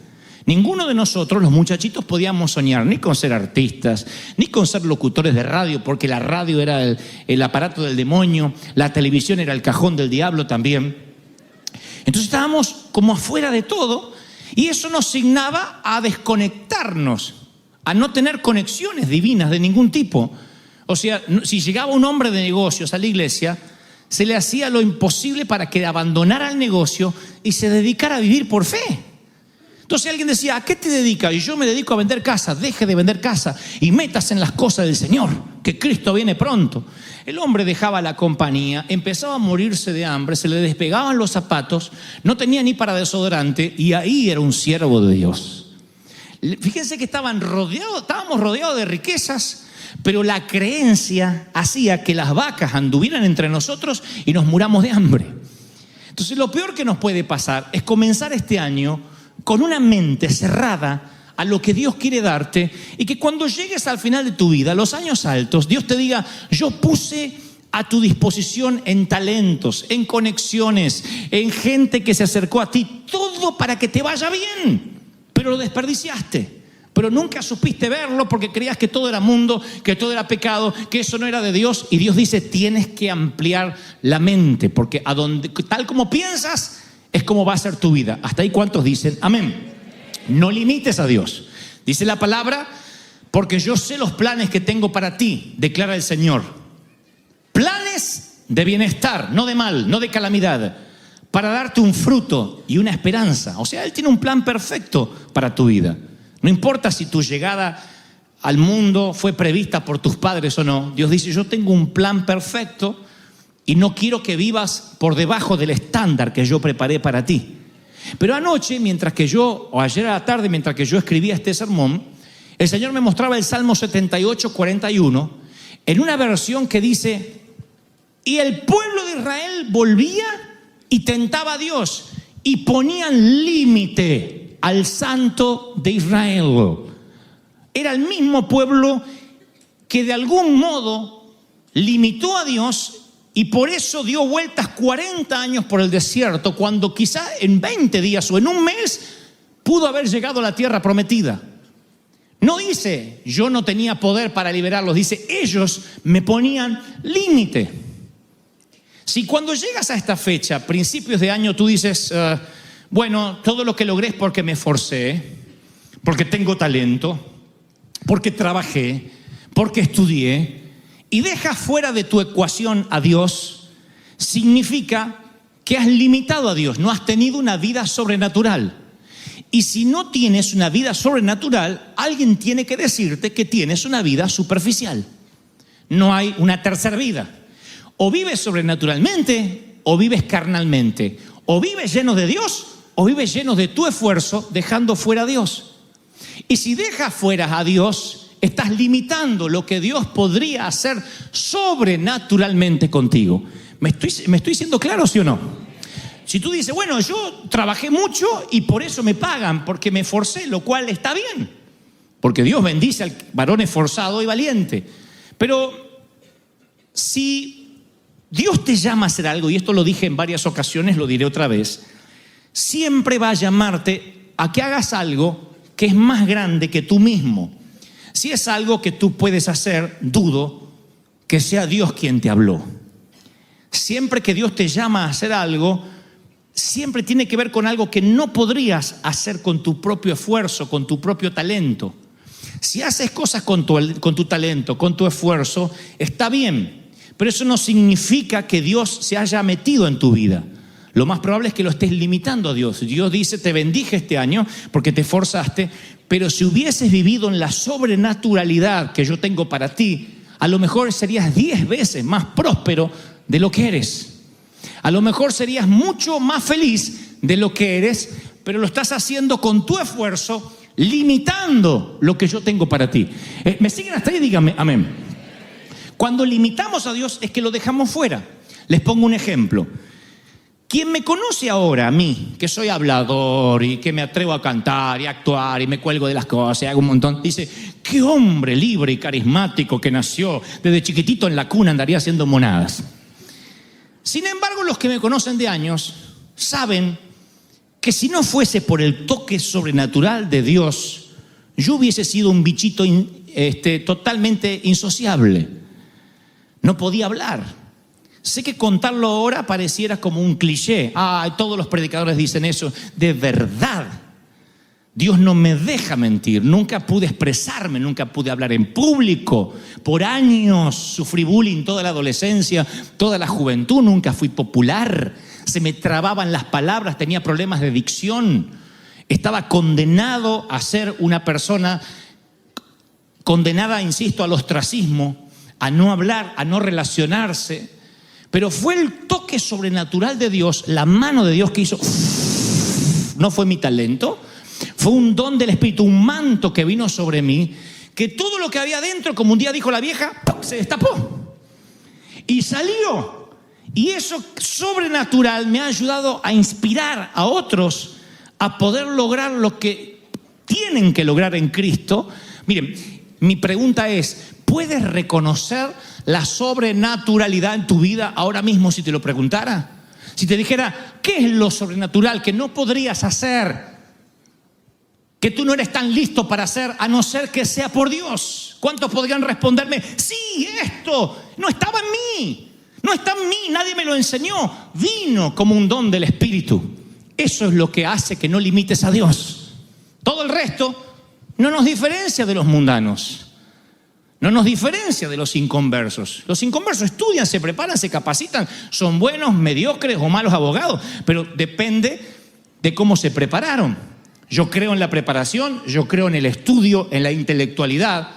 Ninguno de nosotros, los muchachitos, podíamos soñar ni con ser artistas, ni con ser locutores de radio, porque la radio era el aparato del demonio, la televisión era el cajón del diablo también. Entonces estábamos como afuera de todo, y eso nos signaba a desconectarnos, a no tener conexiones divinas de ningún tipo. O sea, si llegaba un hombre de negocios a la iglesia, se le hacía lo imposible para que abandonara el negocio y se dedicara a vivir por fe. Entonces alguien decía, ¿a qué te dedicas? Y yo me dedico a vender casa. Deje de vender casa y métase en las cosas del Señor, que Cristo viene pronto. El hombre dejaba la compañía, empezaba a morirse de hambre, se le despegaban los zapatos, no tenía ni para desodorante, y ahí era un siervo de Dios. Fíjense que estábamos rodeados de riquezas, pero la creencia hacía que las vacas anduvieran entre nosotros y nos muramos de hambre. Entonces lo peor que nos puede pasar es comenzar este año con una mente cerrada a lo que Dios quiere darte, y que cuando llegues al final de tu vida, los años altos, Dios te diga, yo puse a tu disposición en talentos, en conexiones, en gente que se acercó a ti, todo todo para que te vaya bien, pero lo desperdiciaste. Pero nunca supiste verlo porque creías que todo era mundo, que todo era pecado, que eso no era de Dios. Y Dios dice, tienes que ampliar la mente, porque tal como piensas es como va a ser tu vida. Hasta ahí, ¿cuántos dicen amén? No limites a Dios. Dice la palabra, porque yo sé los planes que tengo para ti, declara el Señor. Planes de bienestar, no de mal, no de calamidad, para darte un fruto y una esperanza. O sea, Él tiene un plan perfecto para tu vida. No importa si tu llegada al mundo fue prevista por tus padres o no. Dios dice, yo tengo un plan perfecto y no quiero que vivas por debajo del estándar que yo preparé para ti. Pero anoche, o ayer a la tarde, mientras que yo escribía este sermón, el Señor me mostraba el Salmo 78, 41, en una versión que dice, y el pueblo de Israel volvía y tentaba a Dios y ponían límite al Santo de Israel. Era el mismo pueblo que de algún modo limitó a Dios y por eso dio vueltas 40 años por el desierto, cuando quizá en 20 días o en un mes pudo haber llegado a la tierra prometida. No dice, yo no tenía poder para liberarlos, dice, ellos me ponían límite. Si cuando llegas a esta fecha, principios de año, tú dices, bueno, todo lo que logré es porque me esforcé, porque tengo talento, porque trabajé, porque estudié, y dejas fuera de tu ecuación a Dios, significa que has limitado a Dios, no has tenido una vida sobrenatural. Y si no tienes una vida sobrenatural, alguien tiene que decirte que tienes una vida superficial. No hay una tercera vida. O vives sobrenaturalmente o vives carnalmente. O vives lleno de Dios o vives lleno de tu esfuerzo dejando fuera a Dios. Y si dejas fuera a Dios, estás limitando lo que Dios podría hacer sobrenaturalmente contigo. ¿Me estoy siendo claro, sí o no? Si tú dices, bueno, yo trabajé mucho y por eso me pagan, porque me esforcé, lo cual está bien, porque Dios bendice al varón esforzado y valiente. Pero si Dios te llama a hacer algo, y esto lo dije en varias ocasiones, lo diré otra vez, siempre va a llamarte a que hagas algo que es más grande que tú mismo. Si es algo que tú puedes hacer, dudo que sea Dios quien te habló. Siempre que Dios te llama a hacer algo, siempre tiene que ver con algo que no podrías hacer con tu propio esfuerzo, con tu propio talento. Si haces cosas con tu talento, con tu esfuerzo, está bien, pero eso no significa que Dios se haya metido en tu vida. Lo más probable es que lo estés limitando a Dios. Dios dice, te bendije este año porque te esforzaste, pero si hubieses vivido en la sobrenaturalidad que yo tengo para ti, a lo mejor serías 10 veces más próspero de lo que eres. A lo mejor serías mucho más feliz de lo que eres, pero lo estás haciendo con tu esfuerzo, limitando lo que yo tengo para ti. ¿Me siguen hasta ahí? Díganme amén. Cuando limitamos a Dios es que lo dejamos fuera. Les pongo un ejemplo. Quien me conoce ahora, a mí, que soy hablador y que me atrevo a cantar y a actuar y me cuelgo de las cosas y hago un montón, dice, qué hombre libre y carismático que nació, desde chiquitito en la cuna andaría haciendo monadas. Sin embargo, los que me conocen de años saben que si no fuese por el toque sobrenatural de Dios, yo hubiese sido un bichito totalmente insociable. No podía hablar. Sé que contarlo ahora pareciera como un cliché. Todos los predicadores dicen eso. De verdad, Dios no me deja mentir. Nunca pude expresarme, nunca pude hablar en público. Por años sufrí bullying toda la adolescencia, toda la juventud. Nunca fui popular. Se me trababan las palabras, tenía problemas de dicción. Estaba condenado a ser una persona condenada, insisto, al ostracismo, a no hablar, a no relacionarse. Pero fue el toque sobrenatural de Dios, la mano de Dios que hizo. No fue mi talento, fue un don del Espíritu, un manto que vino sobre mí, que todo lo que había dentro, como un día dijo la vieja, se destapó y salió. Y eso sobrenatural me ha ayudado a inspirar a otros a poder lograr lo que tienen que lograr en Cristo. Miren, mi pregunta es, ¿puedes reconocer la sobrenaturalidad en tu vida ahora mismo si te lo preguntara? Si te dijera, ¿qué es lo sobrenatural que no podrías hacer? Que tú no eres tan listo para hacer, a no ser que sea por Dios. ¿Cuántos podrían responderme? Sí, esto no estaba en mí. No está en mí, nadie me lo enseñó. Vino como un don del Espíritu. Eso es lo que hace que no limites a Dios. Todo el resto no nos diferencia de los mundanos. No nos diferencia de los inconversos. Los inconversos estudian, se preparan, se capacitan, son buenos, mediocres o malos abogados, pero depende de cómo se prepararon. Yo creo en la preparación, yo creo en el estudio, en la intelectualidad,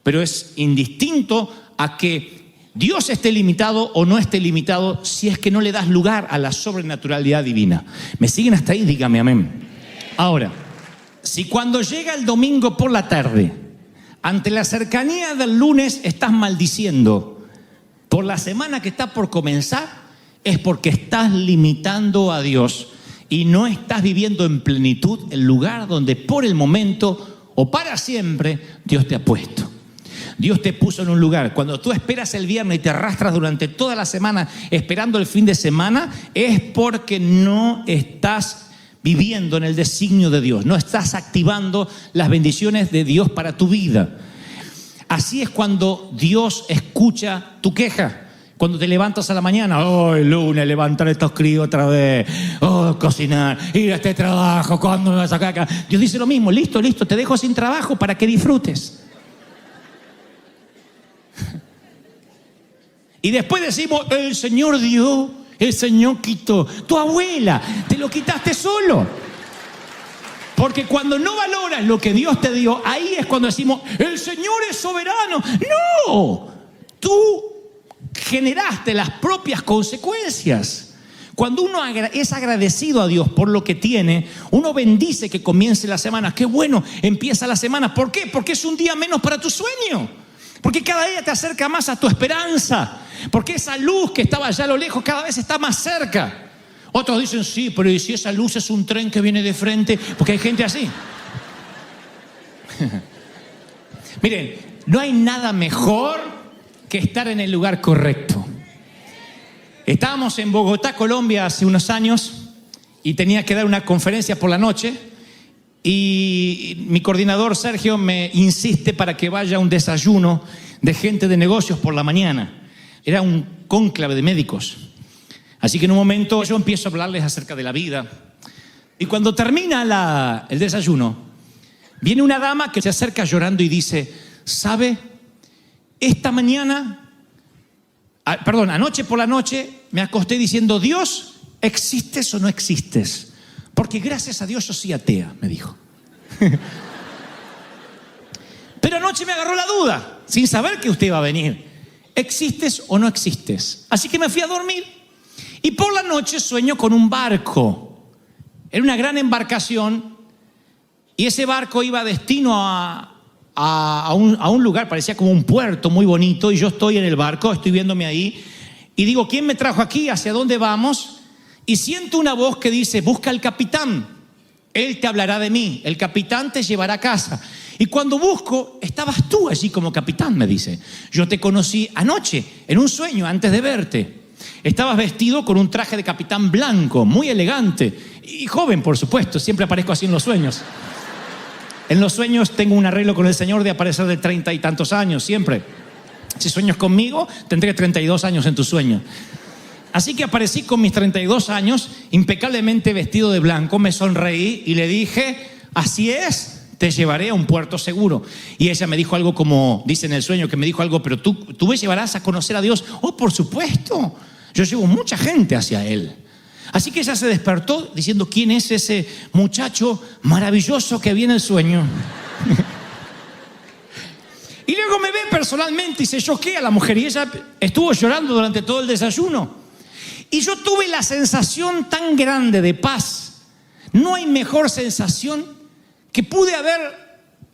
pero es indistinto a que Dios esté limitado o no esté limitado si es que no le das lugar a la sobrenaturalidad divina. ¿Me siguen hasta ahí? Dígame amén. Ahora, si cuando llega el domingo por la tarde, ante la cercanía del lunes, estás maldiciendo por la semana que está por comenzar, es porque estás limitando a Dios y no estás viviendo en plenitud el lugar donde por el momento o para siempre Dios te ha puesto. Dios te puso en un lugar. Cuando tú esperas el viernes y te arrastras durante toda la semana esperando el fin de semana, es porque no estás viviendo en el designio de Dios, no estás activando las bendiciones de Dios para tu vida. Así es cuando Dios escucha tu queja. Cuando te levantas a la mañana, lunes, levantar estos críos otra vez, cocinar, ir a este trabajo, ¿cuándo me vas a sacar acá? Dios dice lo mismo, listo, te dejo sin trabajo para que disfrutes. Y después decimos, el Señor dio, el Señor quitó. Tu abuela, te lo quitaste solo. Porque cuando no valoras lo que Dios te dio, ahí es cuando decimos, el Señor es soberano. No, tú generaste las propias consecuencias. Cuando uno es agradecido a Dios por lo que tiene, uno bendice que comience la semana. Qué bueno, empieza la semana. ¿Por qué? Porque es un día menos para tu sueño. Porque cada día te acerca más a tu esperanza. Porque esa luz que estaba allá a lo lejos cada vez está más cerca. Otros dicen, sí, pero ¿y si esa luz es un tren que viene de frente? Porque hay gente así. Miren, no hay nada mejor que estar en el lugar correcto. Estábamos en Bogotá, Colombia, hace unos años y tenía que dar una conferencia por la noche. Y mi coordinador Sergio me insiste para que vaya a un desayuno de gente de negocios por la mañana. Era un cónclave de médicos. Así que en un momento yo empiezo a hablarles acerca de la vida. Y cuando termina el desayuno, viene una dama que se acerca llorando y dice, ¿sabe? Anoche por la noche me acosté diciendo, Dios, ¿existes o no existes? Porque gracias a Dios yo soy atea, me dijo. Pero anoche me agarró la duda, sin saber que usted iba a venir. ¿Existes o no existes? Así que me fui a dormir. Y por la noche sueño con un barco. Era una gran embarcación. Y ese barco iba destino a un lugar, parecía como un puerto muy bonito. Y yo estoy en el barco, estoy viéndome ahí. Y digo, ¿quién me trajo aquí? ¿Hacia dónde vamos? Y siento una voz que dice, busca al capitán, él te hablará de mí, el capitán te llevará a casa. Y cuando busco, estabas tú allí como capitán, me dice. Yo te conocí anoche, en un sueño, antes de verte. Estabas vestido con un traje de capitán blanco, muy elegante, y joven, por supuesto, siempre aparezco así en los sueños. En los sueños tengo un arreglo con el Señor de aparecer de 30 y tantos años, siempre. Si sueñas conmigo, tendré 32 años en tu sueño. Así que aparecí con mis 32 años, impecablemente vestido de blanco, me sonreí y le dije, así es, te llevaré a un puerto seguro. Y ella me dijo algo como, dice en el sueño, que me dijo algo, pero tú me llevarás a conocer a Dios. Oh, por supuesto, yo llevo mucha gente hacia Él. Así que ella se despertó diciendo, ¿quién es ese muchacho maravilloso que vi en el sueño? Y luego me ve personalmente y se choquea la mujer y ella estuvo llorando durante todo el desayuno. Y yo tuve la sensación tan grande de paz. No hay mejor sensación que pude haber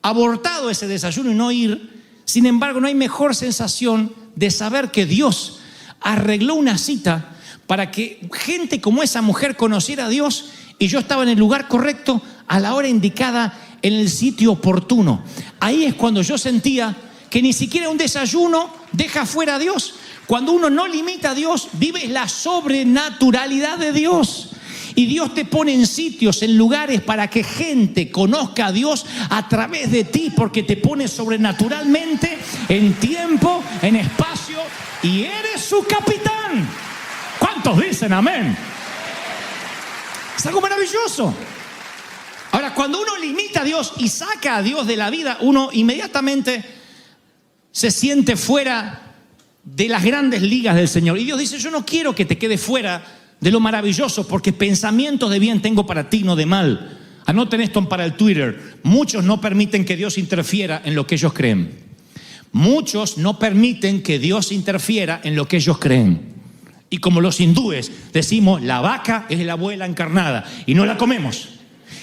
abortado ese desayuno y no ir. Sin embargo, no hay mejor sensación de saber que Dios arregló una cita para que gente como esa mujer conociera a Dios y yo estaba en el lugar correcto, a la hora indicada, en el sitio oportuno. Ahí es cuando yo sentía que ni siquiera un desayuno deja fuera a Dios. Cuando uno no limita a Dios, vives la sobrenaturalidad de Dios. Y Dios te pone en sitios, en lugares para que gente conozca a Dios a través de ti, porque te pone sobrenaturalmente en tiempo, en espacio, y eres su capitán. ¿Cuántos dicen amén? Es algo maravilloso. Ahora, cuando uno limita a Dios y saca a Dios de la vida, uno inmediatamente se siente fuera de las grandes ligas del Señor. Y Dios dice, yo no quiero que te quedes fuera de lo maravilloso, porque pensamientos de bien tengo para ti, no de mal. Anoten esto para el Twitter. Muchos no permiten que Dios interfiera en lo que ellos creen. Muchos no permiten que Dios interfiera en lo que ellos creen. Y como los hindúes decimos, la vaca es la abuela encarnada y no la comemos.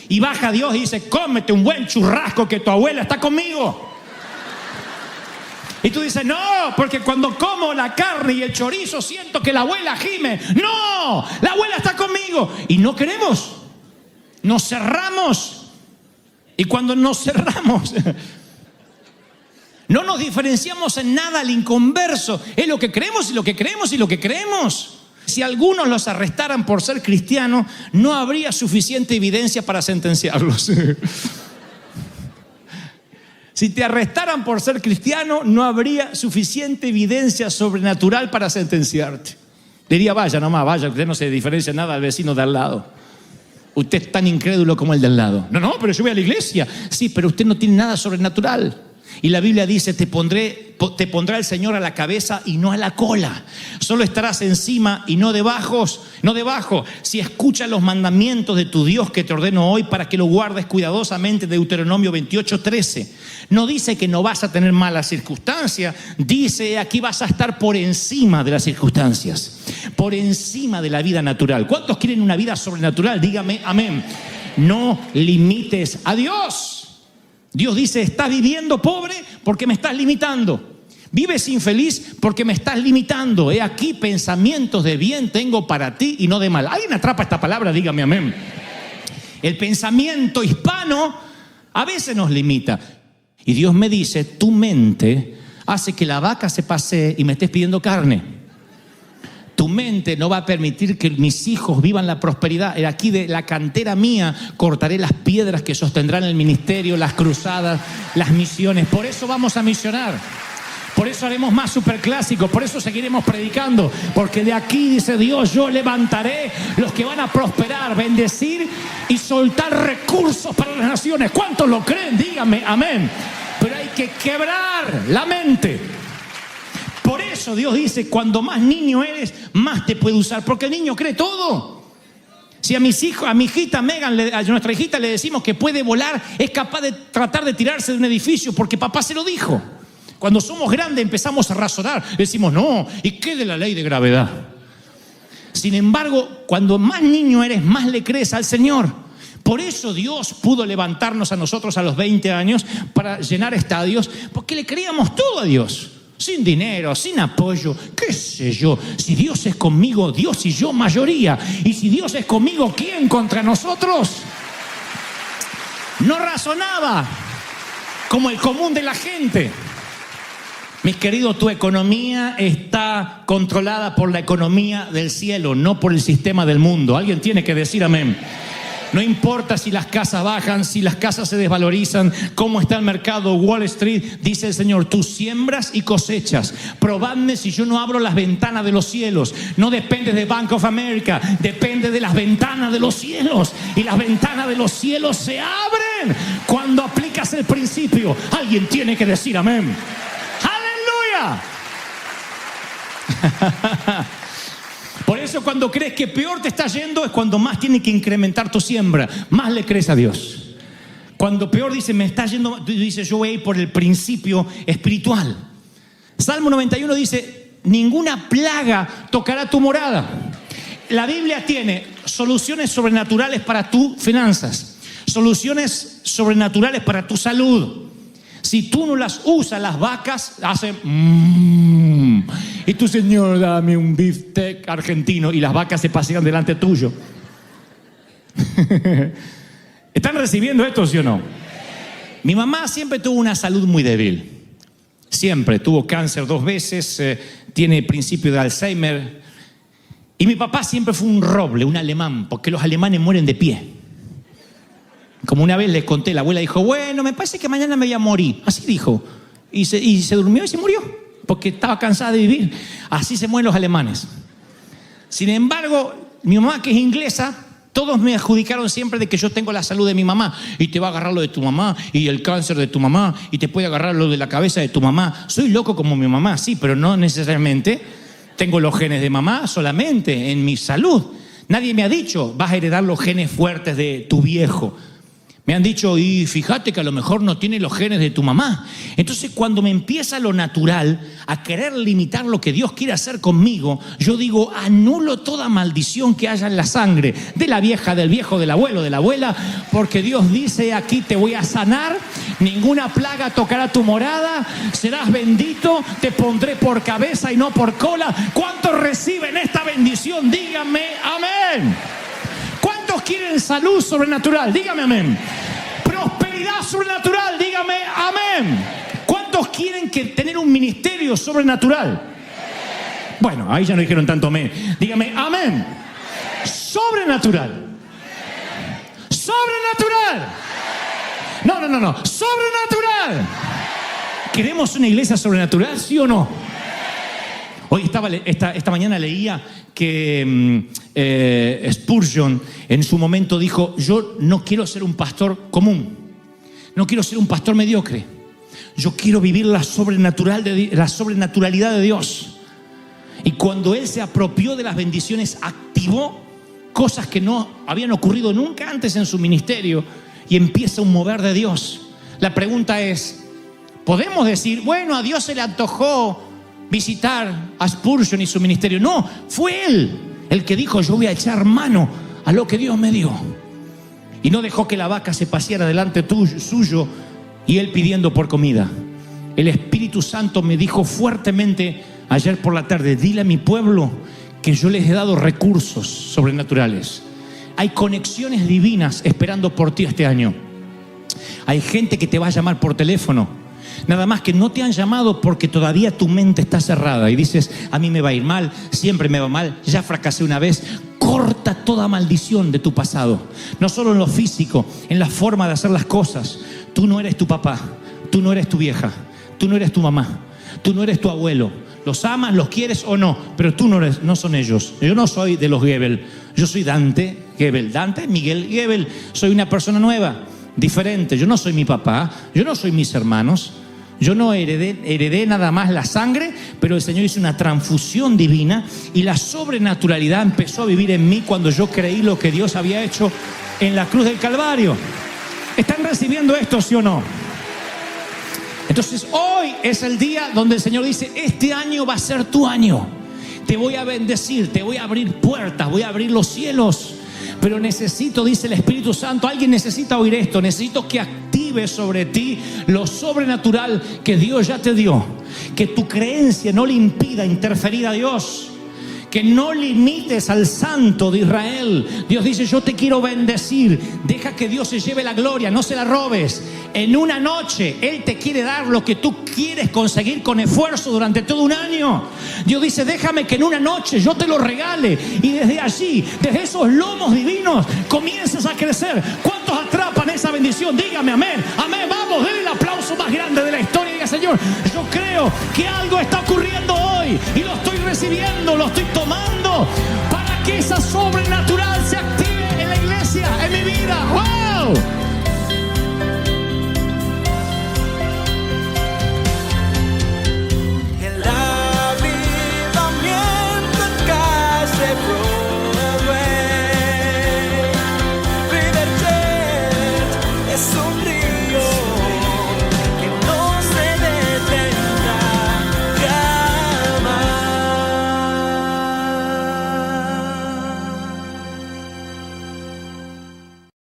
Y baja Dios y dice, cómete un buen churrasco que tu abuela está conmigo. Y tú dices, no, porque cuando como la carne y el chorizo siento que la abuela gime. No, la abuela está conmigo. Y no queremos. Nos cerramos. Y cuando nos cerramos, no nos diferenciamos en nada al inconverso. Es lo que creemos y lo que creemos y lo que creemos. Si algunos los arrestaran por ser cristianos, no habría suficiente evidencia para sentenciarlos. Si te arrestaran por ser cristiano, no habría suficiente evidencia sobrenatural para sentenciarte. Diría, vaya nomás, vaya, usted no se diferencia nada al vecino de al lado. Usted es tan incrédulo como el de al lado. No, pero yo voy a la iglesia. Sí, pero usted no tiene nada sobrenatural. Y la Biblia dice, te pondrá el Señor a la cabeza y no a la cola. Solo estarás encima y no debajo. Si escuchas los mandamientos de tu Dios que te ordeno hoy para que lo guardes cuidadosamente, Deuteronomio 28:13. No dice que no vas a tener malas circunstancias. Dice, aquí vas a estar por encima de las circunstancias. Por encima de la vida natural. ¿Cuántos quieren una vida sobrenatural? Dígame amén. No limites a Dios. Dios dice, estás viviendo pobre porque me estás limitando. Vives infeliz porque me estás limitando. He aquí pensamientos de bien tengo para ti y no de mal. ¿Alguien atrapa esta palabra? Dígame amén. El pensamiento hispano a veces nos limita. Y Dios me dice, tu mente hace que la vaca se pasee y me estés pidiendo carne. Tu mente no va a permitir que mis hijos vivan la prosperidad. Aquí de la cantera mía cortaré las piedras que sostendrán el ministerio, las cruzadas, las misiones. Por eso vamos a misionar. Por eso haremos más superclásicos. Por eso seguiremos predicando. Porque de aquí, dice Dios, yo levantaré los que van a prosperar, bendecir y soltar recursos para las naciones. ¿Cuántos lo creen? Díganme amén. Pero hay que quebrar la mente. Por eso Dios dice, cuando más niño eres, más te puede usar. Porque el niño cree todo. Si a mis hijos, a mi hijita Megan, a nuestra hijita le decimos que puede volar, es capaz de tratar de tirarse de un edificio porque papá se lo dijo. Cuando somos grandes empezamos a razonar. Decimos, no, ¿y qué de la ley de gravedad? Sin embargo, cuando más niño eres, más le crees al Señor. Por eso Dios pudo levantarnos a nosotros a los 20 años para llenar estadios, porque le creíamos todo a Dios. Sin dinero, sin apoyo, qué sé yo. Si Dios es conmigo, Dios y yo mayoría. Y si Dios es conmigo, ¿quién contra nosotros? No razonaba como el común de la gente. Mis queridos, tu economía está controlada por la economía del cielo, no por el sistema del mundo. Alguien tiene que decir amén. No importa si las casas bajan, si las casas se desvalorizan, cómo está el mercado, Wall Street, dice el Señor, tú siembras y cosechas. Probadme si yo no abro las ventanas de los cielos. No depende de Bank of America, depende de las ventanas de los cielos. Y las ventanas de los cielos se abren cuando aplicas el principio. Alguien tiene que decir amén. ¡Aleluya! Por eso cuando crees que peor te está yendo es cuando más tienes que incrementar tu siembra. Más le crees a Dios. Cuando peor dice me está yendo, tú dices yo voy a ir por el principio espiritual. Salmo 91 dice, ninguna plaga tocará tu morada. La Biblia tiene soluciones sobrenaturales para tus finanzas. Soluciones sobrenaturales para tu salud. Si tú no las usas, las vacas hacen y tu Señor, dame un bistec argentino, y las vacas se pasean delante tuyo. ¿Están recibiendo esto, sí o no? Mi mamá siempre tuvo una salud muy débil. Siempre. Tuvo cáncer 2 veces, tiene principio de Alzheimer. Y mi papá siempre fue un roble, un alemán, porque los alemanes mueren de pie. Como una vez les conté, la abuela dijo, bueno, me parece que mañana me voy a morir. Así dijo. Y se durmió y se murió, porque estaba cansada de vivir. Así se mueren los alemanes. Sin embargo, mi mamá, que es inglesa, todos me adjudicaron siempre de que yo tengo la salud de mi mamá. Y te va a agarrar lo de tu mamá, y el cáncer de tu mamá, y te puede agarrar lo de la cabeza de tu mamá. Soy loco como mi mamá, sí, pero no necesariamente tengo los genes de mamá solamente en mi salud. Nadie me ha dicho, vas a heredar los genes fuertes de tu viejo. Me han dicho, y fíjate que a lo mejor no tiene los genes de tu mamá. Entonces, cuando me empieza lo natural a querer limitar lo que Dios quiere hacer conmigo, yo digo, anulo toda maldición que haya en la sangre de la vieja, del viejo, del abuelo, de la abuela, porque Dios dice, aquí te voy a sanar, ninguna plaga tocará tu morada, serás bendito, te pondré por cabeza y no por cola. ¿Cuántos reciben esta bendición? Díganme amén. ¿Cuántos quieren salud sobrenatural? Dígame amén. Prosperidad sobrenatural, dígame amén. ¿Cuántos quieren tener un ministerio sobrenatural? Bueno, ahí ya no dijeron tanto amén. Dígame amén. Sobrenatural. Sobrenatural. No. Sobrenatural. ¿Queremos una iglesia sobrenatural, sí o no? Hoy esta mañana leía que Spurgeon en su momento dijo, yo no quiero ser un pastor común, no quiero ser un pastor mediocre, yo quiero vivir la sobrenaturalidad de Dios. Y cuando él se apropió de las bendiciones, activó cosas que no habían ocurrido nunca antes en su ministerio y empieza un mover de Dios. La pregunta es, ¿podemos decir, bueno, a Dios se le antojó visitar a Spurgeon y su ministerio? No, fue él el que dijo, yo voy a echar mano a lo que Dios me dio. Y no dejó que la vaca se paseara delante suyo y él pidiendo por comida. El Espíritu Santo me dijo fuertemente ayer por la tarde, dile a mi pueblo que yo les he dado recursos sobrenaturales. Hay conexiones divinas esperando por ti este año. Hay gente que te va a llamar por teléfono. Nada más que no te han llamado porque todavía tu mente está cerrada y dices, a mí me va a ir mal, siempre me va mal, ya fracasé una vez. Corta toda maldición de tu pasado, no solo en lo físico, en la forma de hacer las cosas. Tú no eres tu papá, tú no eres tu vieja, tú no eres tu mamá, tú no eres tu abuelo. Los amas, los quieres o no, pero tú no son ellos. Yo no soy de los Goebel, yo soy Dante Goebel, Dante Miguel Goebel. Soy una persona nueva, diferente. Yo no soy mi papá, yo no soy mis hermanos. Yo no heredé nada más la sangre, pero el Señor hizo una transfusión divina y la sobrenaturalidad empezó a vivir en mí cuando yo creí lo que Dios había hecho en la cruz del Calvario. ¿Están recibiendo esto, sí o no? Entonces hoy es el día donde el Señor dice, este año va a ser tu año. Te voy a bendecir, te voy a abrir puertas, voy a abrir los cielos. Pero necesito, dice el Espíritu Santo, alguien necesita oír esto, necesito que active sobre ti lo sobrenatural que Dios ya te dio. Que tu creencia no le impida interferir a Dios. Que no limites al Santo de Israel. Dios dice, yo te quiero bendecir. Deja que Dios se lleve la gloria, no se la robes. En una noche Él te quiere dar lo que tú quieres conseguir con esfuerzo durante todo un año. Dios dice, déjame que en una noche yo te lo regale. Y desde allí, desde esos lomos divinos, comiences a crecer. ¿Cuántos atrapan esa bendición? Dígame amén. Amén, vamos, denle el aplauso más grande de la historia. Diga, Señor, yo creo que algo está ocurriendo hoy. Y lo estoy recibiendo, lo estoy tomando para que esa sobrenatural se active en la iglesia, en mi vida. ¡Wow!